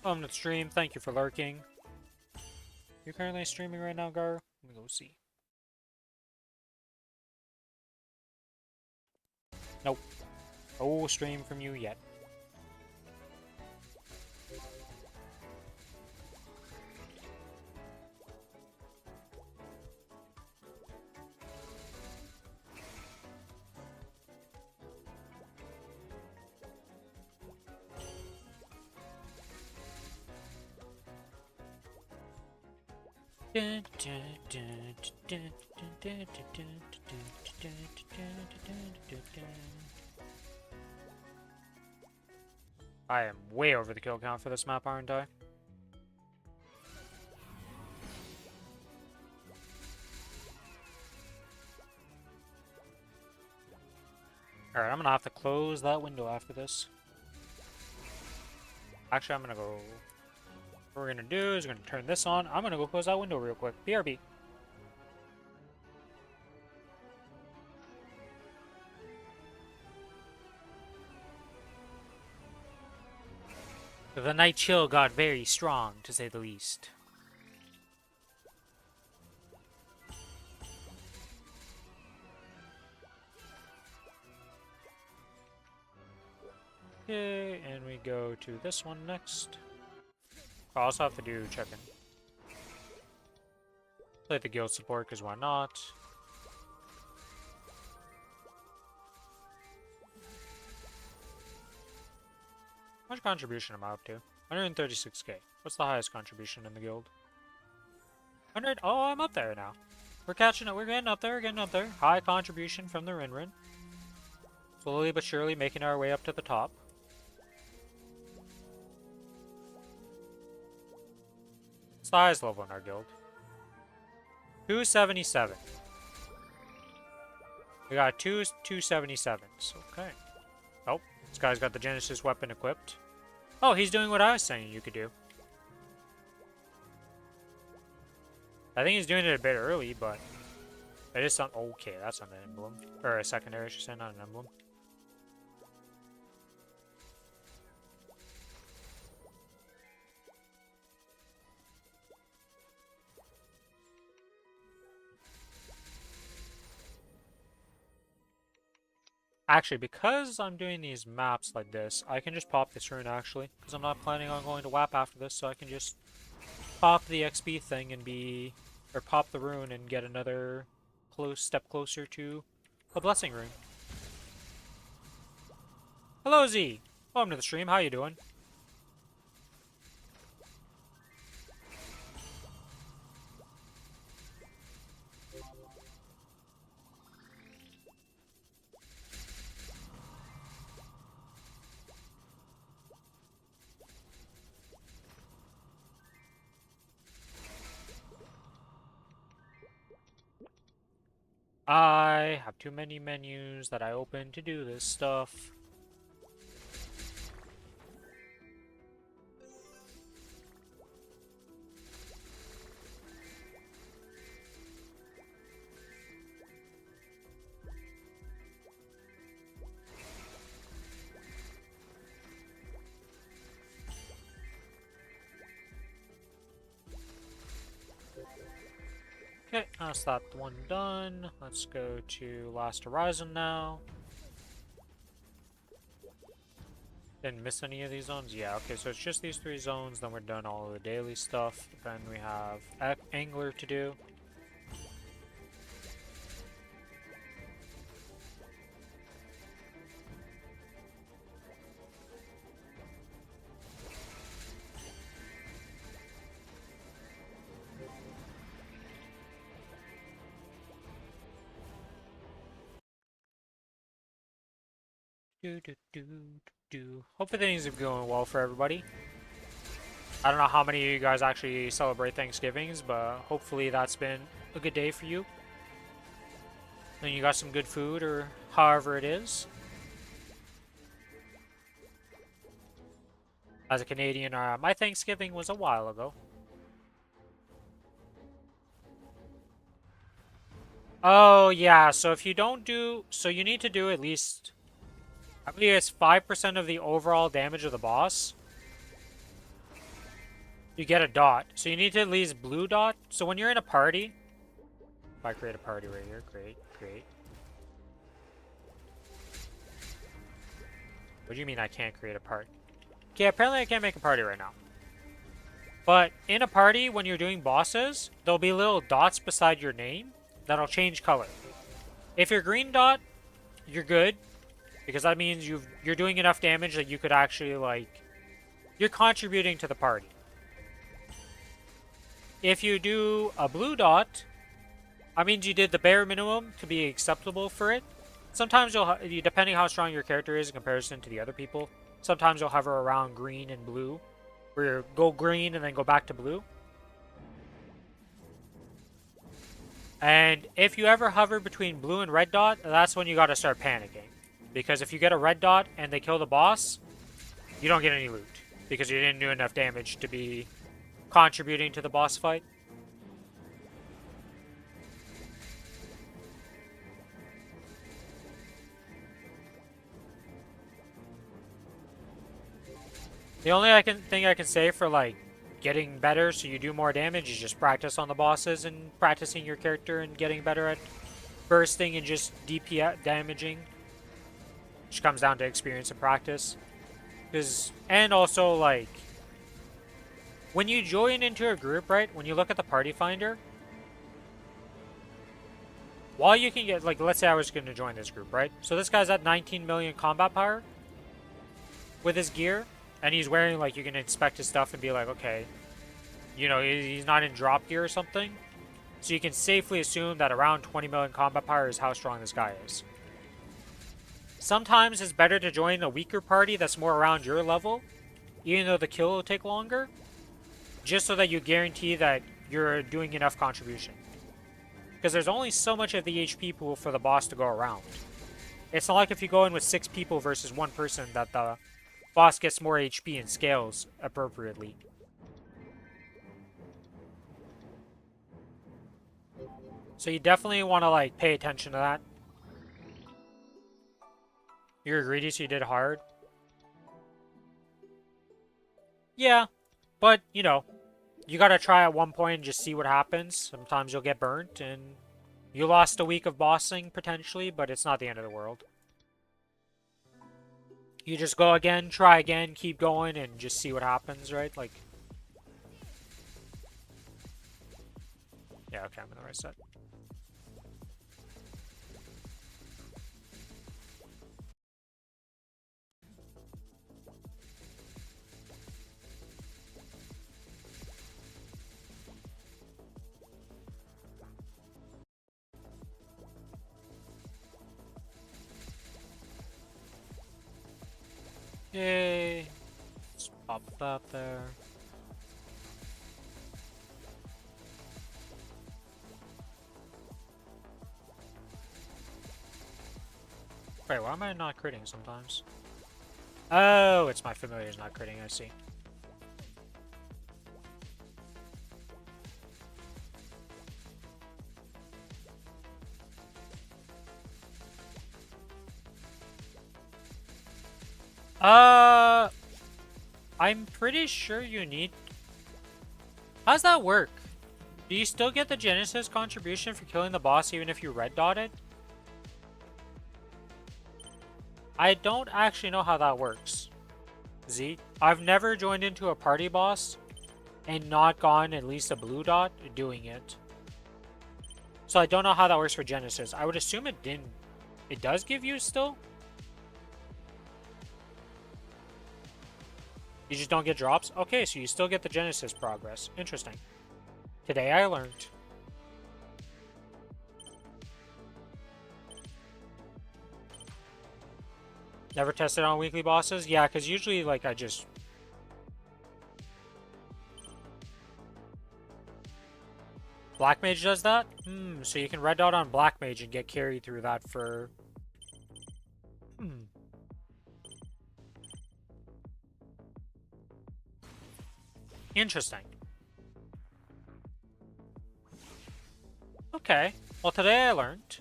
Welcome to the stream. Thank you for lurking. You currently streaming right now, Gar? Let me go see. Nope. No stream from you yet. I am way over the kill count for this map, aren't I? Alright, I'm gonna have to close that window after this. Actually, I'm gonna go... What we're gonna do is we're gonna turn this on. I'm gonna go close that window real quick. BRB. The night chill got very strong, to say the least. Okay, and we go to this one next. I also have to do check-in. Play the guild support, because why not? How much contribution am I up to? 136k. What's the highest contribution in the guild? 100? Oh, I'm up there now. We're catching up. We're getting up there. We're getting up there. High contribution from the Rinrin. Slowly but surely making our way up to the top. What's the highest level in our guild? 277. We got two 277s. Okay. Oh, this guy's got the Genesis weapon equipped. Oh, he's doing what I was saying you could do. I think he's doing it a bit early, but it is something. Okay, that's an emblem. Or a secondary, I should say, not an emblem. Actually, because I'm doing these maps like this, I can just pop this rune, actually. Because I'm not planning on going to WAP after this, so I can just pop the XP thing and be... Or pop the rune and get another step closer to a blessing rune. Hello, Z! Welcome to the stream, how you doing? I have too many menus that I open to do this stuff. Okay, That's that one done. Let's go to Last Horizon now. Didn't miss any of these zones? Yeah, okay, so it's just these 3 zones, then we're done all of the daily stuff. Then we have Angler to do. Hopefully things are going well for everybody. I don't know how many of you guys actually celebrate Thanksgivings, but hopefully that's been a good day for you. And you got some good food, or however it is. As a Canadian, my Thanksgiving was a while ago. Oh, yeah, so if you don't do... So you need to do at least... I believe it's 5% of the overall damage of the boss. You get a dot. So you need to at least blue dot. So when you're in a party... If I create a party right here, great, great. What do you mean I can't create a party? Okay, apparently I can't make a party right now. But in a party, when you're doing bosses, there'll be little dots beside your name that'll change color. If you're green dot, you're good. Because that means you're doing enough damage that you could actually, like... You're contributing to the party. If you do a blue dot, that means you did the bare minimum to be acceptable for it. Sometimes depending how strong your character is in comparison to the other people, sometimes you'll hover around green and blue. Where you go green and then go back to blue. And if you ever hover between blue and red dot, that's when you gotta start panicking. Because if you get a red dot and they kill the boss, you don't get any loot. Because you didn't do enough damage to be contributing to the boss fight. The only thing I can say for, like, getting better so you do more damage is just practice on the bosses and practicing your character and getting better at bursting and just DP damaging. Which comes down to experience and practice. And also, like, when you join into a group, right, when you look at the party finder, while you can get, like, let's say I was going to join this group, right? So this guy's at 19 million combat power with his gear. And he's wearing, like, you can inspect his stuff and be like, okay, you know, he's not in drop gear or something. So you can safely assume that around 20 million combat power is how strong this guy is. Sometimes it's better to join a weaker party that's more around your level, even though the kill will take longer, just so that you guarantee that you're doing enough contribution. Because there's only so much of the HP pool for the boss to go around. It's not like if you go in with 6 people versus 1 person that the boss gets more HP and scales appropriately. So you definitely want to, like, pay attention to that. You're greedy, so you did hard. Yeah, but, you know, you gotta try at one point and just see what happens. Sometimes you'll get burnt, and you lost a week of bossing, potentially, but it's not the end of the world. You just go again, try again, keep going, and just see what happens, right? Like... Yeah, okay, I'm in the right set. Yay! Let's pop that there. Wait, why am I not critting sometimes? Oh, it's my familiars not critting, I see. I'm pretty sure you need... How's that work? Do you still get the Genesis contribution for killing the boss even if you red dotted? I don't actually know how that works. Z, I've never joined into a party boss and not gotten at least a blue dot doing it. So I don't know how that works for Genesis. I would assume it didn't. It does give you still? You just don't get drops? Okay, so you still get the Genesis progress. Interesting. Today I learned. Never tested on weekly bosses? Yeah, because usually, like, I just... Black Mage does that? So you can red dot on Black Mage and get carried through that for... Interesting. Okay. Well, today I learned.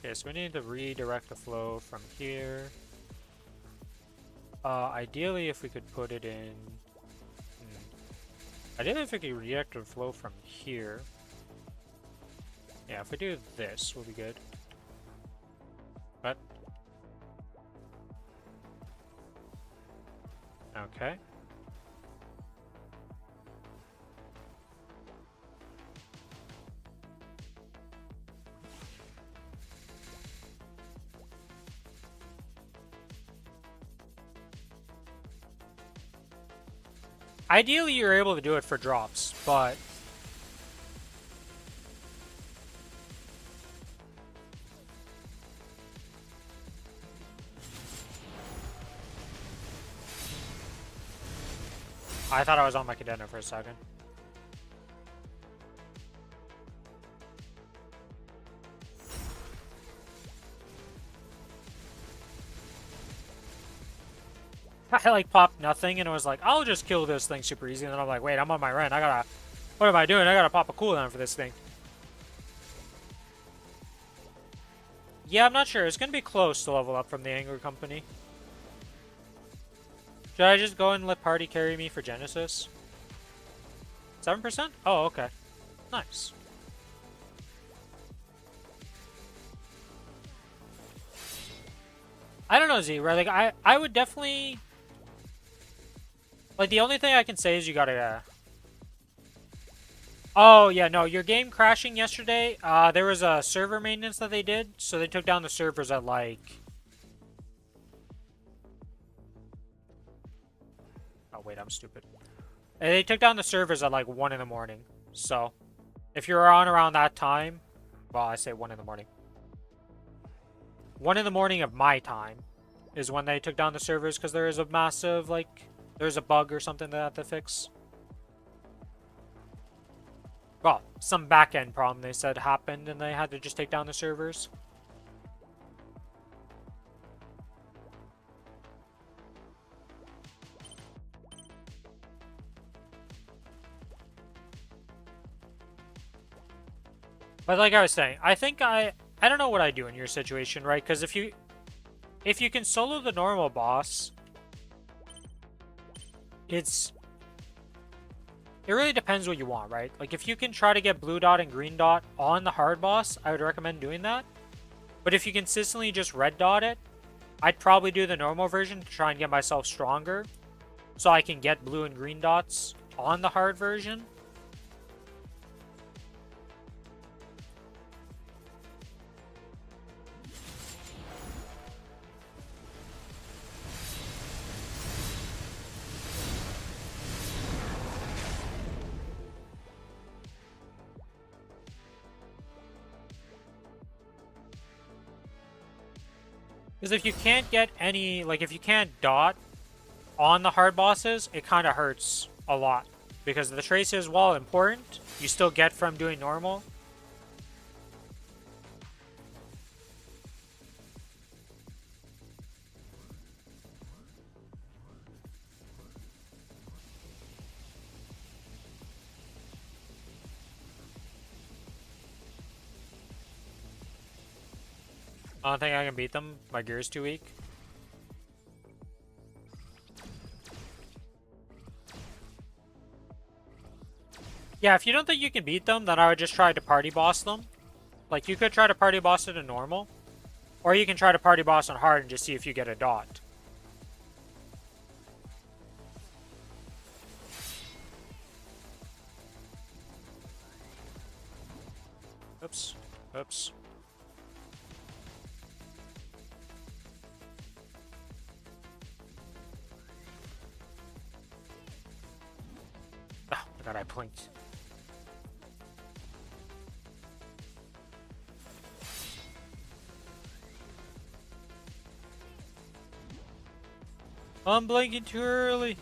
Okay, so we need to redirect the flow from here. Ideally, if we could put it in... Ideally, if we could redirect the flow from here. Yeah, if we do this, we'll be good. But... Okay. Ideally, you're able to do it for drops, but... I thought I was on my cadena for a second. I like popped nothing and it was like, I'll just kill this thing super easy. And then I'm like, wait, I'm on my run. I gotta, what am I doing? I gotta pop a cooldown for this thing. Yeah, I'm not sure. It's gonna be close to level up from the Angler Company. Should I just go and let party carry me for Genesis? 7%? Oh, okay. Nice. I don't know, Z, right? Like, I would definitely... Like, the only thing I can say is you gotta... Oh, yeah, no, your game crashing yesterday, there was a server maintenance that they did, so they took down the servers at, like... Oh, wait, I'm stupid. They took down the servers at, like, 1 in the morning, so... If you're on around that time... Well, I say 1 in the morning. 1 in the morning of my time is when they took down the servers, because there is a massive, like... There's a bug or something they have to fix. Well, some back-end problem they said happened and they had to just take down the servers. But like I was saying, I think I don't know what I do in your situation, right? Because if you can solo the normal boss, it really depends what you want, right? Like, if you can try to get blue dot and green dot on the hard boss, I would recommend doing that. But if you consistently just red dot it, I'd probably do the normal version to try and get myself stronger, so I can get blue and green dots on the hard version. Because if you can't get any, like, if you can't dot on the hard bosses, it kind of hurts a lot. Because the traces, while important, you still get from doing normal. I don't think I can beat them. My gear's too weak. Yeah, if you don't think you can beat them, then I would just try to party boss them. Like, you could try to party boss it in normal. Or you can try to party boss on hard and just see if you get a dot. Oops. Oops. Oh my god, I blinked. I'm blinking too early.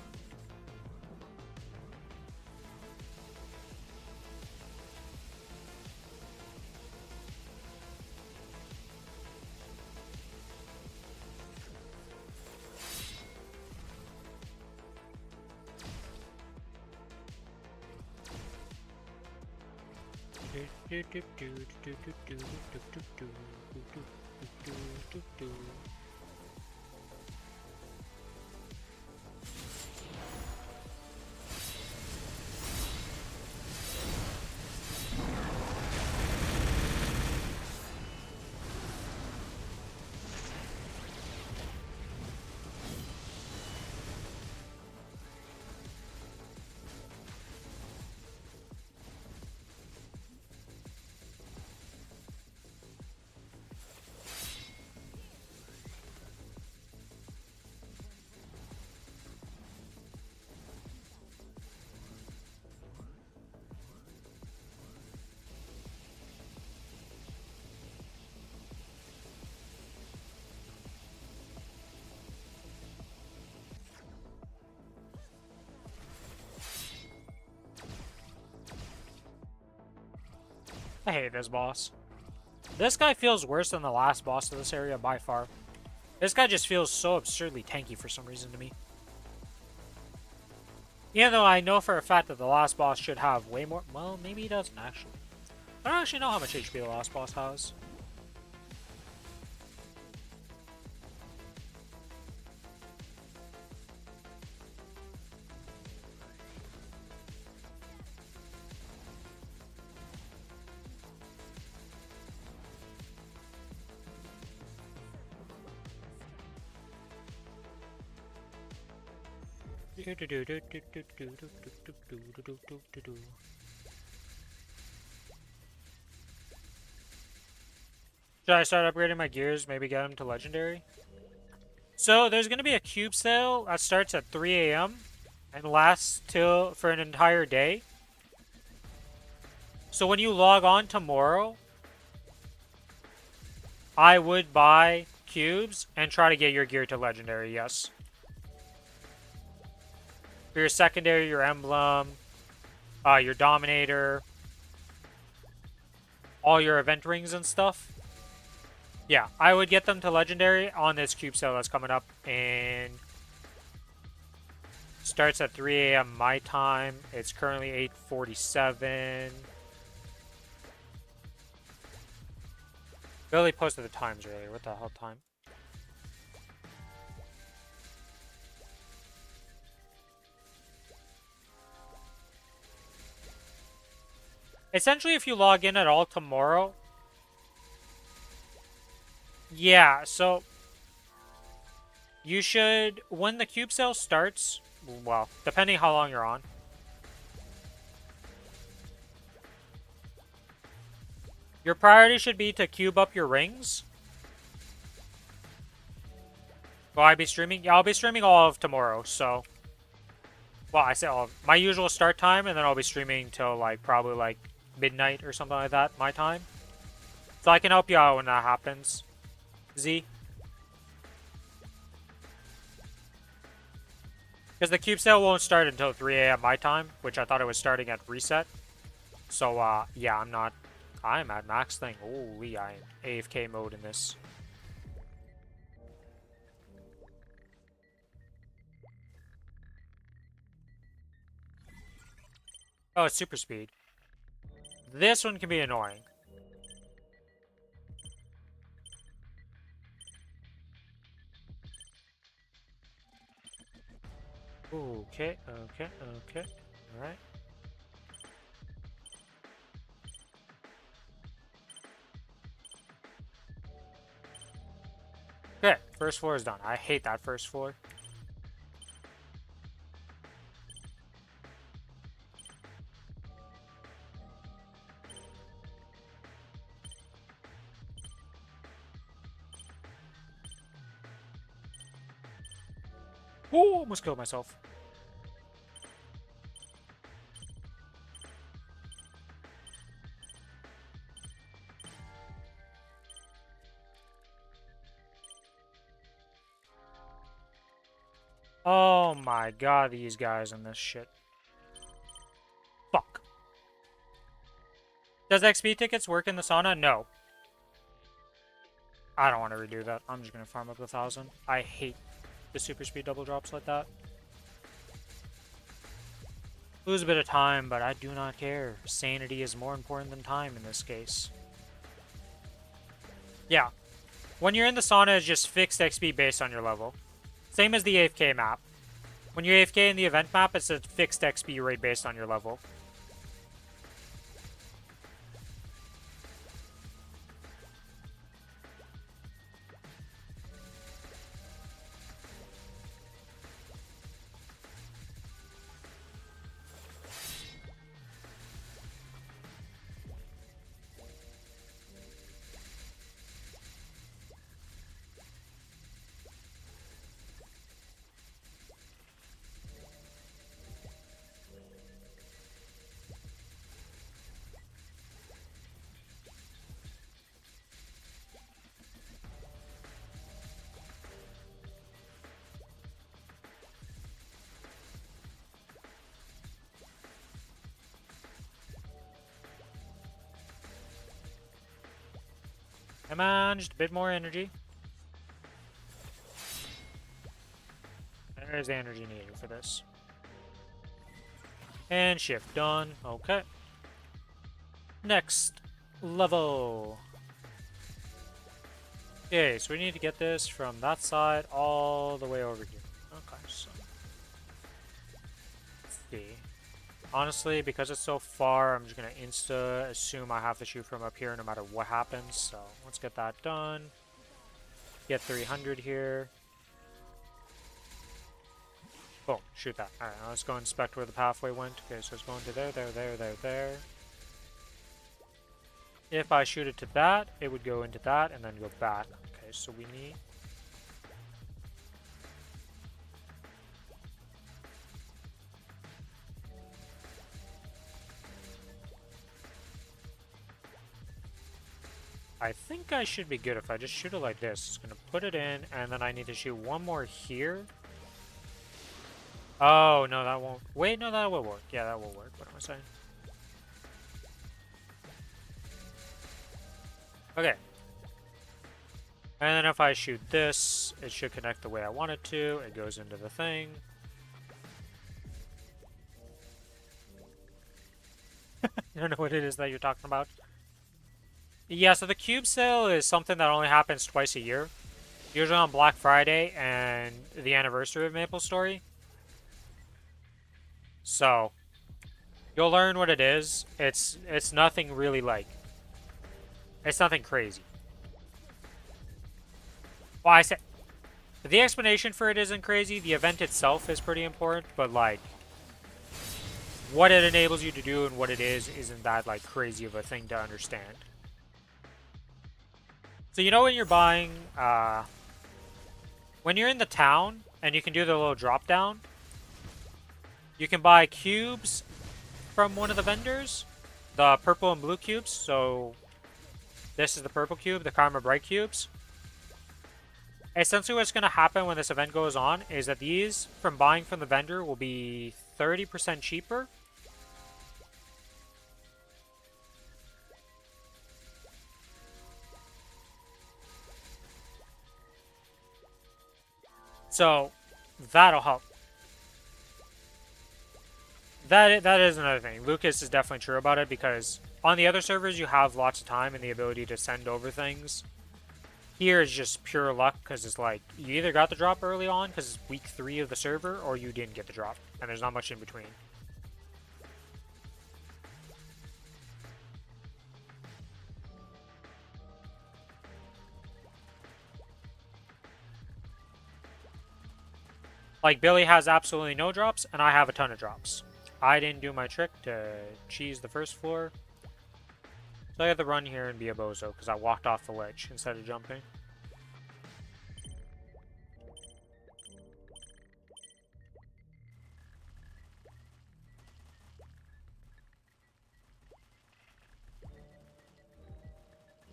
I hate this boss. This guy feels worse than the last boss of this area by far. This guy just feels so absurdly tanky for some reason to me. Even though I know for a fact that the last boss should have way more... Well, maybe he doesn't actually. I don't actually know how much HP the last boss has. Should I start upgrading my gears? Maybe get them to legendary? So there's going to be a cube sale that starts at 3 a.m. and lasts for an entire day. So when you log on tomorrow, I would buy cubes and try to get your gear to legendary, yes. For your secondary, your emblem, your dominator, all your event rings and stuff. Yeah, I would get them to legendary on this cube sale that's coming up, and starts at 3 a.m. my time. It's currently 8:47. Billy posted the times earlier. What the hell time? Essentially, if you log in at all tomorrow... Yeah, so... You should... When the cube sale starts... Well, depending how long you're on. Your priority should be to cube up your rings. Will I be streaming? Yeah, I'll be streaming all of tomorrow, so... Well, I say all of... My usual start time, and then I'll be streaming till, like, probably, like, midnight or something like that, my time. So I can help you out when that happens. Z. Because the cube sale won't start until 3 a.m. my time, which I thought it was starting at reset. So, yeah, I'm at max thing. Holy, I am AFK mode in this. Oh, it's super speed. This one can be annoying. Okay. Alright. First floor is done. I hate that first floor. Oh, almost killed myself. Oh my god, these guys in this shit. Fuck. Does XP tickets work in the sauna? No. I don't want to redo that. I'm just gonna farm up 1,000. I hate the super speed double drops like that. Lose a bit of time, but I do not care. Sanity is more important than time in this case. Yeah. When you're in the sauna, it's just fixed XP based on your level. Same as the AFK map. When you're AFK in the event map, it's a fixed XP rate based on your level. Come on, just a bit more energy. There's the energy needed for this. And shift done. Okay. Next level. Okay, so we need to get this from that side all the way over here. Okay, so let's see. Honestly, because it's so far, I'm just gonna insta assume I have to shoot from up here no matter what happens. So let's get that done. Get 300 here. Boom, shoot that. Alright, now let's go inspect where the pathway went. Okay, so it's going to there, there, there, there, there. If I shoot it to that, it would go into that and then go back. Okay, so we need... I think I should be good if I just shoot it like this. It's gonna put it in, and then I need to shoot one more here. Oh, no, that won't... Wait, no, that will work. Yeah, that will work. What am I saying? Okay. And then if I shoot this, it should connect the way I want it to. It goes into the thing. I don't know what it is that you're talking about. Yeah, so the cube sale is something that only happens twice a year. Usually on Black Friday and the anniversary of Maplestory. So, you'll learn what it is. It's nothing really like... It's nothing crazy. Well, I said... The explanation for it isn't crazy. The event itself is pretty important, but like... What it enables you to do and what it is isn't that like crazy of a thing to understand. So you know when you're buying, when you're in the town and you can do the little drop down, you can buy cubes from one of the vendors, the purple and blue cubes. So this is the purple cube, the Karma Bright cubes. Essentially what's going to happen when this event goes on is that these, from buying from the vendor, will be 30% cheaper. So, that'll help. That is another thing. Lucas is definitely true about it because on the other servers you have lots of time and the ability to send over things. Here is just pure luck because it's like you either got the drop early on because it's week 3 of the server or you didn't get the drop and there's not much in between. Like, Billy has absolutely no drops, and I have a ton of drops. I didn't do my trick to cheese the first floor. So I had to run here and be a bozo, because I walked off the ledge instead of jumping.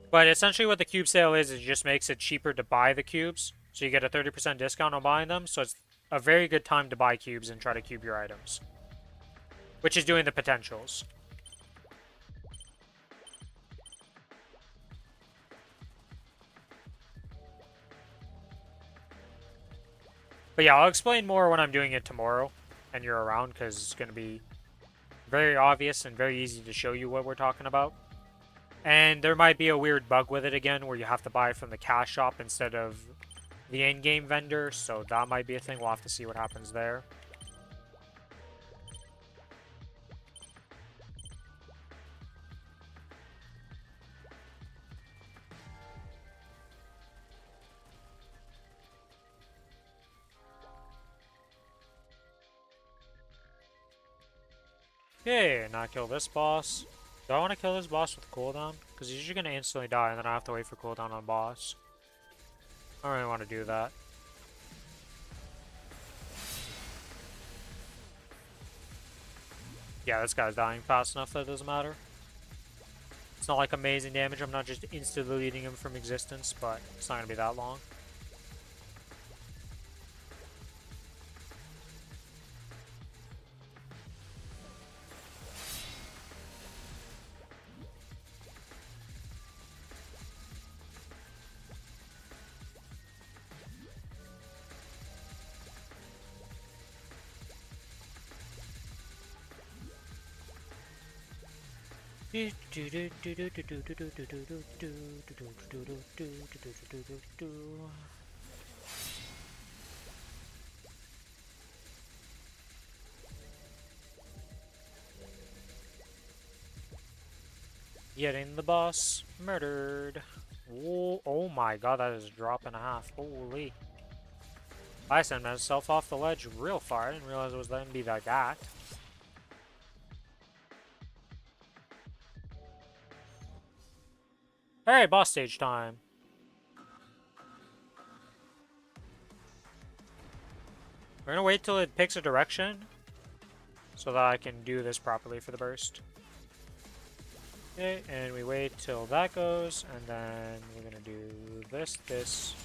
But essentially what the cube sale is it just makes it cheaper to buy the cubes. So you get a 30% discount on buying them. So it's a very good time to buy cubes and try to cube your items. Which is doing the potentials. But yeah, I'll explain more when I'm doing it tomorrow and you're around, because it's going to be very obvious and very easy to show you what we're talking about. And there might be a weird bug with it again where you have to buy from the cash shop instead of the in-game vendor, so that might be a thing. We'll have to see what happens there. Okay, not kill this boss. Do I want to kill this boss with cooldown? Because he's usually going to instantly die, and then I have to wait for cooldown on boss. I don't really want to do that. Yeah, this guy's dying fast enough that it doesn't matter. It's not like amazing damage. I'm not just instantly deleting him from existence, but it's not going to be that long. Getting the boss murdered. Whoa, oh my god, that is a drop and a half. Holy. I sent myself off the ledge real far. I didn't realize it was going to be like that. Alright, boss stage time. We're gonna wait till it picks a direction so that I can do this properly for the burst. Okay, and we wait till that goes, and then we're gonna do this.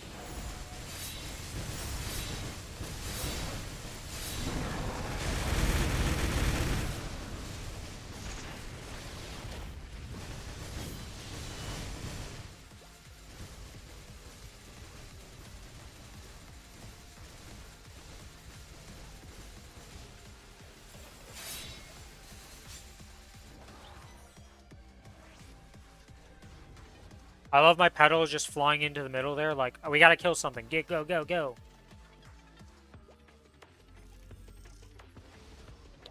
I love my pedals just flying into the middle there, like, oh, we gotta kill something. Get, go, go, go.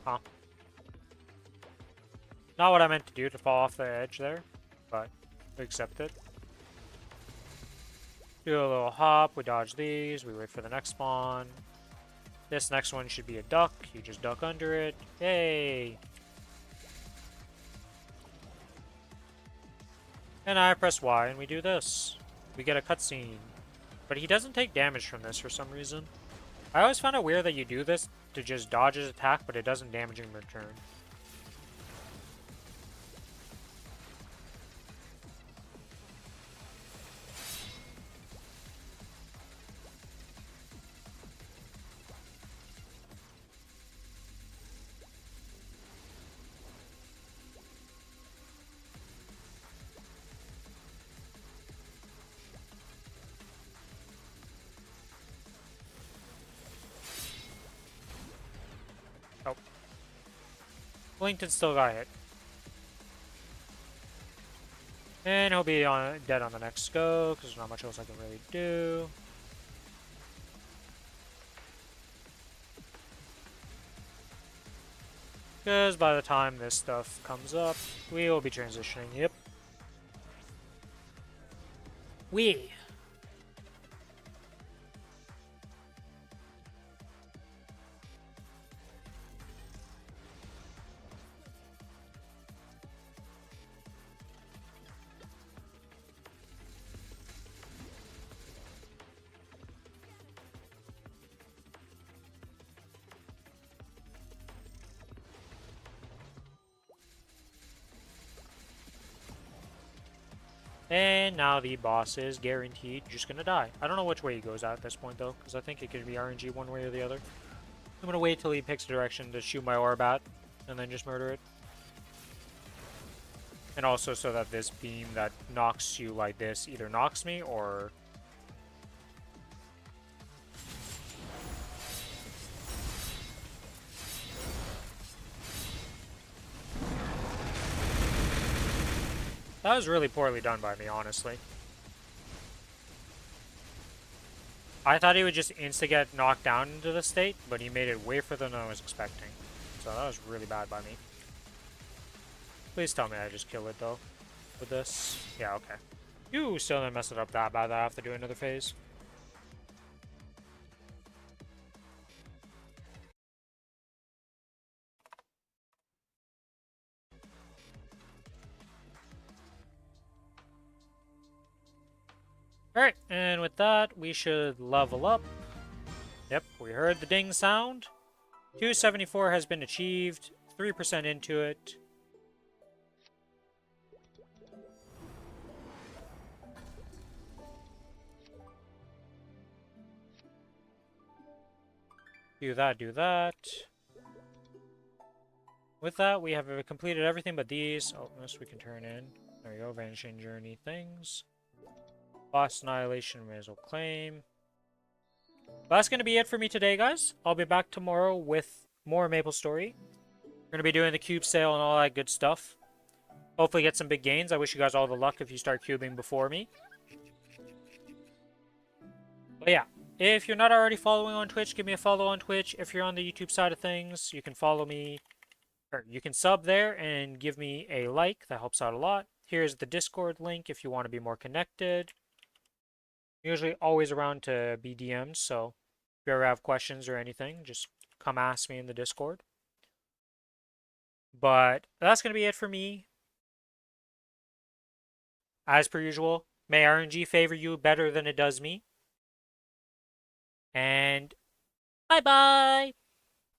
Huh. Not what I meant to do to fall off the edge there, but we accept it. Do a little hop, we dodge these, we wait for the next spawn. This next one should be a duck, you just duck under it. Yay! And I press Y and we do this. We get a cutscene. But he doesn't take damage from this for some reason. I always found it weird that you do this to just dodge his attack, but it doesn't damage him in return. Oh. Lincoln still got hit. And he'll be dead on the next go, because there's not much else I can really do. Because by the time this stuff comes up, we will be transitioning. Yep. And now the boss is guaranteed just gonna die. I don't know which way he goes at this point though, because I think it could be RNG one way or the other. I'm gonna wait till he picks a direction to shoot my orb at, and then just murder it. And also so that this beam that knocks you like this either knocks me or... That was really poorly done by me, honestly. I thought he would just insta-get knocked down into the state, but he made it way further than I was expecting. So that was really bad by me. Please tell me I just kill it, though, with this. Yeah, okay. You still didn't mess it up that bad that I have to do another phase. Alright, and with that, we should level up. Yep, we heard the ding sound. 274 has been achieved. 3% into it. Do that, do that. With that, we have completed everything but these. Oh, this we can turn in. There we go, Vanishing Journey things. Boss Annihilation, may as well claim. But that's going to be it for me today, guys. I'll be back tomorrow with more Maplestory. We're going to be doing the cube sale and all that good stuff. Hopefully get some big gains. I wish you guys all the luck if you start cubing before me. But yeah, if you're not already following on Twitch, give me a follow on Twitch. If you're on the YouTube side of things, you can follow me. Or you can sub there and give me a like. That helps out a lot. Here's the Discord link if you want to be more connected. I'm usually always around to be DM'd, so if you ever have questions or anything, just come ask me in the Discord. But that's going to be it for me. As per usual, may RNG favor you better than it does me. And bye-bye!